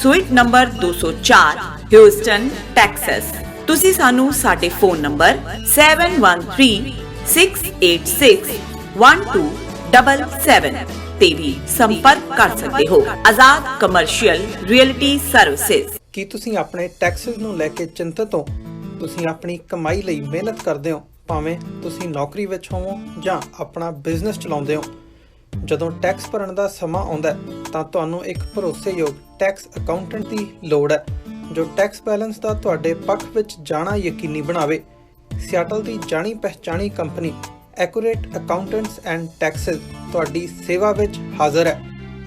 S3: suite number 204, Houston, Texas. ਤੁਸੀਂ ਸਾਨੂੰ ਸਾਡੇ ਫੋਨ ਨੰਬਰ 7136861277 ਤੇ ਵੀ ਸੰਪਰਕ ਕਰ ਸਕਦੇ ਹੋ। ਆਜ਼ਾਦ ਕਮਰਸ਼ੀਅਲ ਰੀਅਲਟੀ ਸਰਵਿਸਿਜ਼।
S4: ਕੀ ਤੁਸੀਂ ਆਪਣੇ ਟੈਕਸਸ ਨੂੰ ਲੈ ਕੇ ਚਿੰਤਤ ਹੋ? ਤੁਸੀਂ ਆਪਣੀ ਕਮਾਈ ਲਈ ਮਿਹਨਤ ਕਰਦੇ ਹੋ, ਭਾਵੇਂ ਤੁਸੀਂ ਨੌਕਰੀ ਵਿੱਚ ਹੋਵੋ ਜਾਂ ਆਪਣਾ ਬਿਜ਼ਨਸ ਚਲਾਉਂਦੇ ਹੋ। ਜਦੋਂ ਟੈਕਸ ਭਰਨ ਦਾ ਸਮਾਂ ਆਉਂਦਾ ਹੈ ਤਾਂ ਤੁਹਾਨੂੰ ਇੱਕ ਭਰੋਸੇਯੋਗ ਟੈਕਸ ਅਕਾਊਂਟੈਂਟ ਦੀ ਲੋੜ ਹੈ ਜੋ ਟੈਕਸ ਬੈਲੈਂਸ ਦਾ ਤੁਹਾਡੇ ਪੱਖ ਵਿੱਚ ਜਾਣਾ ਯਕੀਨੀ ਬਣਾਵੇ। ਸਿਆਟਲ ਦੀ ਜਾਣੀ ਪਛਾਣੀ company Accurate Accountants and Taxes ਤੁਹਾਡੀ ਸੇਵਾ ਵਿੱਚ ਹਾਜ਼ਰ ਹੈ।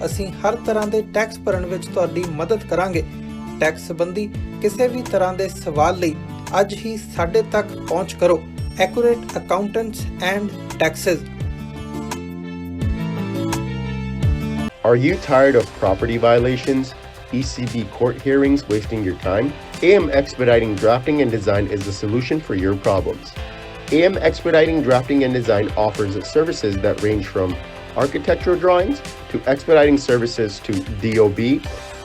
S4: ਅਸੀਂ ਹਰ ਤਰ੍ਹਾਂ ਦੇ ਟੈਕਸ ਭਰਨ ਵਿੱਚ ਤੁਹਾਡੀ ਮਦਦ ਕਰਾਂਗੇ। ਟੈਕਸ ਸੰਬੰਧੀ ਕਿਸੇ ਵੀ ਤਰ੍ਹਾਂ ਦੇ ਸਵਾਲ ਲਈ ਅੱਜ ਹੀ ਸਾਡੇ ਤੱਕ ਪਹੁੰਚ ਕਰੋ। Accurate Accountants and Texas.
S5: Are you tired of property violations, ECB court hearings wasting your time? AM Expediting Drafting and Design is the solution for your problems. AM Expediting Drafting and Design offers services that range from architectural drawings to expediting services to DOB,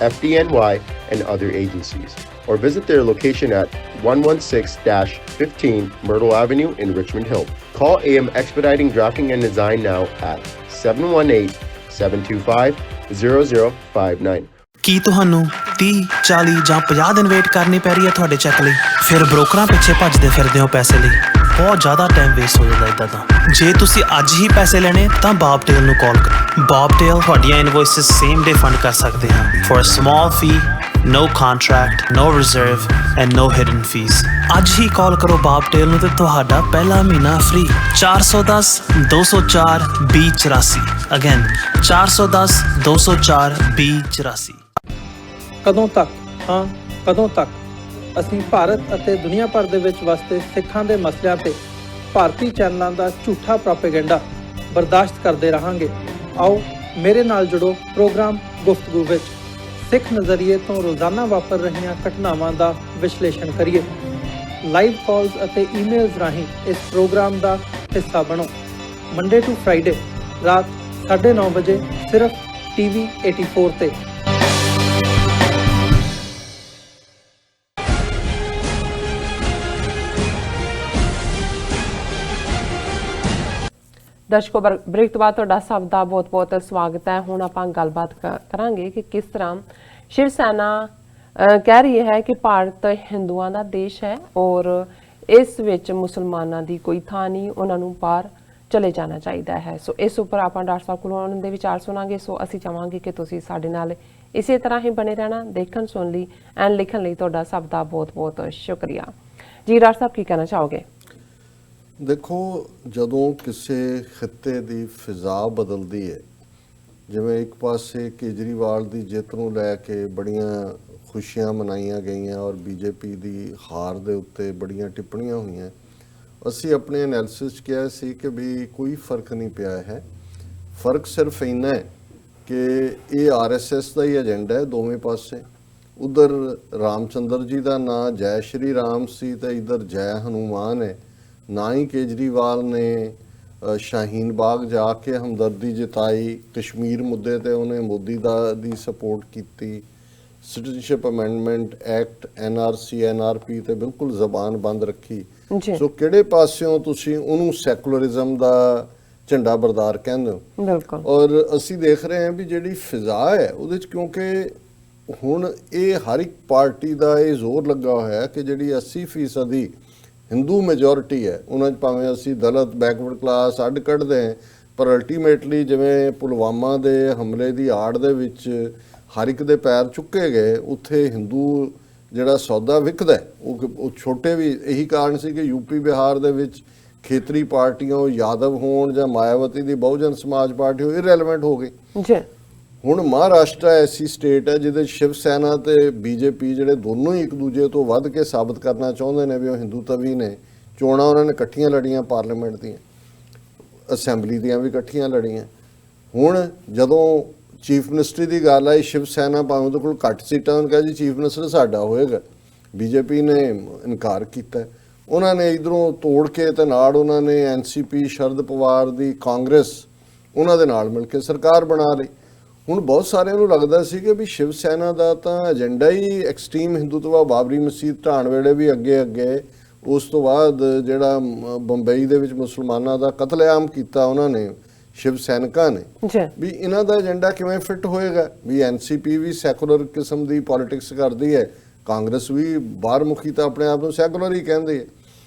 S5: FDNY, and other agencies. Or visit their location at 116-15 Myrtle Avenue in Richmond Hill. Call AM Expediting Drafting and Design now at 718-725-0059.
S6: ਕੀ ਤੁਹਾਨੂੰ 30, 40 ਜਾਂ 50 ਦਿਨ wait ਕਰਨੀ ਪੈ ਰਹੀ ਹੈ ਤੁਹਾਡੇ check ਲਈ? ਫਿਰ ਬ੍ਰੋਕਰਾਂ ਪਿੱਛੇ ਭੱਜਦੇ ਫਿਰਦੇ ਹੋ ਪੈਸੇ ਲਈ। ਬਹੁਤ ਜ਼ਿਆਦਾ ਟਾਈਮ ਵੇਸਟ ਹੋ ਜਾਂਦਾ ਇੱਦਾਂ ਤਾਂ। ਜੇ ਤੁਸੀਂ ਅੱਜ ਹੀ ਪੈਸੇ ਲੈਣੇ ਤਾਂ ਬਾਬਟੇਲ ਨੂੰ ਕਾਲ ਕਰੋ। ਬਾਬਟੇਲ ਤੁਹਾਡੀਆਂ ਇਨਵੋਇਸਿਸ ਸੇਮ ਡੇ ਫੰਡ ਕਰ ਸਕਦੇ ਹਾਂ for a small fee, no contract, no reserve and no hidden fees. ਅੱਜ ਹੀ ਕਾਲ ਕਰੋ ਬਾਬਟੇਲ ਨੂੰ ਤੇ ਤੁਹਾਡਾ ਪਹਿਲਾ ਮਹੀਨਾ ਫ੍ਰੀ। 410-204-2084 ਅਗੇਨ 410-204-2084।
S4: ਕਦੋਂ ਤੱਕ? ਹਾਂ, ਕਦੋਂ ਤੱਕ? ਅਸੀਂ ਭਾਰਤ ਅਤੇ ਦੁਨੀਆ ਭਰ ਦੇ ਵਿੱਚ ਵਸਦੇ ਸਿੱਖਾਂ ਦੇ ਮਸਲਿਆਂ ਤੇ ਭਾਰਤੀ ਚੈਨਲਾਂ ਦਾ ਝੂਠਾ ਪ੍ਰੋਪੇਗੈਂਡਾ ਬਰਦਾਸ਼ਤ ਕਰਦੇ ਰਹਾਂਗੇ। ਆਓ ਮੇਰੇ ਨਾਲ ਜੁੜੋ ਪ੍ਰੋਗਰਾਮ ਗੁਫ਼ਤਗੂ ਵਿੱਚ। ਸਿੱਖ ਨਜ਼ਰੀਏ ਤੋਂ ਰੋਜ਼ਾਨਾ ਵਾਪਰ ਰਹੀਆਂ ਘਟਨਾਵਾਂ ਦਾ ਵਿਸ਼ਲੇਸ਼ਣ ਕਰੀਏ। ਲਾਈਵ ਕਾਲਸ ਅਤੇ ਈਮੇਲਸ ਰਾਹੀਂ ਇਸ ਪ੍ਰੋਗਰਾਮ ਦਾ ਹਿੱਸਾ ਬਣੋ। ਮੰਡੇ ਟੂ ਫਰਾਈਡੇ ਰਾਤ 9:30 ਵਜੇ ਸਿਰਫ TV 84 ਤੇ।
S1: ਦਰਸ਼ਕੋ, ਬ੍ਰੇਕ ਤੋਂ ਬਾਅਦ ਤੁਹਾਡਾ ਸਭ ਦਾ ਬਹੁਤ-ਬਹੁਤ ਸਵਾਗਤ ਹੈ। ਹੁਣ ਆਪਾਂ ਗੱਲਬਾਤ ਕਰਾਂਗੇ ਕਿ ਕਿਸ ਤਰ੍ਹਾਂ ਸ਼ਿਵ ਸੈਨਾ ਕਹਿ ਰਹੀ ਹੈ ਕਿ ਭਾਰਤ ਹਿੰਦੂਆਂ ਦਾ ਦੇਸ਼ ਹੈ ਔਰ ਇਸ ਵਿੱਚ ਮੁਸਲਮਾਨਾਂ ਦੀ ਕੋਈ ਥਾਂ ਨਹੀਂ, ਉਹਨਾਂ ਨੂੰ ਬਾਹਰ ਚਲੇ ਜਾਣਾ ਚਾਹੀਦਾ ਹੈ। ਸੋ ਇਸ ਉੱਪਰ ਆਪਾਂ ਡਾਕਟਰ ਸਾਹਿਬ ਕੋਲੋਂ ਉਹਨਾਂ ਦੇ ਵਿਚਾਰ ਸੁਣਾਂਗੇ। ਸੋ ਅਸੀਂ ਚਾਹਾਂਗੇ ਕਿ ਤੁਸੀਂ ਸਾਡੇ ਨਾਲ ਇਸੇ ਤਰ੍ਹਾਂ ਹੀ ਬਣੇ ਰਹਿਣਾ। ਦੇਖਣ, ਸੁਣ ਲਈ ਐਂਡ ਲਿਖਣ ਲਈ ਤੁਹਾਡਾ ਸਭ ਦਾ ਬਹੁਤ-ਬਹੁਤ ਸ਼ੁਕਰੀਆ ਜੀ। ਡਾਕਟਰ ਸਾਹਿਬ ਕੀ ਕਹਿਣਾ ਚਾਹੋਗੇ?
S2: ਦੇਖੋ, ਜਦੋਂ ਕਿਸੇ ਖਿੱਤੇ ਦੀ ਫਿਜ਼ਾ ਬਦਲਦੀ ਹੈ, ਜਿਵੇਂ ਇੱਕ ਪਾਸੇ ਕੇਜਰੀਵਾਲ ਦੀ ਜਿੱਤ ਨੂੰ ਲੈ ਕੇ ਬੜੀਆਂ ਖੁਸ਼ੀਆਂ ਮਨਾਈਆਂ ਗਈਆਂ ਔਰ ਬੀਜੇਪੀ ਦੀ ਹਾਰ ਦੇ ਉੱਤੇ ਬੜੀਆਂ ਟਿੱਪਣੀਆਂ ਹੋਈਆਂ, ਅਸੀਂ ਆਪਣੇ ਐਨਾਲਿਸਿਸ 'ਚ ਕਿਹਾ ਸੀ ਕਿ ਵੀ ਕੋਈ ਫਰਕ ਨਹੀਂ ਪਿਆ ਹੈ। ਫਰਕ ਸਿਰਫ ਇੰਨਾ ਹੈ ਕਿ ਇਹ RSS ਦਾ ਹੀ ਏਜੰਡਾ ਹੈ ਦੋਵੇਂ ਪਾਸੇ। ਉਧਰ ਰਾਮਚੰਦਰ ਜੀ ਦਾ ਨਾਂ ਜੈ ਸ਼੍ਰੀ ਰਾਮ ਸੀ ਤੇ ਇੱਧਰ ਜੈ ਹਨੂਮਾਨ ਹੈ। ਨਾ ਹੀ ਕੇਜਰੀਵਾਲ ਨੇ ਸ਼ਾਹੀਨ ਬਾਗ ਜਾ ਕੇ ਹਮਦਰਦੀ ਜਤਾਈ, ਕਸ਼ਮੀਰ ਮੁੱਦੇ ਤੇ ਉਹਨੇ ਮੋਦੀ ਦੀ ਸਪੋਰਟ ਕੀਤੀ, citizenship amendment act NRC NRP ਤੇ ਬਿਲਕੁਲ ਜ਼ਬਾਨ ਬੰਦ ਰੱਖੀ। ਸੋ ਕਿਹੜੇ ਪਾਸਿਓਂ ਤੁਸੀਂ ਉਹਨੂੰ ਸੈਕੂਲਰਿਜ਼ਮ ਦਾ ਝੰਡਾ ਬਰਦਾਰ ਕਹਿੰਦੇ ਹੋ? ਬਿਲਕੁਲ। ਔਰ ਅਸੀਂ ਦੇਖ ਰਹੇ ਹਾਂ ਵੀ ਜਿਹੜੀ ਫਿਜ਼ਾ ਹੈ ਉਹਦੇ 'ਚ, ਕਿਉਂਕਿ ਹੁਣ ਇਹ ਹਰ ਇੱਕ ਪਾਰਟੀ ਦਾ ਇਹ ਜ਼ੋਰ ਲੱਗਾ ਹੋਇਆ ਕਿ ਜਿਹੜੀ 80% ਦੀ ਹਿੰਦੂ ਮੈਜੋਰਿਟੀ ਹੈ ਉਹਨਾਂ 'ਚ ਭਾਵੇਂ ਅਸੀਂ ਦਲਿਤ ਬੈਕਵਰਡ ਕਲਾਸ ਅੱਡ ਕੱਢਦੇ ਹਾਂ, ਪਰ ਅਲਟੀਮੇਟਲੀ ਜਿਵੇਂ ਪੁਲਵਾਮਾ ਦੇ ਹਮਲੇ ਦੀ ਆੜ ਦੇ ਵਿੱਚ ਹਰ ਇੱਕ ਦੇ ਪੈਰ ਚੁੱਕੇ ਗਏ, ਉੱਥੇ ਹਿੰਦੂ ਜਿਹੜਾ ਸੌਦਾ ਵਿਕਦਾ ਉਹ ਛੋਟੇ ਵੀ ਇਹੀ ਕਾਰਨ ਸੀ ਕਿ UP ਬਿਹਾਰ ਦੇ ਵਿੱਚ ਖੇਤਰੀ ਪਾਰਟੀਆਂ ਉਹ ਯਾਦਵ ਹੋਣ ਜਾਂ ਮਾਇਆਵਤੀ ਦੀ ਬਹੁਜਨ ਸਮਾਜ ਪਾਰਟੀ ਹੋ ਇਰੈਲੇਵੈਂਟ ਹੋ ਗਈ।
S1: ਜੀ
S2: ਹੁਣ ਮਹਾਰਾਸ਼ਟਰ ਐਸੀ ਸਟੇਟ ਹੈ ਜਿਹਦੇ ਸ਼ਿਵ ਸੈਨਾ ਤੇ ਬੀਜੇਪੀ ਜਿਹੜੇ ਦੋਨੋਂ ਹੀ ਇੱਕ ਦੂਜੇ ਤੋਂ ਵੱਧ ਕੇ ਸਾਬਤ ਕਰਨਾ ਚਾਹੁੰਦੇ ਨੇ ਵੀ ਉਹ ਹਿੰਦੂਤਵੀ ਨੇ। ਚੋਣਾਂ ਉਹਨਾਂ ਨੇ ਇਕੱਠੀਆਂ ਲੜੀਆਂ, ਪਾਰਲੀਮੈਂਟ ਦੀਆਂ, ਅਸੈਂਬਲੀ ਦੀਆਂ ਵੀ ਇਕੱਠੀਆਂ ਲੜੀਆਂ। ਹੁਣ ਜਦੋਂ ਚੀਫ ਮਿਨਿਸਟਰੀ ਦੀ ਗੱਲ ਆਈ, ਸ਼ਿਵ ਸੈਨਾ ਭਾਵੇਂ ਉਹਦੇ ਕੋਲ ਘੱਟ ਸੀਟਾਂ, ਉਹਨੇ ਕਿਹਾ ਜੀ ਚੀਫ ਮਿਨਿਸਟਰ ਸਾਡਾ ਹੋਏਗਾ। ਬੀਜੇਪੀ ਨੇ ਇਨਕਾਰ ਕੀਤਾ। ਉਹਨਾਂ ਨੇ ਇਧਰੋਂ ਤੋੜ ਕੇ ਤੇ ਨਾਲ ਉਹਨਾਂ ਨੇ ਐਨਸੀਪੀ, ਸ਼ਰਦ ਪਵਾਰ ਦੀ ਕਾਂਗਰਸ, ਉਹਨਾਂ ਦੇ ਨਾਲ ਮਿਲ ਕੇ ਸਰਕਾਰ ਬਣਾ ਲਈ। ਹੁਣ ਬਹੁਤ ਸਾਰਿਆਂ ਨੂੰ ਲੱਗਦਾ ਸੀ ਕਿ ਵੀ ਸ਼ਿਵ ਸੈਨਾ ਦਾ ਤਾਂ ਏਜੰਡਾ ਹੀ ਐਕਸਟ੍ਰੀਮ ਹਿੰਦੂਤਵਾ, ਬਾਬਰੀ ਮਸਜਿਦ ਢਾਣ ਵੇਲੇ ਵੀ ਅੱਗੇ ਉਸ ਤੋਂ ਬਾਅਦ ਜਿਹੜਾ ਬੰਬਈ ਦੇ ਵਿੱਚ ਮੁਸਲਮਾਨਾਂ ਦਾ ਕਤਲੇਆਮ ਕੀਤਾ ਉਹਨਾਂ ਨੇ, ਸ਼ਿਵ ਸੈਨਿਕਾਂ ਨੇ, ਵੀ ਇਹਨਾਂ ਦਾ ਏਜੰਡਾ ਕਿਵੇਂ ਫਿੱਟ ਹੋਏਗਾ। ਵੀ ਐਨਸੀਪੀ ਵੀ ਸੈਕੂਲਰ ਕਿਸਮ ਦੀ ਪੋਲਿਟਿਕਸ ਕਰਦੀ ਹੈ, ਕਾਂਗਰਸ ਵੀ ਬਾਹਰ ਮੁਖੀ ਤਾਂ ਆਪਣੇ ਆਪ ਨੂੰ ਸੈਕੂਲਰ ਹੀ ਕਹਿੰਦੇ ਹੈ।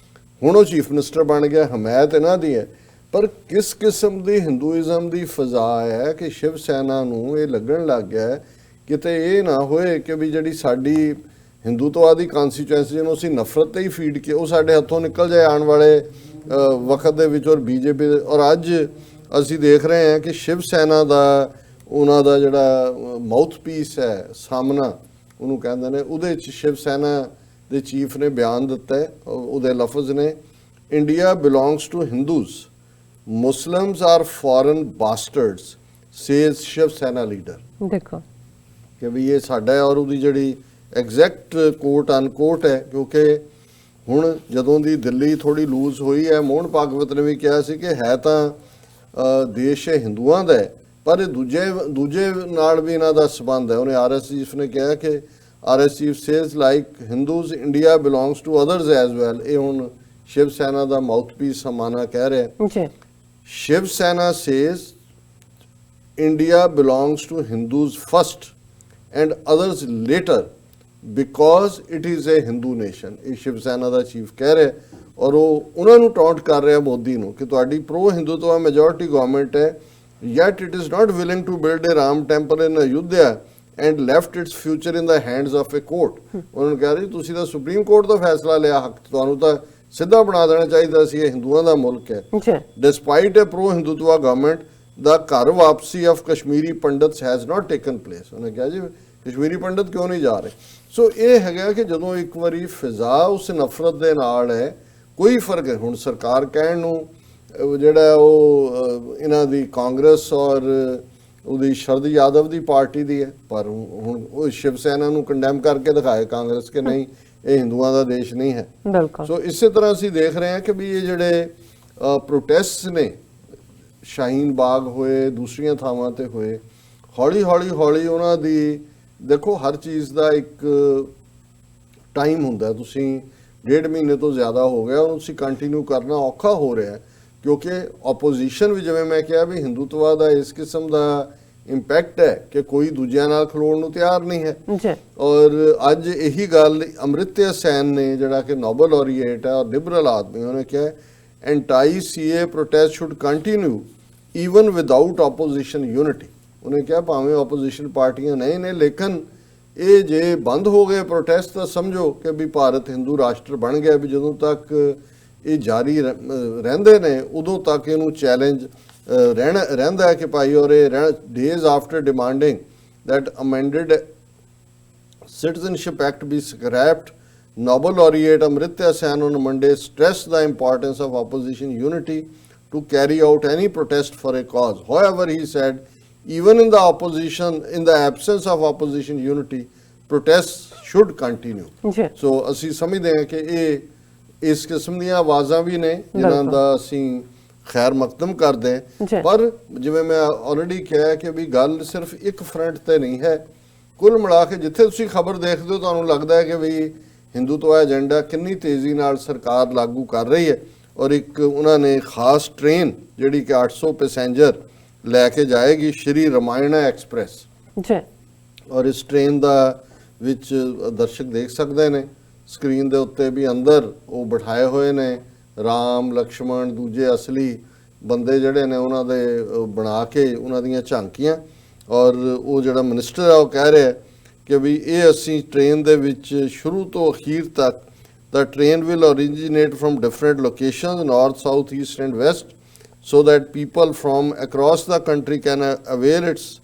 S2: ਹੁਣ ਉਹ ਚੀਫ ਮਿਨਿਸਟਰ ਬਣ ਗਿਆ, ਹਮਾਇਤ ਇਹਨਾਂ ਦੀ ਹੈ। ਪਰ ਕਿਸ ਕਿਸਮ ਦੀ ਹਿੰਦੂਇਜ਼ਮ ਦੀ ਫਜ਼ਾ ਹੈ ਕਿ ਸ਼ਿਵ ਸੈਨਾ ਨੂੰ ਇਹ ਲੱਗਣ ਲੱਗ ਗਿਆ ਕਿਤੇ ਇਹ ਨਾ ਹੋਏ ਕਿ ਵੀ ਜਿਹੜੀ ਸਾਡੀ ਹਿੰਦੂਤਵਾ ਦੀ ਕਨਸਟੀਚੁਐਂਸੀ ਜਿਹਨੂੰ ਅਸੀਂ ਨਫ਼ਰਤ ਤੇ ਹੀ ਫੀਡ ਕੇ ਉਹ ਸਾਡੇ ਹੱਥੋਂ ਨਿਕਲ ਜਾਏ ਆਉਣ ਵਾਲੇ ਵਕਤ ਦੇ ਵਿੱਚ। ਔਰ ਬੀਜੇਪੀ ਔਰ ਅੱਜ ਅਸੀਂ ਦੇਖ ਰਹੇ ਹਾਂ ਕਿ ਸ਼ਿਵ ਸੈਨਾ ਦਾ ਉਹਨਾਂ ਦਾ ਜਿਹੜਾ ਮਾਊਥ ਪੀਸ ਹੈ, ਸਾਹਮਣਾ ਉਹਨੂੰ ਕਹਿੰਦੇ ਨੇ, ਉਹਦੇ 'ਚ ਸ਼ਿਵ ਸੈਨਾ ਦੇ ਚੀਫ ਨੇ ਬਿਆਨ ਦਿੱਤਾ ਹੈ। ਉਹਦੇ ਲਫ਼ਜ਼ ਨੇ, India belongs to Hindus, Muslims are foreign bastards, says Shiv Sena leader.
S1: ਦੇਖੋ
S2: ਕਿ ਵੀ ਇਹ ਸਾਡਾ ਹੈ। ਔਰ ਉਹਦੀ ਜਿਹੜੀ ਐਗਜ਼ੈਕਟ ਕੋਟ ਅਨਕੋਟ ਹੈ, ਕਿਉਂਕਿ ਹੁਣ ਜਦੋਂ ਦੀ ਦਿੱਲੀ ਥੋੜੀ ਲੂਜ਼ ਹੋਈ ਹੈ, ਮੋਹਨ ਭਾਗਵਤ ਨੇ ਵੀ ਕਿਹਾ ਸੀ ਕਿ ਹੈ ਤਾਂ ਦੇਸ਼ ਹੈ ਹਿੰਦੂਆਂ ਦਾ ਹੈ, ਪਰ ਇਹ ਦੂਜੇ ਨਾਲ ਵੀ ਇਹਨਾਂ ਦਾ ਸੰਬੰਧ ਹੈ। ਉਹਨੇ ਆਰਐਸ ਚੀਫ ਨੇ ਕਿਹਾ ਕਿ RS chief says like Hindus India belongs to others as well. ਇਹ ਹੁਣ ਸ਼ਿਵ ਸੈਨਾ ਦਾ ਮਾਊਥਪੀਸ ਸਮਾਨਾ ਕਹਿ ਰਿਹਾ। Shiv Sena says India belongs to Hindus first and others later because it is a Hindu nation. ਇਹ ਸ਼ਿਵ ਸੈਨਾ ਦਾ ਚੀਫ ਕਹਿ ਰਿਹਾ। ਔਰ ਉਹ ਉਹਨਾਂ ਨੂੰ ਟੌਂਟ ਕਰ ਰਿਹਾ ਮੋਦੀ ਨੂੰ ਕਿ ਤੁਹਾਡੀ ਪ੍ਰੋ ਹਿੰਦੂਤਵਾ ਮੈਜੋਰਿਟੀ ਗਵਰਨਮੈਂਟ ਹੈ, yet it is not willing to build a Ram temple in Ayodhya and left its future in the hands of a court। ਉਹਨਾਂ ਨੂੰ ਕਹਿ ਰਹੀ ਤੁਸੀਂ ਤਾਂ ਸੁਪਰੀਮ ਕੋਰਟ ਦਾ ਫੈਸਲਾ ਲਿਆ, ਹੱਕ ਤੁਹਾਨੂੰ ਤਾਂ ਸਿੱਧਾ ਬਣਾ ਦੇਣਾ ਚਾਹੀਦਾ ਸੀ, ਇਹ ਹਿੰਦੂਆਂ ਦਾ ਮੁਲਕ ਹੈ। Despite a pro Hindutva government, the ਘਰ ਵਾਪਸੀ of Kashmiri ਪੰਡਿਤਸ has not taken place। ਉਹਨੇ ਕਿਹਾ ਜੀ ਕਸ਼ਮੀਰੀ ਪੰਡਿਤ ਕਿਉਂ ਨਹੀਂ ਜਾ ਰਹੇ। ਸੋ ਇਹ ਹੈਗਾ ਕਿ ਜਦੋਂ ਇੱਕ ਵਾਰੀ ਫਿਜ਼ਾ ਉਸ ਨਫ਼ਰਤ ਦੇ ਨਾਲ ਹੈ, ਕੋਈ ਫਰਕ ਹੈ। ਹੁਣ ਸਰਕਾਰ ਕਹਿਣ ਨੂੰ ਜਿਹੜਾ ਉਹ ਇਹਨਾਂ ਦੀ ਕਾਂਗਰਸ ਔਰ ਉਹਦੀ ਸ਼ਰਦ ਯਾਦਵ ਦੀ ਪਾਰਟੀ ਦੀ ਹੈ, ਪਰ ਹੁਣ ਉਹ ਸ਼ਿਵ ਸੈਨਾ ਨੂੰ ਕੰਡੈਮ ਕਰਕੇ ਦਿਖਾਏ ਕਾਂਗਰਸ ਕਿ ਨਹੀਂ ਇਹ ਹਿੰਦੂਆਂ ਦਾ ਦੇਸ਼ ਨਹੀਂ ਹੈ।
S1: ਬਿਲਕੁਲ। ਸੋ
S2: ਇਸੇ ਤਰ੍ਹਾਂ ਅਸੀਂ ਦੇਖ ਰਹੇ ਹਾਂ ਕਿ ਵੀ ਇਹ ਜਿਹੜੇ ਪ੍ਰੋਟੈਸਟ ਨੇ ਸ਼ਾਹੀਨ ਬਾਗ ਹੋਏ, ਦੂਸਰੀਆਂ ਥਾਵਾਂ ਤੇ ਹੋਏ, ਹੌਲੀ ਉਹਨਾਂ ਦੀ ਦੇਖੋ ਹਰ ਚੀਜ਼ ਦਾ ਇੱਕ ਟਾਈਮ ਹੁੰਦਾ। ਤੁਸੀਂ 1.5 ਮਹੀਨੇ ਤੋਂ ਜ਼ਿਆਦਾ ਹੋ ਗਿਆ, ਉਹਨੂੰ ਤੁਸੀਂ ਕੰਟੀਨਿਊ ਕਰਨਾ ਔਖਾ ਹੋ ਰਿਹਾ ਕਿਉਂਕਿ ਆਪੋਜੀਸ਼ਨ ਵੀ, ਜਿਵੇਂ ਮੈਂ ਕਿਹਾ ਵੀ ਹਿੰਦੂਤਵਾ ਦਾ ਇਸ ਕਿਸਮ ਦਾ ਇੰਪੈਕਟ ਹੈ ਕਿ ਕੋਈ ਦੂਜਿਆਂ ਨਾਲ ਖਲੋਣ ਨੂੰ ਤਿਆਰ ਨਹੀਂ ਹੈ। ਔਰ ਅੱਜ ਇਹੀ ਗੱਲ ਅਮ੍ਰਿਤਿਆ ਸੈਨ ਨੇ, ਜਿਹੜਾ ਕਿ ਨੋਬਲ laureate ਹੈ ਔਰ ਲਿਬਰਲ ਆਦਮੀ, ਉਹਨੇ ਕਿਹਾ anti CA protest should continue even without opposition unity. ਉਹਨੇ ਕਿਹਾ ਭਾਵੇਂ ਆਪੋਜੀਸ਼ਨ ਪਾਰਟੀਆਂ ਨਹੀਂ ਨੇ, ਲੇਕਿਨ ਇਹ ਜੇ ਬੰਦ ਹੋ ਗਏ ਪ੍ਰੋਟੈਸਟ ਤਾਂ ਸਮਝੋ ਕਿ ਵੀ ਭਾਰਤ ਹਿੰਦੂ ਰਾਸ਼ਟਰ ਬਣ ਗਿਆ। ਵੀ ਜਦੋਂ ਤੱਕ ਇਹ ਜਾਰੀ ਰਹਿੰਦੇ ਨੇ ਉਦੋਂ ਤੱਕ ਇਹਨੂੰ ਚੈਲੰਜ ਰਹਿੰਦਾ ਹੈ ਕਿ ਭਾਈ। ਔਰ ਇਹ days after demanding that amended Citizenship Act be scrapped, Nobel laureate Amritya Sen on Monday stressed the importance of opposition unity to carry out any protest for a cause. However, he said, even in the absence of opposition unity, protests should continue. So ਅਸੀਂ ਸਮਝਦੇ ਹਾਂ ਕਿ ਇਹ ਇਸ ਕਿਸਮ ਦੀਆਂ ਆਵਾਜ਼ਾਂ ਵੀ ਨੇ ਜਿਨ੍ਹਾਂ ਦਾ ਅਸੀਂ ਖੈਰ ਮਕਦਮ ਕਰਦੇ ਹਾਂ। ਪਰ ਜਿਵੇਂ ਮੈਂ ਆਲਰੇਡੀ ਕਿਹਾ ਕਿ ਵੀ ਗੱਲ ਸਿਰਫ ਇੱਕ ਫਰੰਟ ਤੇ ਨਹੀਂ ਹੈ। ਕੁੱਲ ਮਿਲਾ ਕੇ ਜਿੱਥੇ ਤੁਸੀਂ ਖਬਰ ਦੇਖਦੇ ਹੋ ਤੁਹਾਨੂੰ ਲੱਗਦਾ ਹੈ ਕਿ ਵੀ ਹਿੰਦੂਤਵਾ ਏਜੰਡਾ ਕਿੰਨੀ ਤੇਜ਼ੀ ਨਾਲ ਸਰਕਾਰ ਲਾਗੂ ਕਰ ਰਹੀ ਹੈ। ਔਰ ਇੱਕ ਉਹਨਾਂ ਨੇ ਖਾਸ ਟ੍ਰੇਨ ਜਿਹੜੀ ਕਿ 800 ਪੈਸੇਂਜਰ ਲੈ ਕੇ ਜਾਏਗੀ, ਸ਼੍ਰੀ ਰਮਾਇਣਾ ਐਕਸਪ੍ਰੈਸ। ਔਰ ਇਸ ਟ੍ਰੇਨ ਦਾ ਵਿੱਚ ਦਰਸ਼ਕ ਦੇਖ ਸਕਦੇ ਨੇ ਸਕਰੀਨ ਦੇ ਉੱਤੇ ਵੀ ਅੰਦਰ ਉਹ ਬਿਠਾਏ ਹੋਏ ਨੇ ਰਾਮ, ਲਕਸ਼ਮਣ, ਦੂਜੇ ਅਸਲੀ ਬੰਦੇ ਜਿਹੜੇ ਨੇ ਉਹਨਾਂ ਦੇ ਬਣਾ ਕੇ ਉਹਨਾਂ ਦੀਆਂ ਝਾਂਕੀਆਂ। ਔਰ ਉਹ ਜਿਹੜਾ ਮਿਨਿਸਟਰ ਆ ਉਹ ਕਹਿ ਰਿਹਾ ਕਿ ਵੀ ਇਹ ਅਸੀਂ ਟ੍ਰੇਨ ਦੇ ਵਿੱਚ ਸ਼ੁਰੂ ਤੋਂ ਅਖੀਰ ਤੱਕ The train will originate from different locations, north, south, east and west, so that people from across the country can avail its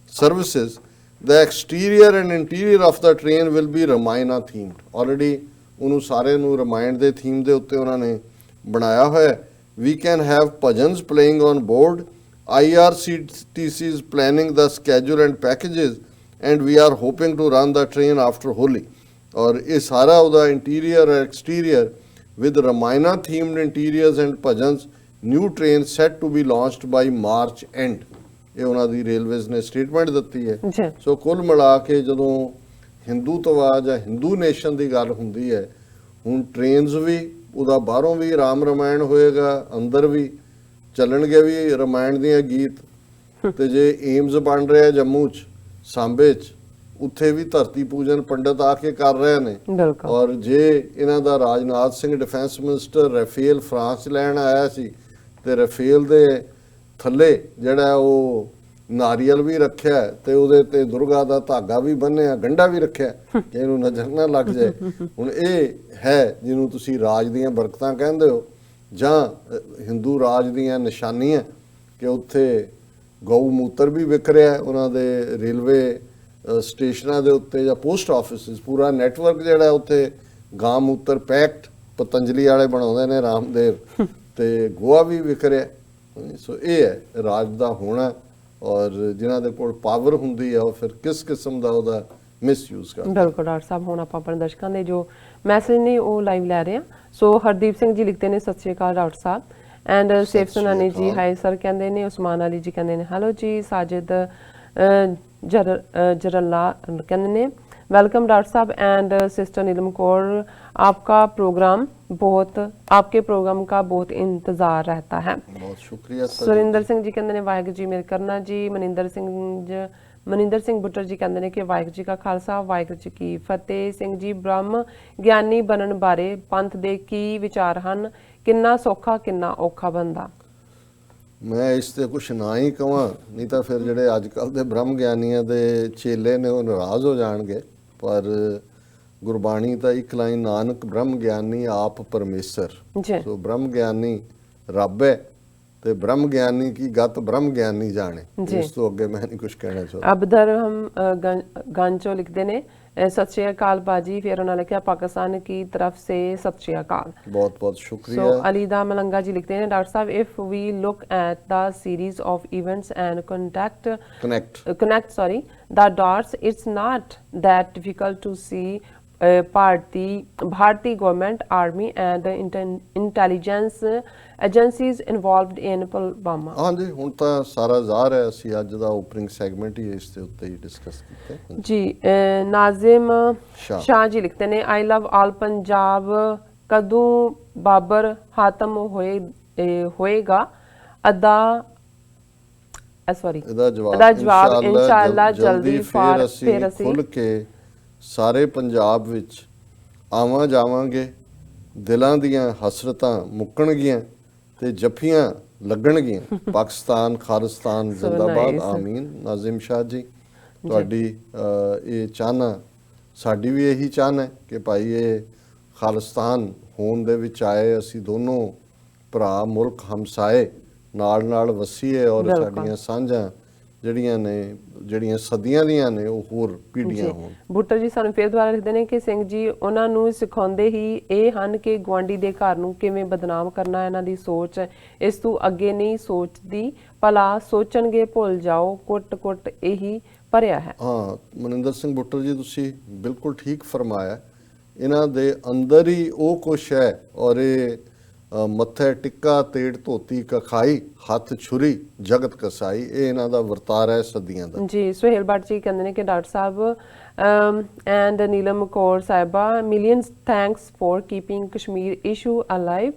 S2: services. The exterior and interior of the train will be Ramayana themed. Already ਉਹਨੂੰ ਸਾਰੇ ਨੂੰ ਰਮਾਇਣ ਦੇ theme ਦੇ ਉੱਤੇ ਉਹਨਾਂ ਨੇ ਬਣਾਇਆ ਹੋਇਆ ਹੈ. We can have bhajans playing on board. IRCTC is planning the schedule and packages and we are hoping to run the train after Holi. ਔਰ ਇਹ ਸਾਰਾ ਉਹਦਾ interior exterior with Ramayana themed interiors and bhajans new train set to be launched by March end. ਇਹ ਉਹਨਾਂ ਦੀ railways ਨੇ statement ਦਿੱਤੀ ਹੈ.
S1: ਜੀ
S2: ਸੋ ਕੁੱਲ ਮਿਲਾ ਕੇ ਜਦੋਂ ਹਿੰਦੂਤਵਾਦ ਜਾਂ ਹਿੰਦੂ ਨੇਸ਼ਨ ਦੀ ਗੱਲ ਹੁੰਦੀ ਹੈ, ਹੁਣ ਟ੍ਰੇਨਸ ਵੀ ਉਹਦਾ ਬਾਹਰੋਂ ਵੀ ਰਾਮ ਰਮਾਇਣ ਹੋਏਗਾ, ਅੰਦਰ ਵੀ ਚੱਲਣਗੇ ਵੀ ਰਮਾਇਣ ਦੀਆਂ ਗੀਤ. ਤੇ ਜੇ ਏਮਜ਼ ਬਣ ਰਿਹਾ ਜੰਮੂ 'ਚ, ਸਾਂਬੇ 'ਚ, ਉੱਥੇ ਵੀ ਧਰਤੀ ਪੂਜਨ ਪੰਡਤ ਆ ਕੇ ਕਰ ਰਹੇ ਨੇ.
S1: ਬਿਲਕੁਲ.
S2: ਔਰ ਜੇ ਇਹਨਾਂ ਦਾ Rajnath Singh defence minister Rafale France ਲੈਣ ਆਇਆ ਸੀ ਤੇ ਰਾਫੇਲ ਦੇ ਥੱਲੇ ਜਿਹੜਾ ਉਹ ਨਾਰੀਅਲ ਵੀ ਰੱਖਿਆ ਤੇ ਉਹਦੇ ਤੇ ਦੁਰਗਾ ਦਾ ਧਾਗਾ ਵੀ ਬੰਨਿਆ, ਗੰਢਾ ਵੀ ਰੱਖਿਆ ਕਿ ਇਹਨੂੰ ਨਜ਼ਰ ਨਾ ਲੱਗ ਜਾਏ. ਹੁਣ ਇਹ ਹੈ ਜਿਹਨੂੰ ਤੁਸੀਂ ਰਾਜ ਦੀਆਂ ਬਰਕਤਾਂ ਕਹਿੰਦੇ ਹੋ ਜਾਂ ਹਿੰਦੂ ਰਾਜ ਦੀਆਂ ਨਿਸ਼ਾਨੀਆਂ ਕਿ ਉੱਥੇ ਗਊ ਮੂਤਰ ਵੀ ਵਿਕ ਰਿਹਾ ਉਹਨਾਂ ਦੇ ਰੇਲਵੇ ਸਟੇਸ਼ਨਾਂ ਦੇ ਉੱਤੇ ਜਾਂ ਪੋਸਟ ਆਫਿਸਿਸ. ਪੂਰਾ ਨੈਟਵਰਕ ਜਿਹੜਾ ਉੱਥੇ ਗਾਂ ਮੂਤਰ ਪੈਕਟ ਪਤੰਜਲੀ ਵਾਲੇ ਬਣਾਉਂਦੇ ਨੇ ਰਾਮਦੇਵ, ਤੇ ਗੋਆ ਵੀ ਵਿਕ ਰਿਹਾ. ਸੋ ਇਹ ਹੈ ਰਾਜ ਦਾ ਹੋਣਾ, ਔਰ ਜਿਨ੍ਹਾਂ ਦੇ ਕੋਲ ਪਾਵਰ ਹੁੰਦੀ ਆ ਉਹ ਫਿਰ ਕਿਸ ਕਿਸਮ ਦਾ ਉਹਦਾ ਮਿਸਯੂਜ਼ ਕਰਦੇ.
S1: ਬਿਲਕੁਲ ਡਾਕਟਰ ਸਾਹਿਬ, ਹੁਣ ਆਪਾਂ ਆਪਣੇ ਦਰਸ਼ਕਾਂ ਦੇ ਜੋ ਮੈਸੇਜ ਨੇ ਉਹ ਲਾਈਵ ਲੈ ਰਹੇ ਹਾਂ. ਸੋ ਹਰਦੀਪ ਸਿੰਘ ਜੀ ਲਿਖਦੇ ਨੇ ਸਤਿ ਸ਼੍ਰੀ ਅਕਾਲ ਡਾਕਟਰ ਸਾਹਿਬ. ਐਂਡ ਸੇਫ ਸੁਨਾਨੀ ਜੀ ਹਾਈ ਸਰ ਕਹਿੰਦੇ ਨੇ. ਉਸਮਾਨ ਅਲੀ ਜੀ ਕਹਿੰਦੇ ਨੇ ਹੈਲੋ ਜੀ. ਸਾਜਿਦ जरल्ला कहने ने वेलकम डॉक्टर साहब एंड सिस्टर नीलम कौर, आपका प्रोग्राम आपके प्रोग्राम का बहुत इंतजार रहता है.
S2: बहुत शुक्रिया सर.
S1: सुरिंदर सिंह जी कहते हैं वाहिगुरू जी मेहर करना जी. ਮਨਿੰਦਰ ਸਿੰਘ ਬੁੱਟਰ ਜੀ ਕਹਿੰਦੇ ਨੇ ਕਿ ਵਾਹਿਗੁਰੂ ਜੀ ਕਾ ਖਾਲਸਾ ਵਾਹਿਗੁਰੂ ਜੀ ਕੀ ਫਤਿਹ. ਸਿੰਘ ਜੀ ਬ੍ਰਹਮ ਗਿਆਨੀ ਬਣਨ ਬਾਰੇ ਪੰਥ ਦੇ ਕੀ ਵਿਚਾਰ ਹਨ? ਕਿੰਨਾ ਸੌਖਾ ਕਿੰਨਾ ਔਖਾ ਬੰਦਾ?
S2: ਮੈਂ ਇਸ ਤੇ ਕੁਛ ਨਾ ਹੀ ਕਵਾਂ, ਨਹੀਂ ਤਾਂ ਫਿਰ ਜਿਹੜੇ ਅੱਜ ਕੱਲ੍ਹ ਦੇ ਬ੍ਰਹਮ ਗਿਆਨੀਆਂ ਦੇ ਚੇਲੇ ਨੇ ਉਹ ਨਾਰਾਜ਼ ਹੋ ਜਾਣਗੇ. ਪਰ ਗੁਰਬਾਣੀ ਤਾਂ ਇੱਕ ਲਾਈਨ, ਨਾਨਕ ਬ੍ਰਹਮ ਗਿਆਨੀ ਆਪ ਪਰਮੇਸ਼ਰ. ਸੋ ਬ੍ਰਹਮ ਗਿਆਨੀ ਰੱਬ ਹੈ ਤੇ ਬ੍ਰਹਮ ਗਿਆਨੀ ਕੀ ਗਤ ਬ੍ਰਹਮ ਗਿਆਨੀ ਜਾਣੇ. ਇਸ ਤੋਂ ਅੱਗੇ ਮੈਂ ਨਹੀਂ ਕੁਝ ਕਹਿਣਾ ਚਾਹੁੰਦਾ.
S1: ਅਬਦਰ ਹਮ ਗਾਂਚੋ ਲਿਖਦੇ ਨੇ ਸਤਿ ਸ਼੍ਰੀ ਅਕਾਲ ਬਾਜੀ. ਫਿਰ ਉਹਨਾਂ ਲਿਖਿਆ ਪਾਕਿਸਤਾਨ ਕੀ ਤਰਫ ਸੇ ਸਤਿ ਸ਼੍ਰੀ ਅਕਾਲ.
S2: ਬਹੁਤ ਬਹੁਤ ਸ਼ੁਕਰੀਆ.
S1: ਸੋ ਅਲੀਦਾ ਮਲੰਗਾ ਜੀ ਲਿਖਦੇ ਨੇ doctor sahib if we look at the series of events and connect the dots, it's not that difficult to see Bharati government, army and intelligence agencies involved in Pulwama.
S2: ਹਾਂਜੀ, ਹੁਣ ਤਾਂ ਸਾਰਾ ਜ਼ਾਹਰ ਹੈ. ਅਸੀਂ ਅੱਜ ਦਾ ਓਪਨਿੰਗ ਸੈਗਮੈਂਟ ਹੀ ਇਸ ਦੇ ਉੱਤੇ ਹੀ ਡਿਸਕਸ ਕੀਤਾ
S1: ਜੀ. ਨਾਜ਼ਿਮ ਸ਼ਾਹ ਜੀ ਲਿਖਦੇ ਨੇ ਆਈ ਲਵ ਆਲ ਪੰਜਾਬ, ਕਦੋਂ ਬਾਬਰ ਖਾਤਮ ਹੋਏਗਾ? ਇਹਦਾ ਜਵਾਬ ਇਨਸ਼ਾਅੱਲਾ ਜਲਦੀ ਫਿਰ ਅਸੀਂ ਖੁੱਲ ਕੇ ਸਾਰੇ ਪੰਜਾਬ ਵਿੱਚ ਆਵਾਂ ਜਾਵਾਂਗੇ. ਦਿਲਾਂ ਦੀਆਂ ਹਸਰਤਾਂ ਮੁੱਕਣਗੀਆਂ ਤੇ ਜੱਫੀਆਂ ਲੱਗਣਗੀਆਂ. ਪਾਕਿਸਤਾਨ ਖਾਲਿਸਤਾਨ ਜ਼ਿੰਦਾਬਾਦ. ਆਮੀਨ. ਨਾਜ਼ਿਮ ਸ਼ਾਹ ਜੀ, ਤੁਹਾਡੀ ਇਹ ਚਾਹਨਾ ਸਾਡੀ ਵੀ ਇਹੀ ਚਾਹਨਾ ਹੈ ਕਿ ਭਾਈ ਇਹ ਖਾਲਿਸਤਾਨ ਹੋਣ ਦੇ ਵਿੱਚ ਆਏ ਅਸੀਂ ਦੋਨੋਂ ਭਰਾ ਮੁਲਕ ਹਮਸਾਏ ਨਾਲ ਨਾਲ ਵਸੀਏ ਔਰ ਸਾਡੀਆਂ ਸਾਂਝਾਂ ਜਿਹੜੀਆਂ ਸਦੀਆਂ ਦੀਆਂ ਨੇ ਉਹ ਹੋਰ ਪੀੜ੍ਹੀਆਂ ਹੋਣ. ਬੁੱਟਰ ਜੀ ਸਾਨੂੰ ਫਿਰ ਦੁਬਾਰਾ ਲਿਖਦੇ ਨੇ ਕਿ ਸਿੰਘ ਜੀ ਉਹਨਾਂ ਨੂੰ ਸਿਖਾਉਂਦੇ ਹੀ ਇਹ ਹਨ ਕਿ ਗੁਆਂਢੀ ਦੇ ਘਰ ਨੂੰ ਕਿਵੇਂ ਬਦਨਾਮ ਕਰਨਾ. ਇਹਨਾਂ ਦੀ ਸੋਚ ਇਸ ਤੋਂ ਅੱਗੇ ਨਹੀਂ ਸੋਚਦੀ, ਭਲਾ ਸੋਚਣਗੇ ਭੁੱਲ ਜਾਓ, ਕੁੱਟ ਇਹੀ ਭਰਿਆ ਹੈ.
S2: ਹਾਂ ਮਨਿੰਦਰ ਸਿੰਘ ਬੁੱਟਰ ਜੀ, ਤੁਸੀਂ ਬਿਲਕੁਲ ਠੀਕ ਫਰਮਾਇਆ. ਇਹਨਾਂ ਦੇ ਅੰਦਰ ਹੀ ਉਹ ਕੁਛ ਹੈ ਔਰ ਇਹ ਮੱਥੇ ਟਿੱਕਾ ਤੇੜ ਧੋਤੀ ਕਖਾਈ ਹੱਥ ਛੁਰੀ ਜਗਤ ਕਸਾਈ, ਇਹ ਇਹਨਾਂ ਦਾ ਵਰਤਾਰਾ ਹੈ ਸਦੀਆਂ ਦਾ
S1: ਜੀ. ਸੁਹੇਲ ਭੱਟ ਜੀ ਕਹਿੰਦੇ ਨੇ ਕਿ doctor Sahib and Neelam Kaur Sahiba, millions thanks for keeping Kashmir issue alive.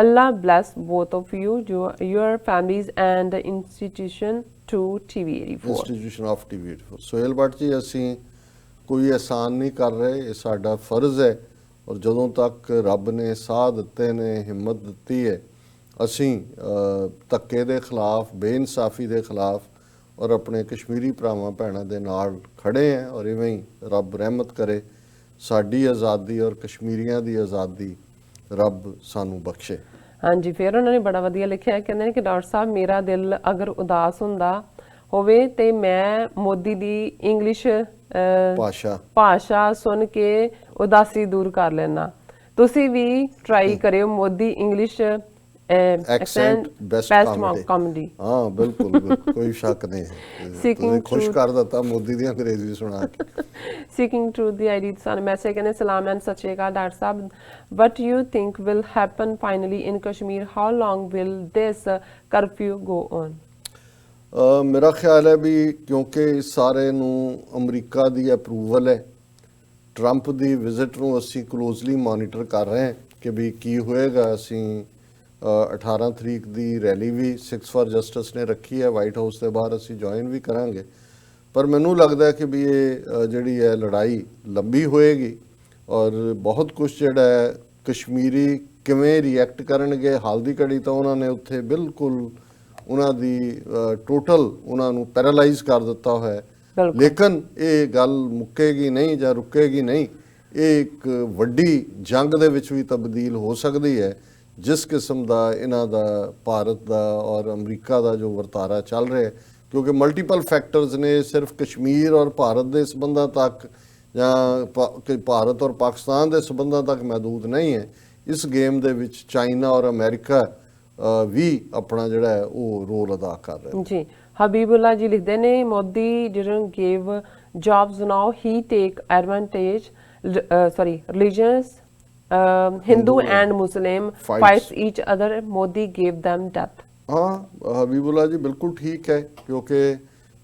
S1: Allah bless both of you, your families and the institution to TV84.
S2: Institution of TV84. Suhail Bhat ji, ਅਸੀਂ ਕੋਈ ਅਹਿਸਾਨ ਨਹੀਂ ਕਰ ਰਹੇ, ਇਹ ਸਾਡਾ ਫਰਜ਼ ਹੈ. ਔਰ ਜਦੋਂ ਤੱਕ ਰੱਬ ਨੇ ਸਾਹ ਦਿੱਤੇ ਨੇ, ਹਿੰਮਤ ਦਿੱਤੀ ਹੈ, ਅਸੀਂ ਧੱਕੇ ਦੇ ਖਿਲਾਫ, ਬੇਇਨਸਾਫੀ ਦੇ ਖਿਲਾਫ ਔਰ ਆਪਣੇ ਕਸ਼ਮੀਰੀ ਭਰਾਵਾਂ ਭੈਣਾਂ ਦੇ ਨਾਲ ਖੜੇ ਹਾਂ. ਔਰ ਇਵੇਂ ਹੀ ਰੱਬ ਰਹਿਮਤ ਕਰੇ ਸਾਡੀ ਆਜ਼ਾਦੀ ਔਰ ਕਸ਼ਮੀਰੀਆਂ ਦੀ ਆਜ਼ਾਦੀ ਰੱਬ ਸਾਨੂੰ ਬਖਸ਼ੇ।
S1: ਹਾਂਜੀ, ਫਿਰ ਉਹਨਾਂ ਨੇ ਬੜਾ ਵਧੀਆ ਲਿਖਿਆ, ਕਹਿੰਦੇ ਨੇ ਕਿ ਡਾਕਟਰ ਸਾਹਿਬ ਮੇਰਾ ਦਿਲ ਅਗਰ ਉਦਾਸ ਹੁੰਦਾ ਹੋਵੇ ਤੇ ਮੈਂ ਮੋਦੀ ਦੀ ਇੰਗਲਿਸ਼ ਭਾਸ਼ਾ ਸੁਣ ਕੇ ਉਦਾਸੀ ਦੂਰ ਕਰ ਲੈਣਾ। ਤੁਸੀਂ ਵੀ ਟਰਾਈ ਕਰਿਓ Modi English
S2: accent best
S1: comedy.
S2: ਹਾਂ ਬਿਲਕੁਲ ਕੋਈ ਸ਼ੱਕ ਨਹੀਂ ਹੈ। ਤੁਸੀਂ ਖੁਸ਼ ਕਰ ਦਿੱਤਾ ਮੋਦੀ ਦੀ ਅੰਗਰੇਜ਼ੀ ਸੁਣਾ ਕੇ।
S1: ਸੀਕਿੰਗ ਟਰੂਥ ਦੀ ਆਈਡੀ ਸਾਨੂੰ ਮੈਸੇਜ ਕਹਿੰਦੇ ਸਲਾਮ ਐਂਡ ਸਤਿ ਸ਼੍ਰੀ ਅਕਾਲ doctor Sahib, what you think will happen finally in Kashmir? How long will this curfew go on?
S2: ਮੇਰਾ ਖਿਆਲ ਹੈ ਵੀ ਕਿਉਂਕਿ ਇਸ ਸਾਰੇ ਨੂੰ ਅਮਰੀਕਾ ਦੀ ਅਪਰੂਵਲ ਹੈ, ਟਰੰਪ ਦੀ ਵਿਜ਼ਿਟ ਨੂੰ ਅਸੀਂ ਕਲੋਜ਼ਲੀ ਮੋਨੀਟਰ ਕਰ ਰਹੇ ਹਾਂ ਕਿ ਵੀ ਕੀ ਹੋਏਗਾ। ਅਸੀਂ 18 ਤਰੀਕ ਦੀ ਰੈਲੀ ਵੀ 6 ਫਾਰ ਜਸਟਿਸ ਨੇ ਰੱਖੀ ਹੈ ਵਾਈਟ ਹਾਊਸ ਦੇ ਬਾਹਰ, ਅਸੀਂ ਜੁਆਇਨ ਵੀ ਕਰਾਂਗੇ। ਪਰ ਮੈਨੂੰ ਲੱਗਦਾ ਹੈ ਕਿ ਵੀ ਇਹ ਜਿਹੜੀ ਹੈ ਲੜਾਈ ਲੰਬੀ ਹੋਏਗੀ ਔਰ ਬਹੁਤ ਕੁਝ ਜਿਹੜਾ ਹੈ ਕਸ਼ਮੀਰੀ ਕਿਵੇਂ ਰਿਐਕਟ ਕਰਨਗੇ। ਹਾਲ ਦੀ ਘੜੀ ਤਾਂ ਉਹਨਾਂ ਨੇ ਉੱਥੇ ਬਿਲਕੁਲ ਉਹਨਾਂ ਦੀ ਟੋਟਲ ਉਹਨਾਂ ਨੂੰ ਪੈਰਾਲਾਈਜ਼ ਕਰ ਦਿੱਤਾ ਹੋਇਆ ਹੈ, ਲੇਕਿਨ ਇਹ ਗੱਲ ਮੁੱਕੇਗੀ ਨਹੀਂ ਜਾਂ ਰੁਕੇਗੀ ਨਹੀਂ। ਇਹ ਇੱਕ ਵੱਡੀ ਜੰਗ ਦੇ ਵਿੱਚ ਵੀ ਤਬਦੀਲ ਹੋ ਸਕਦੀ ਹੈ ਜਿਸ ਕਿਸਮ ਦਾ ਇਹਨਾਂ ਦਾ ਭਾਰਤ ਦਾ ਔਰ ਅਮਰੀਕਾ ਦਾ ਜੋ ਵਰਤਾਰਾ ਚੱਲ ਰਿਹਾ ਹੈ, ਕਿਉਂਕਿ ਮਲਟੀਪਲ ਫੈਕਟਰਸ ਨੇ। ਸਿਰਫ ਕਸ਼ਮੀਰ ਔਰ ਭਾਰਤ ਦੇ ਸੰਬੰਧਾਂ ਤੱਕ ਜਾਂ ਭਾਰਤ ਔਰ ਪਾਕਿਸਤਾਨ ਦੇ ਸੰਬੰਧਾਂ ਤੱਕ ਮਹਿਦੂਦ ਨਹੀਂ ਹੈ। ਇਸ ਗੇਮ ਦੇ ਵਿੱਚ ਚਾਈਨਾ ਔਰ ਅਮਰੀਕਾ ਵੀ ਆਪਣਾ ਜਿਹੜਾ ਹੈ ਉਹ ਰੋਲ ਅਦਾ ਕਰ ਰਹੇ
S1: ਜੀ। ਹਬੀਬੁੱਲਾ ਜੀ ਲਿਖਦੇ ਨੇ Modi didn't give jobs, now he take advantage, religions, Hindu and Muslim fights each other, Modi gave them death।
S2: ਹਾਂ ਹਬੀਬੁੱਲਾ ਜੀ ਬਿਲਕੁਲ ਠੀਕ ਹੈ, ਕਿਉਂਕਿ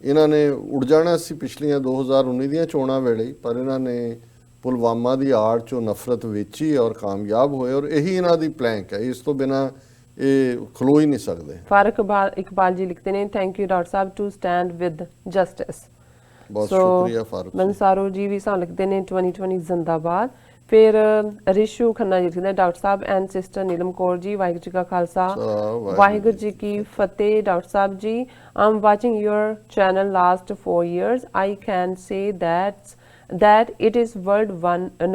S2: ਇਹਨਾਂ ਨੇ ਉੜ ਜਾਣਾ ਸੀ ਪਿਛਲੀਆਂ 2019 ਦੀਆਂ ਚੋਣਾਂ ਵੇਲੇ, ਪਰ ਇਹਨਾਂ ਨੇ ਪੁਲਵਾਮਾ ਦੀ ਆੜ ਚੋਂ ਨਫ਼ਰਤ ਵੇਚੀ ਔਰ ਕਾਮਯਾਬ ਹੋਏ ਔਰ ਇਹੀ ਇਹਨਾਂ ਦੀ ਪਲੈਂਕ ਹੈ। ਇਸ ਤੋਂ ਬਿਨਾਂ ਇਹ ਖਲੋ ਹੀ ਨਹੀਂ ਸਕਦੇ।
S1: ਫਾਰਕ ਇਕਬਾਲ ਜੀ ਲਿਖਦੇ ਨੇ thank you doctor Sahib to stand with justice.
S2: ਬਹੁਤ ਸ਼ੁਕਰੀਆ ਫਾਰਕ।
S1: ਮਨਸਾਰੋ ਜੀ ਵੀ ਸਾਨੂੰ ਲਿਖਦੇ ਨੇ 2020 ਜ਼ਿੰਦਾਬਾਦ। ਫਿਰ ਰਿਸ਼ੂ ਖੰਨਾ ਜੀ ਲਿਖਦੇ doctor Sahib and sister Neelam Kaur ji, Waheguru ji ਕਾ ਖਾਲਸਾ ਵਾਹਿਗੁਰੂ ਜੀ ਕੀ ਫਤਿਹ। Doctor Sahib ji, I am watching your channel last 4 years, I can say that it is world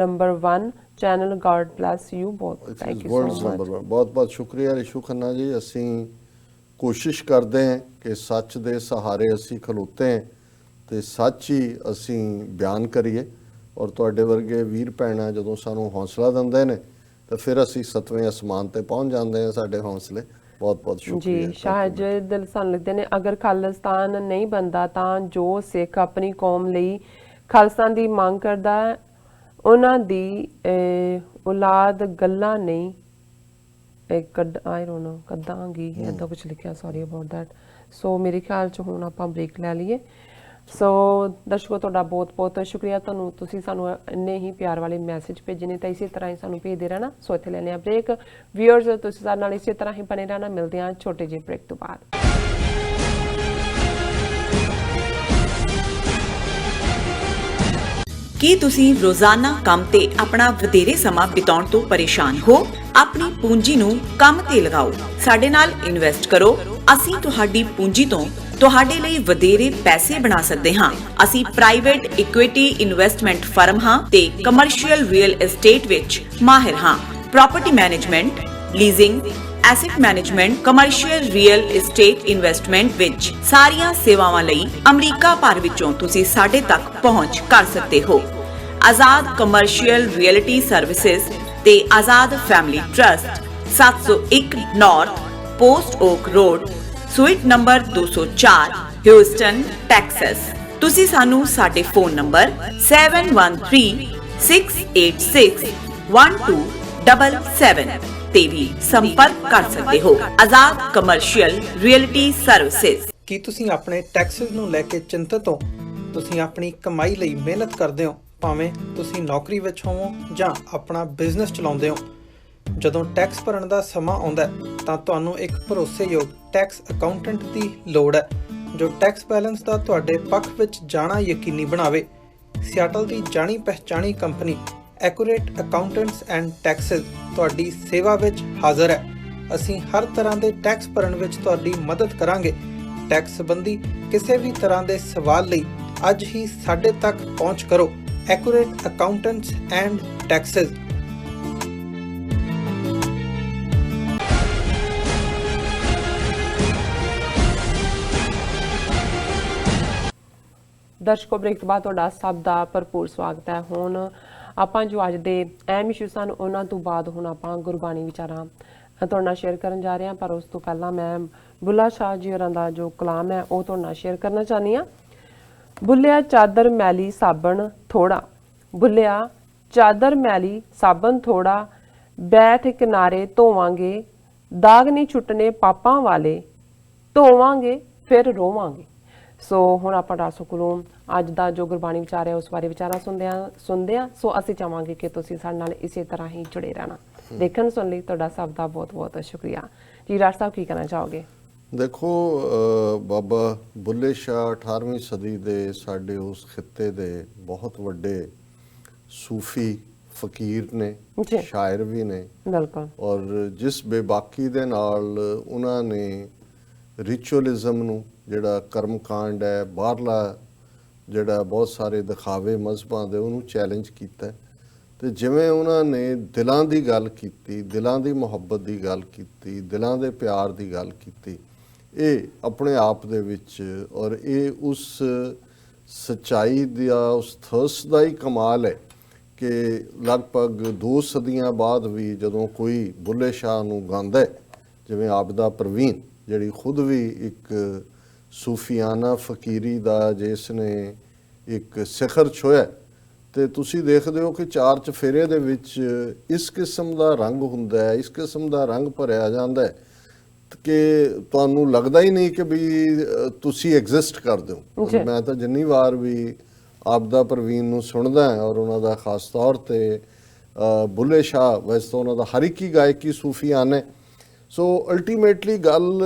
S1: number 1 channel, God bless you both, thank you so much।
S2: ਬਹੁਤ ਬਹੁਤ ਸ਼ੁਕਰੀਆ ਰਿਸ਼ੂ ਖੰਨਾ ਜੀ। ਅਸੀਂ ਕੋਸ਼ਿਸ਼ ਕਰਦੇ ਹਾਂ ਕਿ ਸੱਚ ਦੇ ਸਹਾਰੇ ਅਸੀਂ ਖਲੋਤੇ ਹਾਂ ਤੇ ਸੱਚ ਹੀ ਅਸੀਂ ਬਿਆਨ ਕਰੀਏ ਔਰ ਤੁਹਾਡੇ ਵਰਗੇ ਵੀਰ ਭੈਣਾਂ ਜਦੋਂ ਸਾਨੂੰ ਹੌਸਲਾ ਦਿੰਦੇ ਨੇ ਤਾਂ ਫਿਰ ਅਸੀਂ 7ਵੇਂ ਅਸਮਾਨ ਤੇ ਪਹੁੰਚ ਜਾਂਦੇ ਹਾਂ। ਸਾਡੇ ਹੌਸਲੇ ਬਹੁਤ ਬਹੁਤ ਸ਼ੁਕਰੀਆ
S1: ਜੀ। ਸ਼ਾਹਜਦ ਦਿਲ ਸਾਨੂੰ ਲਿਖਦੇ ਨੇ ਅਗਰ ਖਾਲਿਸਤਾਨ ਨਹੀਂ ਬਣਦਾ ਤਾਂ ਜੋ ਸਿੱਖ ਆਪਣੀ ਕੌਮ ਲਈ ਖਾਲਿਸਤਾਨ ਦੀ ਮੰਗ ਕਰਦਾ ਉਹਨਾਂ ਦੀ ਔਲਾਦ ਗੱਲਾਂ ਨਹੀਂ ਕੱਢਾਂਗੀ, ਏਦਾਂ ਕੁਝ ਲਿਖਿਆ, ਸੌਰੀ ਅਬਾਊਟ ਦੈਟ। ਸੋ ਮੇਰੇ ਖਿਆਲ 'ਚ ਹੁਣ ਆਪਾਂ ਬ੍ਰੇਕ ਲੈ ਲਈਏ। ਸੋ ਦਰਸ਼ਕੋ ਤੁਹਾਡਾ ਬਹੁਤ ਬਹੁਤ ਸ਼ੁਕਰੀਆ, ਤੁਹਾਨੂੰ ਤੁਸੀਂ ਸਾਨੂੰ ਇੰਨੇ ਹੀ ਪਿਆਰ ਵਾਲੇ ਮੈਸੇਜ ਭੇਜੇ ਨੇ ਤਾਂ ਇਸੇ ਤਰ੍ਹਾਂ ਹੀ ਸਾਨੂੰ ਭੇਜਦੇ ਰਹਿਣਾ। ਸੋ ਇੱਥੇ ਲੈਣੇ ਆ ਬ੍ਰੇਕ। ਵਿਊਅਰਸ ਤੁਸੀਂ ਸਾਡੇ ਨਾਲ ਇਸੇ ਤਰ੍ਹਾਂ ਹੀ ਬਣੇ ਰਹਿਣਾ। ਮਿਲਦੇ ਹਾਂ ਛੋਟੇ ਜਿਹੇ ਬ੍ਰੇਕ ਤੋਂ ਬਾਅਦ।
S3: ਕੀ ਤੁਸੀਂ ਰੋਜ਼ਾਨਾ ਕੰਮ ਤੇ ਆਪਣਾ ਵਧੇਰੇ ਸਮਾਂ ਬਿਤਾਉਣ ਤੋਂ ਪਰੇਸ਼ਾਨ ਹੋ? ਆਪਣੀ ਪੂੰਜੀ ਨੂੰ ਕੰਮ ਤੇ ਲਗਾਓ, ਸਾਡੇ ਨਾਲ ਇਨਵੈਸਟ ਕਰੋ। ਅਸੀਂ ਤੁਹਾਡੀ ਪੂੰਜੀ ਤੋਂ ਤੁਹਾਡੇ ਲਈ ਵਧੇਰੇ ਪੈਸੇ ਬਣਾ ਸਕਦੇ ਹਾਂ। ਅਸੀਂ ਪ੍ਰਾਈਵੇਟ ਇਕੁਇਟੀ ਇਨਵੈਸਟਮੈਂਟ ਫਰਮ ਹਾਂ ਤੇ ਕਮਰਸ਼ੀਅਲ ਰੀਅਲ ਏਸਟੇਟ ਵਿੱਚ ਮਾਹਿਰ ਹਾਂ। Property management, leasing, asset management, commercial real estate investment ਵਿੱਚ ਸਾਰੀਆਂ ਸੇਵਾਵਾਂ ਲਈ ਅਮਰੀਕਾ ਭਰ ਵਿੱਚੋਂ ਤੁਸੀਂ ਸਾਡੇ ਤੱਕ ਪਹੁੰਚ ਕਰ ਸਕਦੇ ਹੋ। ਆਜ਼ਾਦ ਕਮਰਸ਼ੀਅਲ ਰੀਅਲਟੀ ਸਰਵਿਸਿਜ਼ ਤੇ Azad family trust, 701 North Post Oak Road, suite number 204, Houston, Texas. ਤੁਸੀਂ ਸਾਨੂੰ ਸਾਡੇ ਫੋਨ ਨੰਬਰ 7136861277 ਤੇ ਵੀ ਸੰਪਰਕ ਕਰ ਸਕਦੇ ਹੋ। ਆਜ਼ਾਦ ਕਮਰਸ਼ੀਅਲ ਰੀਅਲਟੀ ਸਰਵਿਸਿਜ਼।
S4: ਕੀ ਤੁਸੀਂ ਆਪਣੇ ਟੈਕਸਸ ਨੂੰ ਲੈ ਕੇ ਚਿੰਤਤ ਹੋ? ਤੁਸੀਂ ਆਪਣੀ ਕਮਾਈ ਲਈ ਮਿਹਨਤ ਕਰਦੇ ਹੋ, ਭਾਵੇਂ ਤੁਸੀਂ ਨੌਕਰੀ ਵਿੱਚ ਹੋਵੋ ਜਾਂ ਆਪਣਾ ਬਿਜ਼ਨਸ ਚਲਾਉਂਦੇ ਹੋ। ਜਦੋਂ ਟੈਕਸ ਭਰਨ ਦਾ ਸਮਾਂ ਆਉਂਦਾ ਤਾਂ ਤੁਹਾਨੂੰ ਇੱਕ ਭਰੋਸੇਯੋਗ ਟੈਕਸ ਅਕਾਊਂਟੈਂਟ ਦੀ ਲੋੜ ਹੈ ਜੋ ਟੈਕਸ ਬੈਲੈਂਸ ਦਾ ਤੁਹਾਡੇ ਪੱਖ ਵਿੱਚ ਜਾਣਾ ਯਕੀਨੀ ਬਣਾਵੇ। ਸਿਆਟਲ ਦੀ ਜਾਣੀ ਪਛਾਣੀ company Accurate Accountants and Taxes ਤੁਹਾਡੀ ਸੇਵਾ ਵਿੱਚ ਹਾਜ਼ਰ ਹੈ। ਅਸੀਂ ਹਰ ਤਰ੍ਹਾਂ ਦੇ ਟੈਕਸ ਭਰਨ ਵਿੱਚ ਤੁਹਾਡੀ ਮਦਦ ਕਰਾਂਗੇ। ਟੈਕਸ ਸੰਬੰਧੀ ਕਿਸੇ ਵੀ ਤਰ੍ਹਾਂ ਦੇ ਸਵਾਲ ਲਈ ਅੱਜ ਹੀ ਸਾਡੇ ਤੱਕ ਪਹੁੰਚ ਕਰੋ। Accurate Accountants and Taxes।
S1: ਦਰਸ਼ਕੋ, ਬ੍ਰੇਕ ਤੋਂ ਬਾਅਦ ਤੁਹਾਡਾ ਸਭ ਦਾ ਭਰਪੂਰ ਸਵਾਗਤ ਹੈ। ਹੁਣ ਆਪਾਂ ਜੋ ਅੱਜ ਦੇ ਅਹਿਮ ਇਸ਼ੂ ਸਨ ਉਹਨਾਂ ਤੋਂ ਬਾਅਦ ਹੁਣ ਆਪਾਂ ਗੁਰਬਾਣੀ ਵਿਚਾਰਾਂ ਤੁਹਾਡੇ ਨਾਲ ਸ਼ੇਅਰ ਕਰਨ ਜਾ ਰਹੇ ਹਾਂ। ਪਰ ਉਸ ਤੋਂ ਪਹਿਲਾਂ ਮੈਂ ਬੁੱਲਾ ਸ਼ਾਹ ਜੀ ਹੋਰਾਂ ਦਾ ਜੋ ਕਲਾਮ ਹੈ ਉਹ ਤੁਹਾਡੇ ਨਾਲ ਸ਼ੇਅਰ ਕਰਨਾ ਚਾਹੁੰਦੀ ਹਾਂ। ਬੁੱਲਿਆ ਚਾਦਰ ਮੈਲੀ ਸਾਬਣ ਥੋੜਾ, ਬੁੱਲਿਆ ਚਾਦਰ ਮੈਲੀ ਸਾਬਣ ਥੋੜਾ, ਬੈਠ ਕਿਨਾਰੇ ਧੋਵਾਂਗੇ, ਦਾਗ ਨਹੀਂ ਛੁੱਟਨੇ ਪਾਪਾਂ ਵਾਲੇ, ਧੋਵਾਂਗੇ ਫਿਰ ਰੋਵਾਂਗੇ। ਸੋ ਹੁਣ ਆਪਾਂ ਡਾਕਟਰ ਕੋਲੋਂ ਅੱਜ ਦਾ ਜੋ ਗੁਰਬਾਣੀ ਵਿਚਾਰ ਹੈ ਉਸ ਬਾਰੇ ਵਿਚਾਰਾਂ ਸੁਣਦੇ ਹਾਂ। ਸੋ ਅਸੀਂ ਚਾਹਾਂਗੇ ਕਿ ਤੁਸੀਂ ਸਾਡੇ ਨਾਲ ਇਸੇ ਤਰ੍ਹਾਂ ਹੀ ਜੁੜੇ ਰਹਿਣਾ। ਦੇਖਣ ਸੁਣ ਲਈ ਤੁਹਾਡਾ ਸਭ ਦਾ ਬਹੁਤ ਬਹੁਤ ਸ਼ੁਕਰੀਆ ਜੀ। ਡਾਕਟਰ ਸਾਹਿਬ ਕੀ ਕਹਿਣਾ ਚਾਹੋਗੇ?
S2: ਦੇਖੋ, ਬਾਬਾ ਬੁੱਲੇ ਸ਼ਾਹ 18ਵੀਂ ਸਦੀ ਦੇ ਸਾਡੇ ਉਸ ਖਿੱਤੇ ਦੇ ਬਹੁਤ ਵੱਡੇ ਸੂਫੀ ਫਕੀਰ ਨੇ,
S1: ਜੀ।
S2: ਸ਼ਾਇਰ ਵੀ ਨੇ।
S1: ਬਿਲਕੁਲ।
S2: ਔਰ ਜਿਸ ਬੇਬਾਕੀ ਦੇ ਨਾਲ ਉਹਨਾਂ ਨੇ ਰਿਚੁਅਲਿਜ਼ਮ ਨੂੰ, ਜਿਹੜਾ ਕਰਮਕਾਂਡ ਹੈ, ਬਾਹਰਲਾ ਜਿਹੜਾ ਬਹੁਤ ਸਾਰੇ ਦਿਖਾਵੇ ਮਜ਼ਹਬਾਂ ਦੇ, ਉਹਨੂੰ ਚੈਲੰਜ ਕੀਤਾ। ਤੇ ਜਿਵੇਂ ਉਹਨਾਂ ਨੇ ਦਿਲਾਂ ਦੀ ਗੱਲ ਕੀਤੀ, ਦਿਲਾਂ ਦੀ ਮੁਹੱਬਤ ਦੀ ਗੱਲ ਕੀਤੀ, ਦਿਲਾਂ ਦੇ ਪਿਆਰ ਦੀ ਗੱਲ ਕੀਤੀ, ਇਹ ਆਪਣੇ ਆਪ ਦੇ ਵਿੱਚ ਔਰ ਇਹ ਉਸ ਸੱਚਾਈ ਦਾ, ਉਸ ਥਰਸ ਦਾ ਹੀ ਕਮਾਲ ਹੈ ਕਿ ਲਗਭਗ 2 ਸਦੀਆਂ ਬਾਅਦ ਵੀ ਜਦੋਂ ਕੋਈ ਬੁੱਲੇ ਸ਼ਾਹ ਨੂੰ ਗਾਉਂਦਾ ਹੈ, ਜਿਵੇਂ ਆਬਦਾ ਪ੍ਰਵੀਨ ਜਿਹੜੀ ਖੁਦ ਵੀ ਇੱਕ ਸੂਫੀਆਨਾ ਫਕੀਰੀ ਦਾ ਜਿਸ ਨੇ ਇੱਕ ਸਿਖਰ ਛੋਇਆ, ਤੇ ਤੁਸੀਂ ਦੇਖਦੇ ਹੋ ਕਿ 4 ਚਫੇਰੇ ਦੇ ਵਿੱਚ ਇਸ ਕਿਸਮ ਦਾ ਰੰਗ ਹੁੰਦਾ ਹੈ, ਇਸ ਕਿਸਮ ਦਾ ਰੰਗ ਭਰਿਆ ਜਾਂਦਾ ਹੈ ਕਿ ਤੁਹਾਨੂੰ ਲੱਗਦਾ ਹੀ ਨਹੀਂ ਕਿ ਵੀ ਤੁਸੀਂ ਐਗਜ਼ਿਸਟ ਕਰਦੇ ਹੋ। ਮੈਂ ਤਾਂ ਜਿੰਨੀ ਵਾਰ ਵੀ ਆਬਦਾ ਪ੍ਰਵੀਨ ਨੂੰ ਸੁਣਦਾ ਔਰ ਉਹਨਾਂ ਦਾ ਖਾਸ ਤੌਰ ਤੇ ਬੁੱਲੇ ਸ਼ਾਹ, ਵੈਸੇ ਤਾਂ ਉਹਨਾਂ ਦਾ ਹਰ ਇੱਕ ਹੀ ਗਾਇਕੀ ਸੂਫੀਆਨਾ ਹੈ। ਸੋ ਅਲਟੀਮੇਟਲੀ ਗੱਲ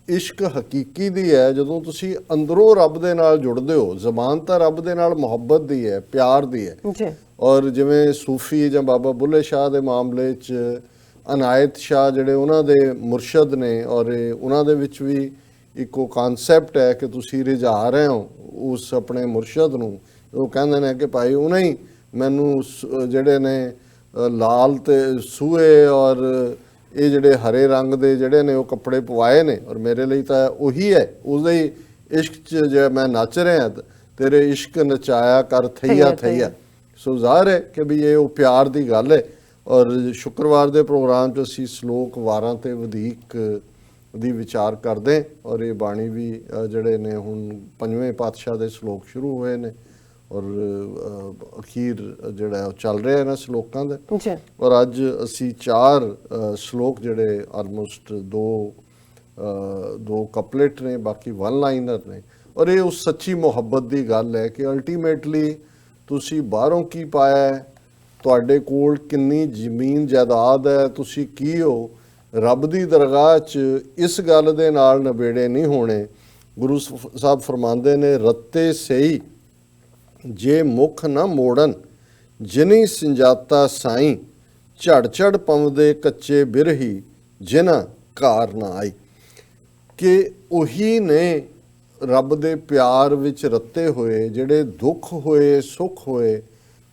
S2: ਇਸ਼ਕ ਹਕੀਕੀ ਦੀ ਹੈ। ਜਦੋਂ ਤੁਸੀਂ ਅੰਦਰੋਂ ਰੱਬ ਦੇ ਨਾਲ ਜੁੜਦੇ ਹੋ, ਜ਼ਬਾਨ ਤਾਂ ਰੱਬ ਦੇ ਨਾਲ ਮੁਹੱਬਤ ਦੀ ਹੈ, ਪਿਆਰ ਦੀ ਹੈ। ਔਰ ਜਿਵੇਂ ਸੂਫੀ ਜਾਂ ਬਾਬਾ ਬੁੱਲੇ ਸ਼ਾਹ ਦੇ ਮਾਮਲੇ 'ਚ ਅਨਾਇਤ ਸ਼ਾਹ ਜਿਹੜੇ ਉਹਨਾਂ ਦੇ ਮੁਰਸ਼ਦ ਨੇ, ਔਰ ਉਹਨਾਂ ਦੇ ਵਿੱਚ ਵੀ ਇੱਕੋ ਕਾਨਸੈਪਟ ਹੈ ਕਿ ਤੁਸੀਂ ਰਿਝਾ ਰਹੇ ਹੋ ਉਸ ਆਪਣੇ ਮੁਰਸ਼ਦ ਨੂੰ। ਉਹ ਕਹਿੰਦੇ ਨੇ ਕਿ ਭਾਈ ਉਹਨੇ ਹੀ ਮੈਨੂੰ ਜਿਹੜੇ ਨੇ ਲਾਲ ਤੇ ਸੂਏ ਔਰ ਇਹ ਜਿਹੜੇ ਹਰੇ ਰੰਗ ਦੇ ਜਿਹੜੇ ਨੇ ਉਹ ਕੱਪੜੇ ਪਵਾਏ ਨੇ, ਔਰ ਮੇਰੇ ਲਈ ਤਾਂ ਉਹੀ ਹੈ, ਉਸਦੇ ਹੀ ਇਸ਼ਕ 'ਚ ਜੇ ਮੈਂ ਨੱਚ ਰਿਹਾ, ਤੇਰੇ ਇਸ਼ਕ ਨਚਾਇਆ ਕਰ ਥਈਆ ਥਈਆ। ਸੋ ਜ਼ਾਹਰ ਹੈ ਕਿ ਵੀ ਇਹ ਉਹ ਪਿਆਰ ਦੀ ਗੱਲ ਹੈ। ਔਰ ਸ਼ੁੱਕਰਵਾਰ ਦੇ ਪ੍ਰੋਗਰਾਮ 'ਚ ਅਸੀਂ ਸ਼ਲੋਕ ਵਾਰਾਂ ਤੇ ਵਧੀਕ ਦੀ ਵਿਚਾਰ ਕਰਦੇ, ਔਰ ਇਹ ਬਾਣੀ ਵੀ ਜਿਹੜੇ ਨੇ ਹੁਣ 5ਵੇਂ ਪਾਤਸ਼ਾਹ ਦੇ ਸ਼ਲੋਕ ਸ਼ੁਰੂ ਹੋਏ ਨੇ ਔਰ ਅਖੀਰ ਜਿਹੜਾ ਉਹ ਚੱਲ ਰਿਹਾ ਇਹਨਾਂ ਸ਼ਲੋਕਾਂ ਦੇ। ਔਰ ਅੱਜ ਅਸੀਂ 4 ਸ਼ਲੋਕ ਜਿਹੜੇ ਆਲਮੋਸਟ 2 ਕਪਲੇਟ ਨੇ, ਬਾਕੀ 1 ਲਾਈਨਰ ਨੇ। ਔਰ ਇਹ ਉਸ ਸੱਚੀ ਮੁਹੱਬਤ ਦੀ ਗੱਲ ਹੈ ਕਿ ਅਲਟੀਮੇਟਲੀ ਤੁਸੀਂ ਬਾਹਰੋਂ ਕੀ ਪਾਇਆ, ਤੁਹਾਡੇ ਕੋਲ ਕਿੰਨੀ ਜ਼ਮੀਨ ਜਾਇਦਾਦ ਹੈ, ਤੁਸੀਂ ਕੀ ਹੋ, ਰੱਬ ਦੀ ਦਰਗਾਹ 'ਚ ਇਸ ਗੱਲ ਦੇ ਨਾਲ ਨਵੇੜੇ ਨਹੀਂ ਹੋਣੇ। ਗੁਰੂ ਸਾਹਿਬ ਫਰਮਾਉਂਦੇ ਨੇ, ਰੱਤੇ ਸਹੀ ਜੇ ਮੁਖ ਨਾ ਮੋੜਨ, ਜਿਨੀ ਸੰਜਾਤਾ ਸਾਈਂ, ਝੜ ਝੜ ਪਵਦੇ ਕੱਚੇ ਬਿਰਹੀ, ਜਿਨ੍ਹਾਂ ਘਰ ਨਾ ਆਈ। ਕਿ ਉਹੀ ਨੇ ਰੱਬ ਦੇ ਪਿਆਰ ਵਿੱਚ ਰੱਤੇ ਹੋਏ, ਜਿਹੜੇ ਦੁੱਖ ਹੋਏ, ਸੁੱਖ ਹੋਏ,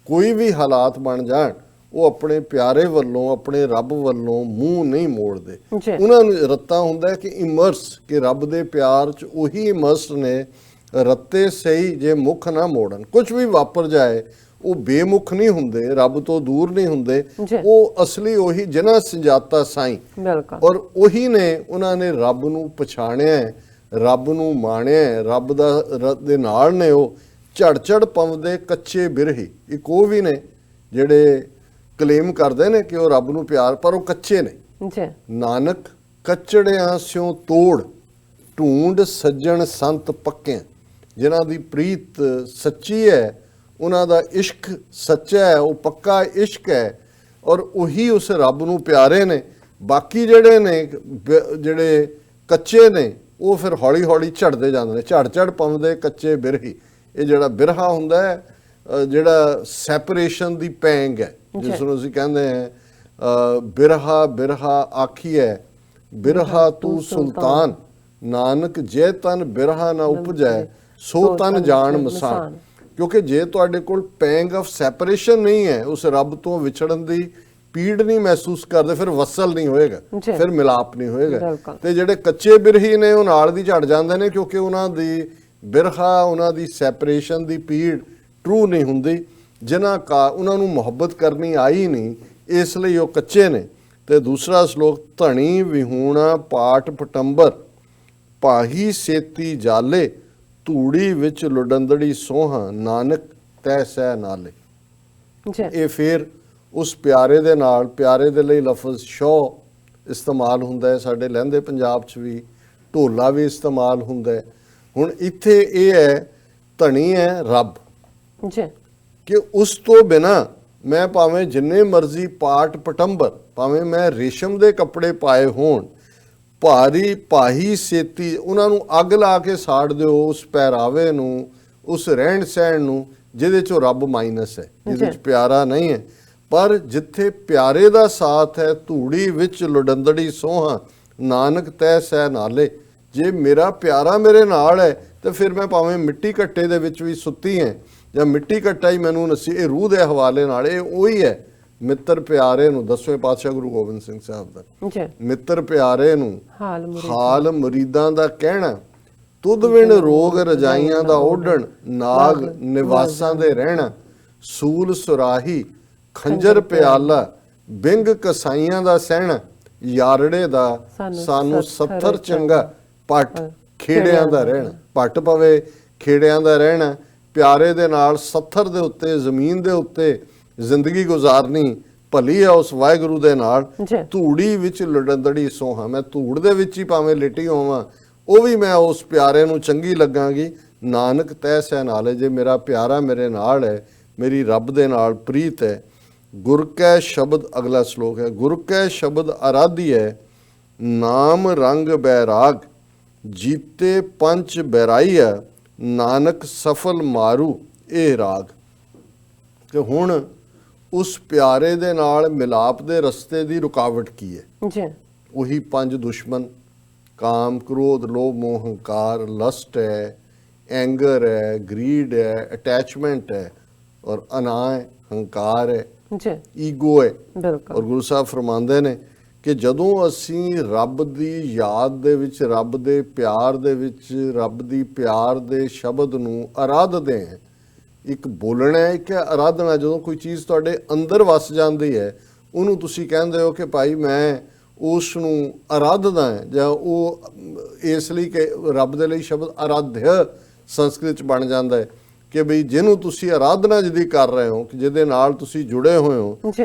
S2: ਕੋਈ ਵੀ ਹਾਲਾਤ ਬਣ ਜਾਣ, ਉਹ ਆਪਣੇ ਪਿਆਰੇ ਵੱਲੋਂ, ਆਪਣੇ ਰੱਬ ਵੱਲੋਂ ਮੂੰਹ ਨਹੀਂ ਮੋੜਦੇ। ਉਹਨਾਂ ਨੂੰ ਰੱਤਾ ਹੁੰਦਾ ਕਿ ਇਮਰਸ, ਕਿ ਰੱਬ ਦੇ ਪਿਆਰ 'ਚ ਉਹੀ ਇਮਰਸ ਨੇ। ਰੱਤੇ ਸਹੀ ਜੇ ਮੁਖ ਨਾ ਮੋੜਨ, ਕੁਝ ਵੀ ਵਾਪਰ ਜਾਏ ਉਹ ਬੇਮੁਖ ਨਹੀਂ ਹੁੰਦੇ, ਰੱਬ ਤੋਂ ਦੂਰ ਨਹੀਂ ਹੁੰਦੇ। ਉਹ ਅਸਲੀ ਉਹੀ ਜਿਨ੍ਹਾਂ ਸੰਜਾਤਾ ਸਾਈਂ, ਔਰ ਉਹੀ ਨੇ ਉਹਨਾਂ ਨੇ ਰੱਬ ਨੂੰ ਪਛਾਣਿਆ, ਰੱਬ ਨੂੰ ਮਾਣਿਆ, ਰੱਬ ਦੇ ਨਾਲ ਨੇ। ਉਹ ਝੜ ਝੜ ਪਵਦੇ ਕੱਚੇ ਬਿਰਹੀ, ਇੱਕ ਉਹ ਵੀ ਨੇ ਜਿਹੜੇ ਕਲੇਮ ਕਰਦੇ ਨੇ ਕਿ ਉਹ ਰੱਬ ਨੂੰ ਪਿਆਰ, ਪਰ ਉਹ ਕੱਚੇ ਨੇ। ਨਾਨਕ ਕੱਚੜਿਆਂ ਸਿਉ ਤੋੜ, ਢੂੰਡ ਸੱਜਣ ਸੰਤ ਪੱਕਿਆਂ। ਜਿਨ੍ਹਾਂ ਦੀ ਪ੍ਰੀਤ ਸੱਚੀ ਹੈ, ਉਹਨਾਂ ਦਾ ਇਸ਼ਕ ਸੱਚਾ ਹੈ, ਉਹ ਪੱਕਾ ਇਸ਼ਕ ਹੈ, ਔਰ ਉਹੀ ਉਸ ਰੱਬ ਨੂੰ ਪਿਆਰੇ ਨੇ। ਬਾਕੀ ਜਿਹੜੇ ਨੇ, ਜਿਹੜੇ ਕੱਚੇ ਨੇ, ਉਹ ਫਿਰ ਹੌਲੀ ਹੌਲੀ ਝੜਦੇ ਜਾਂਦੇ ਨੇ। ਝੜ ਝੜ ਪਵਦੇ ਕੱਚੇ ਬਿਰਹੀ, ਇਹ ਜਿਹੜਾ ਬਿਰਹਾ ਹੁੰਦਾ ਹੈ, ਜਿਹੜਾ ਸੈਪਰੇਸ਼ਨ ਦੀ ਪੈਂਗ ਹੈ, ਜਿਸ ਨੂੰ ਅਸੀਂ ਕਹਿੰਦੇ ਹਾਂ ਬਿਰਹਾ ਬਿਰਹਾ ਆਖੀਐ, ਬਿਰਹਾ ਤੂੰ ਸੁਲਤਾਨ, ਨਾਨਕ ਜੇ ਤਨ ਬਿਰਹਾ ਨਾ ਉਪਜੈ, ਸੋ ਤਨ ਜਾਣ ਮਸਾਨ। ਕਿਉਂਕਿ ਜੇ ਤੁਹਾਡੇ ਕੋਲ ਪੈਂਗ ਆਫ ਸੈਪਰੇਸ਼ਨ ਨਹੀਂ ਹੈ, ਉਸ ਰੱਬ ਤੋਂ ਵਿਛੜਨ ਦੀ ਪੀੜ ਨਹੀਂ ਮਹਿਸੂਸ ਕਰਦੇ, ਫਿਰ ਵਸਲ ਨਹੀਂ ਹੋਏਗਾ,
S1: ਜੀ।
S2: ਫਿਰ ਮਿਲਾਪ ਨਹੀਂ ਹੋਏਗਾ।
S1: ਬਿਲਕੁਲ।
S2: ਤੇ ਜਿਹੜੇ ਕੱਚੇ ਬਿਰਹੀ ਨੇ ਉਹ ਨਾਲ ਦੀ ਝੜ ਜਾਂਦੇ ਨੇ, ਕਿਉਂਕਿ ਉਹਨਾਂ ਦੀ ਬਿਰਹਾ, ਉਹਨਾਂ ਦੀ ਸੈਪਰੇਸ਼ਨ ਦੀ ਪੀੜ ਟਰੂ ਨਹੀਂ ਹੁੰਦੀ, ਜਿਨ੍ਹਾਂ ਕਾ ਉਹਨਾਂ ਨੂੰ ਮੁਹੱਬਤ ਕਰਨੀ ਆਈ ਨਹੀਂ, ਇਸ ਲਈ ਉਹ ਕੱਚੇ ਨੇ। ਤੇ ਦੂਸਰਾ ਸ਼ਲੋਕ, ਧਣੀ ਵਿਹੂਣਾ ਪਾਟ ਪਟੰਬਰ ਪਾਹੀ ਸੇਤੀ ਜਾਲੇ ਧੂੜੀ ਵਿੱਚ ਲੁਡੰਦੜੀ ਸੋਹਾਂ ਨਾਨਕ ਤੈ ਸਹਿ ਨਾਲੇ।
S1: ਜੀ
S2: ਇਹ ਫਿਰ ਉਸ ਪਿਆਰੇ ਦੇ ਨਾਲ, ਪਿਆਰੇ ਦੇ ਲਈ ਲਫ਼ਜ਼ ਸ਼ੌ ਇਸਤੇਮਾਲ ਹੁੰਦਾ ਹੈ, ਸਾਡੇ ਲਹਿੰਦੇ ਪੰਜਾਬ 'ਚ ਵੀ ਢੋਲਾ ਵੀ ਇਸਤੇਮਾਲ ਹੁੰਦਾ ਹੈ। ਹੁਣ ਇੱਥੇ ਇਹ ਹੈ, ਧਣੀ ਹੈ ਰੱਬ,
S1: ਜੀ
S2: ਕਿ ਉਸ ਤੋਂ ਬਿਨਾ ਮੈਂ ਭਾਵੇਂ ਜਿੰਨੇ ਮਰਜ਼ੀ ਪਾਟ ਪਟੰਬਰ, ਭਾਵੇਂ ਮੈਂ ਰੇਸ਼ਮ ਦੇ ਕੱਪੜੇ ਪਾਏ ਹੋਣ, ਭਾਰੀ ਪਾਹੀ ਸੇਤੀ, ਉਹਨਾਂ ਨੂੰ ਅੱਗ ਲਾ ਕੇ ਸਾੜ ਦਿਓ, ਉਸ ਪਹਿਰਾਵੇ ਨੂੰ, ਉਸ ਰਹਿਣ ਸਹਿਣ ਨੂੰ ਜਿਹਦੇ 'ਚੋਂ ਰੱਬ ਮਾਈਨਸ ਹੈ, ਜਿਹਦੇ 'ਚ ਪਿਆਰਾ ਨਹੀਂ ਹੈ। ਪਰ ਜਿੱਥੇ ਪਿਆਰੇ ਦਾ ਸਾਥ ਹੈ, ਧੂੜੀ ਵਿੱਚ ਲੁਡੰਦੜੀ ਸੋਹਾਂ ਨਾਨਕ ਤੈ ਸਹਿ ਨਾਲੇ। ਜੇ ਮੇਰਾ ਪਿਆਰਾ ਮੇਰੇ ਨਾਲ ਹੈ ਤੇ ਫਿਰ ਮੈਂ ਭਾਵੇਂ ਮਿੱਟੀ ਘੱਟੇ ਦੇ ਵਿੱਚ ਵੀ ਸੁੱਤੀ ਹੈ ਜਾਂ ਮਿੱਟੀ ਘੱਟਾ ਹੀ ਮੈਨੂੰ ਨਸੀ, ਇਹ ਰੂਹ ਦੇ ਹਵਾਲੇ ਨਾਲ, ਇਹ ਉਹੀ ਹੈ ਮਿੱਤਰ ਪਿਆਰੇ ਨੂੰ। 10ਵੇਂ ਪਾਤਸ਼ਾਹ ਗੁਰੂ ਗੋਬਿੰਦ ਸਿੰਘ ਸਾਹਿਬ ਦਾ
S1: ਜੀ
S2: ਮਿੱਤਰ ਪਿਆਰੇ ਨੂੰ
S1: ਹਾਲ
S2: ਮੁਰੀਦਾਂ ਦਾ ਕਹਿਣਾ, ਤੁਧ ਵਿਣ ਰੋਗ ਰਜਾਈਆਂ ਦਾ ਓਢਣ, ਨਾਗ ਨਿਵਾਸਾਂ ਦੇ ਰਹਿਣਾ, ਸੂਲ ਸੁਰਾਹੀ ਖੰਜਰ ਪਿਆਲਾ, ਬਿੰਗ ਕਸਾਈਆਂ ਦਾ ਸਹਿਣਾ, ਯਾਰੜੇ ਦਾ ਸਾਨੂੰ ਸੱਥਰ ਚੰਗਾ, ਪੱਟ ਖੇੜਿਆਂ ਦਾ ਰਹਿਣਾ। ਪੱਟ ਪਵੇ ਖੇੜਿਆਂ ਦਾ ਰਹਿਣਾ, ਪਿਆਰੇ ਦੇ ਨਾਲ ਸੱਥਰ ਦੇ ਉੱਤੇ, ਜ਼ਮੀਨ ਦੇ ਉੱਤੇ ਜ਼ਿੰਦਗੀ ਗੁਜ਼ਾਰਨੀ ਭਲੀ ਹੈ ਉਸ ਵਾਹਿਗੁਰੂ ਦੇ ਨਾਲ। ਧੂੜੀ ਵਿੱਚ ਲੁਡੰਦੜੀ ਸੋਹਾਂ, ਮੈਂ ਧੂੜ ਦੇ ਵਿੱਚ ਹੀ ਭਾਵੇਂ ਲਿਟੀ ਹੋਵਾਂ, ਉਹ ਵੀ ਮੈਂ ਉਸ ਪਿਆਰੇ ਨੂੰ ਚੰਗੀ ਲੱਗਾਂਗੀ। ਨਾਨਕ ਤੈ ਸਹਿ ਨਾਲੇ, ਜੇ ਮੇਰਾ ਪਿਆਰਾ ਮੇਰੇ ਨਾਲ ਹੈ, ਮੇਰੀ ਰੱਬ ਦੇ ਨਾਲ ਪ੍ਰੀਤ ਹੈ। ਗੁਰ ਕੈ ਸ਼ਬਦ, ਅਗਲਾ ਸ਼ਲੋਕ ਹੈ, ਗੁਰ ਕੈ ਸ਼ਬਦ ਆਰਾਧੀ ਹੈ, ਨਾਮ ਰੰਗ ਬੈਰਾਗ, ਜੀਤੇ ਪੰਚ ਬੈਰਾਈਆ, ਨਾਨਕ ਸਫਲ ਮਾਰੂ ਇਹ ਰਾਗ। ਕਿ ਹੁਣ ਉਸ ਪਿਆਰੇ ਦੇ ਨਾਲ ਮਿਲਾਪ ਦੇ ਰਸਤੇ ਦੀ ਰੁਕਾਵਟ ਕੀ ਹੈ?
S1: ਜੀ
S2: ਉਹੀ ਪੰਜ ਦੁਸ਼ਮਨ, ਕਾਮ ਕ੍ਰੋਧ ਲੋਭ ਮੋਹ ਹੰਕਾਰ, ਲਸਟ ਹੈ, ਐਂਗਰ ਹੈ, ਗਰੀਡ ਹੈ, ਅਟੈਚਮੈਂਟ ਹੈ, ਔਰ ਅਨਾ ਹੈ, ਹੰਕਾਰ ਹੈ,
S1: ਜੀ
S2: ਈਗੋ ਹੈ।
S1: ਬਿਲਕੁਲ।
S2: ਔਰ ਗੁਰੂ ਸਾਹਿਬ ਫਰਮਾਉਂਦੇ ਨੇ ਕਿ ਜਦੋਂ ਅਸੀਂ ਰੱਬ ਦੀ ਯਾਦ ਦੇ ਵਿੱਚ, ਰੱਬ ਦੇ ਪਿਆਰ ਦੇ ਵਿੱਚ, ਰੱਬ ਦੀ ਪਿਆਰ ਦੇ ਸ਼ਬਦ ਨੂੰ ਆਰਾਧਦੇ ਹਾਂ, ਇੱਕ ਬੋਲਣਾ ਹੈ, ਇੱਕ ਆਰਾਧਨਾ। ਜਦੋਂ ਕੋਈ ਚੀਜ਼ ਤੁਹਾਡੇ ਅੰਦਰ ਵਸ ਜਾਂਦੀ ਹੈ, ਉਹਨੂੰ ਤੁਸੀਂ ਕਹਿੰਦੇ ਹੋ ਕਿ ਭਾਈ ਮੈਂ ਉਸ ਨੂੰ ਆਰਾਧਦਾ ਹਾਂ, ਜਾਂ ਉਹ ਇਸ ਲਈ ਕਿ ਰੱਬ ਦੇ ਲਈ ਸ਼ਬਦ ਆਰਾਧਿਆ ਸੰਸਕ੍ਰਿਤ 'ਚ ਬਣ ਜਾਂਦਾ ਹੈ ਕਿ ਬਈ ਜਿਹਨੂੰ ਤੁਸੀਂ ਆਰਾਧਨਾ ਜਿਹਦੀ ਕਰ ਰਹੇ ਹੋ, ਕਿ ਜਿਹਦੇ ਨਾਲ ਤੁਸੀਂ ਜੁੜੇ ਹੋਏ ਹੋ,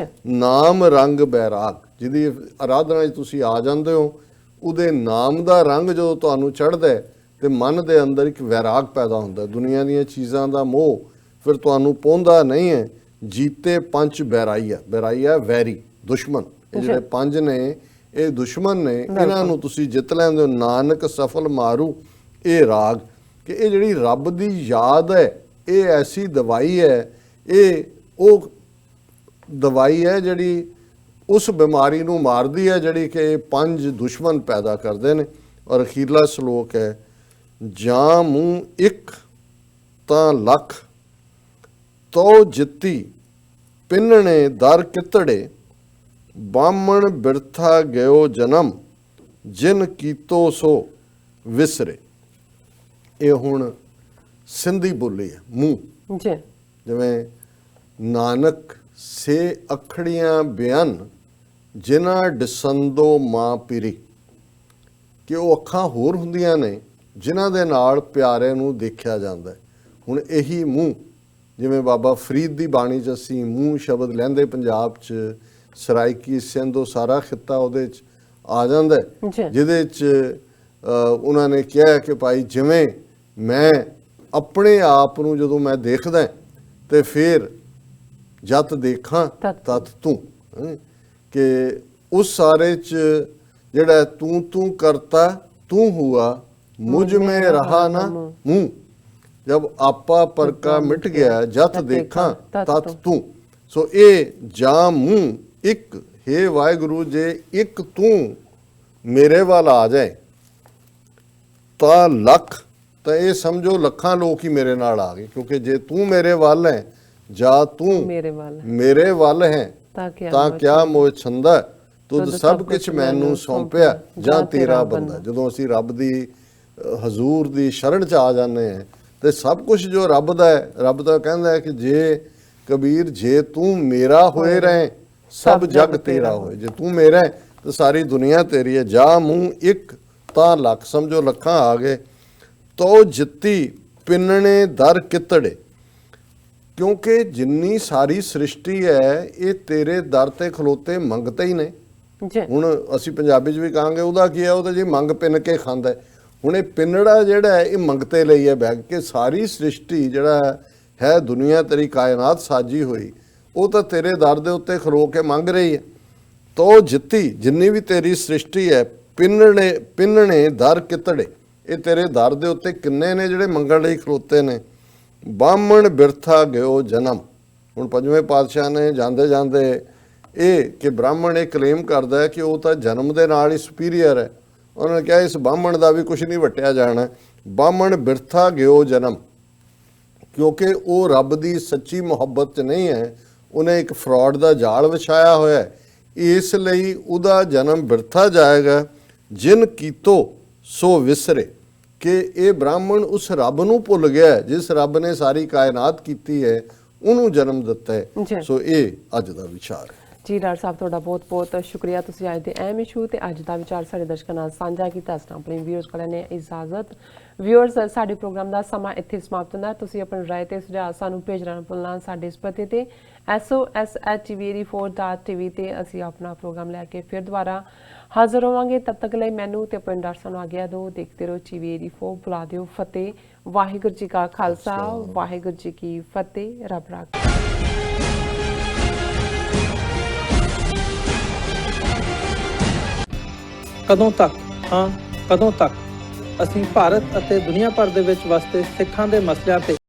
S2: ਨਾਮ ਰੰਗ ਬੈਰਾਗ, ਜਿਹਦੀ ਆਰਾਧਨਾ 'ਚ ਤੁਸੀਂ ਆ ਜਾਂਦੇ ਹੋ, ਉਹਦੇ ਨਾਮ ਦਾ ਰੰਗ ਜਦੋਂ ਤੁਹਾਨੂੰ ਚੜ੍ਹਦਾ ਹੈ ਤੇ ਮਨ ਦੇ ਅੰਦਰ ਇੱਕ ਵੈਰਾਗ ਪੈਦਾ ਹੁੰਦਾ, ਦੁਨੀਆ ਦੀਆਂ ਚੀਜ਼ਾਂ ਦਾ ਮੋਹ ਫਿਰ ਤੁਹਾਨੂੰ ਪਹੁੰਚਦਾ ਨਹੀਂ ਹੈ। ਜੀਤੇ ਪੰਜ ਬੈਰਾਈਆ, ਬੈਰਾਈਆ ਵੈਰੀ, ਦੁਸ਼ਮਨ, ਇਹ ਜਿਹੜੇ ਪੰਜ ਨੇ ਇਹ ਦੁਸ਼ਮਨ ਨੇ, ਇਹਨਾਂ ਨੂੰ ਤੁਸੀਂ ਜਿੱਤ ਲੈਂਦੇ ਹੋ। ਨਾਨਕ ਸਫਲ ਮਾਰੂ ਇਹ ਰਾਗ, ਕਿ ਇਹ ਜਿਹੜੀ ਰੱਬ ਦੀ ਯਾਦ ਹੈ, ਇਹ ਐਸੀ ਦਵਾਈ ਹੈ, ਇਹ ਉਹ ਦਵਾਈ ਹੈ ਜਿਹੜੀ ਉਸ ਬਿਮਾਰੀ ਨੂੰ ਮਾਰਦੀ ਹੈ ਜਿਹੜੀ ਕਿ ਇਹ ਪੰਜ ਦੁਸ਼ਮਨ ਪੈਦਾ ਕਰਦੇ ਨੇ। ਔਰ ਅਖੀਰਲਾ ਸ਼ਲੋਕ ਹੈ, ਜਾਂ ਮੂੰਹ ਇੱਕ ਤਾਂ ਲੱਖ, ਤੋ ਜਿੱਤੀ ਪਿੰਨਣੇ ਦਰ ਕਿਤੜੇ, ਬਾਹਮਣ ਬਿਰਥਾ ਗਇਓ ਜਨਮ, ਜਿਨ ਕੀਤੋ ਸੋ ਵਿਸਰੇ। ਇਹ ਹੁਣ ਸਿੰਧੀ ਬੋਲੀ ਹੈ, ਮੂੰਹ।
S1: ਜੀ
S2: ਜਿਵੇਂ ਨਾਨਕ ਸੇ ਅਖੜੀਆਂ ਬਿਆਨ, ਜਿਨ੍ਹਾਂ ਡਿਸੰਦੋ ਮਾਂ ਪੀਰੀ, ਕਿ ਉਹ ਅੱਖਾਂ ਹੋਰ ਹੁੰਦੀਆਂ ਨੇ ਜਿਨ੍ਹਾਂ ਦੇ ਨਾਲ ਪਿਆਰੇ ਨੂੰ ਦੇਖਿਆ ਜਾਂਦਾ ਹੈ। ਹੁਣ ਇਹੀ ਮੂੰਹ, ਜਿਵੇਂ ਬਾਬਾ ਫਰੀਦ ਦੀ ਬਾਣੀ 'ਚ ਅਸੀਂ ਮੂੰਹ ਸ਼ਬਦ ਲੈਂਦੇ ਪੰਜਾਬ 'ਚ, ਸਰਾਇਕੀ ਸਿੰਧ, ਉਹ ਸਾਰਾ ਖਿੱਤਾ ਉਹਦੇ 'ਚ ਆ ਜਾਂਦਾ ਹੈ, ਜਿਹਦੇ 'ਚ ਉਹਨਾਂ ਨੇ ਕਿਹਾ ਕਿ ਭਾਈ ਜਿਵੇਂ ਮੈਂ ਆਪਣੇ ਆਪ ਨੂੰ ਜਦੋਂ ਮੈਂ ਦੇਖਦਾ ਤੇ ਫਿਰ ਜਤ ਦੇਖਾਂ ਤਤ ਤੂੰ, ਕਿ ਉਸ ਸਾਰੇ 'ਚ ਜਿਹੜਾ ਤੂੰ ਕਰਤਾ ਤੂੰ ਹੁਆ, ਮੁਝ में रहा ना मुँह, जब आपा पर का मिट गया जत देखा तत तू। सो ਇਹ ਜਾਂ ਮੂੰਹ ਇੱਕ, हे ਵਾਹਿਗੁਰੂ ਜੇ ਇੱਕ ਤੂੰ ਮੇਰੇ ਵੱਲ ਆ ਜਾਏ ਤਾਂ ਲੱਖ ਤਾਂ ਇਹ ਸਮਝੋ ਲੱਖਾਂ ਲੋਕ ਹੀ ਮੇਰੇ ਨਾਲ ਆ ਗਏ, ਕਿਉਂਕਿ ਜੇ ਤੂੰ ਮੇਰੇ ਵੱਲ ਹੈ ਜਾਂ ਤੂੰ ਮੇਰੇ ਵੱਲ ਹੈ ਤਾਂ ਕਿਆ ਮੋਹ ਛੰਦਾ, ਤੁਧ ਸਭ ਕੁਛ ਮੈਨੂੰ ਸੌਂਪਿਆ ਜਾਂ ਤੇਰਾ ਬੰਦਾ। ਜਦੋਂ ਅਸੀਂ ਰੱਬ ਦੀ ਹਜ਼ੂਰ ਦੀ ਸ਼ਰਨ ਚ ਆ ਜਾਂਦੇ ਹਾਂ ਤੇ ਸਭ ਕੁਝ ਜੋ ਰੱਬ ਦਾ ਹੈ, ਰੱਬ ਤਾਂ ਕਹਿੰਦਾ ਹੈ ਕਿ ਜੇ ਕਬੀਰ ਜੇ ਤੂੰ ਮੇਰਾ ਹੋਏ ਰਹੇ ਸਭ ਜਗ ਤੇਰਾ ਹੋਏ। ਜੇ ਤੂੰ ਮੇਰਾ ਹੈ ਤਾਂ ਸਾਰੀ ਦੁਨੀਆ ਤੇਰੀ ਹੈ। ਜਾ ਮੂੰਹ ਇੱਕ ਤਾਂ ਲੱਖ, ਸਮਝੋ ਲੱਖਾਂ ਆ ਗਏ। ਤੋ ਜਿੱਤੀ ਪਿੰਨਣੇ ਦਰ ਕਿਤੜੇ, ਕਿਉਂਕਿ ਜਿੰਨੀ ਸਾਰੀ ਸ੍ਰਿਸ਼ਟੀ ਹੈ ਇਹ ਤੇਰੇ ਦਰ ਤੇ ਖਲੋਤੇ ਮੰਗਤੇ ਹੀ ਨੇ। ਹੁਣ ਅਸੀਂ ਪੰਜਾਬੀ 'ਚ ਵੀ ਕਹਾਂਗੇ ਉਹਦਾ ਕੀ ਹੈ, ਉਹ ਤਾਂ ਜੀ ਮੰਗ ਪਿੰਨ ਕੇ ਖਾਂਦਾ। ਹੁਣ ਇਹ ਪਿੰਨੜਾ ਜਿਹੜਾ ਹੈ ਇਹ ਮੰਗਤੇ ਲਈ ਹੈ ਬੈਗ ਕੇ। ਸਾਰੀ ਸ੍ਰਿਸ਼ਟੀ ਜਿਹੜਾ ਹੈ ਦੁਨੀਆ ਤੇਰੀ ਕਾਇਨਾਤ ਸਾਜੀ ਹੋਈ ਉਹ ਤਾਂ ਤੇਰੇ ਦਰ ਦੇ ਉੱਤੇ ਖਲੋ ਕੇ ਮੰਗ ਰਹੀ ਹੈ। ਤੋ ਜਿੱਤੀ ਜਿੰਨੀ ਵੀ ਤੇਰੀ ਸ੍ਰਿਸ਼ਟੀ ਹੈ, ਪਿੰਨਣੇ ਦਰ ਕਿਤੜੇ, ਇਹ ਤੇਰੇ ਦਰ ਦੇ ਉੱਤੇ ਕਿੰਨੇ ਨੇ ਜਿਹੜੇ ਮੰਗਣ ਲਈ ਖਲੋਤੇ ਨੇ। ਬਾਹਮਣ ਬਿਰਥਾ ਗਿਓ ਜਨਮ, ਹੁਣ ਪੰਜਵੇਂ ਪਾਤਸ਼ਾਹ ਨੇ ਜਾਂਦੇ ਜਾਂਦੇ ਇਹ ਕਿ ਬ੍ਰਾਹਮਣ ਇਹ ਕਲੇਮ ਕਰਦਾ ਹੈ ਕਿ ਉਹ ਤਾਂ ਜਨਮ ਦੇ ਨਾਲ ਹੀ ਸੁਪੀਰੀਅਰ ਹੈ। ਉਹਨਾਂ ਨੇ ਕਿਹਾ ਇਸ ਬਾਹਮਣ ਦਾ ਵੀ ਕੁਝ ਨਹੀਂ ਵਟਿਆ ਜਾਣਾ। ਬਾਹਮਣ ਬਿਰਥਾ ਗਿਓ ਜਨਮ, ਕਿਉਂਕਿ ਉਹ ਰੱਬ ਦੀ ਸੱਚੀ ਮੁਹੱਬਤ 'ਚ ਨਹੀਂ ਹੈ, ਉਹਨੇ ਇੱਕ ਫਰਾਡ ਦਾ ਜਾਲ ਵਿਛਾਇਆ ਹੋਇਆ ਹੈ। ਇਸ ਲਈ ਉਹਦਾ ਜਨਮ ਬਿਰਥਾ ਜਾਏਗਾ। ਜਿਨ ਕੀਤੋ ਸੋ ਵਿਸਰੇ, ਕਿ ਇਹ ਬ੍ਰਾਹਮਣ ਉਸ ਰੱਬ ਨੂੰ ਭੁੱਲ ਗਿਆ ਜਿਸ ਰੱਬ ਨੇ ਸਾਰੀ ਕਾਇਨਾਤ ਕੀਤੀ ਹੈ, ਉਹਨੂੰ ਜਨਮ ਦਿੱਤਾ ਹੈ। ਸੋ ਇਹ ਅੱਜ ਦਾ ਵਿਚਾਰ ਹੈ
S1: ਜੀ। ਡਾਕਟਰ ਸਾਹਿਬ ਤੁਹਾਡਾ ਬਹੁਤ ਬਹੁਤ ਸ਼ੁਕਰੀਆ, ਤੁਸੀਂ ਅੱਜ ਦੇ ਅਹਿਮ ਇਸ਼ੂ ਤੇ ਅੱਜ ਦਾ ਵਿਚਾਰ ਸਾਡੇ ਦਰਸ਼ਕਾਂ ਨਾਲ ਸਾਂਝਾ ਕੀਤਾ। ਇਸ ਨਾਲ ਆਪਣੇ ਵਿਊਅਰਸ ਕੋਲ ਨੇ ਇਜਾਜ਼ਤ। ਵਿਊਅਰਸ, ਸਾਡੇ ਪ੍ਰੋਗਰਾਮ ਦਾ ਸਮਾਂ ਇੱਥੇ ਸਮਾਪਤ ਹੁੰਦਾ। ਤੁਸੀਂ ਆਪਣੀ ਰਾਏ ਤੇ ਸੁਝਾਅ ਸਾਨੂੰ ਭੇਜਣਾ ਨਾ ਭੁੱਲਣਾ। ਸਾਡੇ ਇਸ ਪਤੇ ਤੇ SOS@tv84.tv ਤੇ ਅਸੀਂ ਆਪਣਾ ਪ੍ਰੋਗਰਾਮ ਲੈ ਕੇ ਫਿਰ ਦੁਬਾਰਾ ਹਾਜ਼ਰ ਹੋਵਾਂਗੇ। ਤਦ ਤੱਕ ਲਈ ਮੈਨੂੰ ਤੇ ਆਪਣੇ ਡਾਕਟਰ ਨੂੰ ਆਗਿਆ ਦਿਓ। ਦੇਖਦੇ ਰਹੋ TV84। ਬੁਲਾ ਦਿਓ ਫਤਿਹ। ਵਾਹਿਗੁਰੂ ਜੀ ਕਾ ਖਾਲਸਾ, ਵਾਹਿਗੁਰੂ ਜੀ ਕੀ ਫਤਿਹ। ਰੱਬ ਰਾਖਾ।
S4: ਕਦੋਂ ਤੱਕ, ਹਾਂ ਕਦੋਂ ਤੱਕ ਅਸੀਂ ਭਾਰਤ ਅਤੇ ਦੁਨੀਆ ਭਰ ਦੇ ਵਿੱਚ ਵਸਦੇ ਸਿੱਖਾਂ ਦੇ ਮਸਲਿਆਂ ਤੇ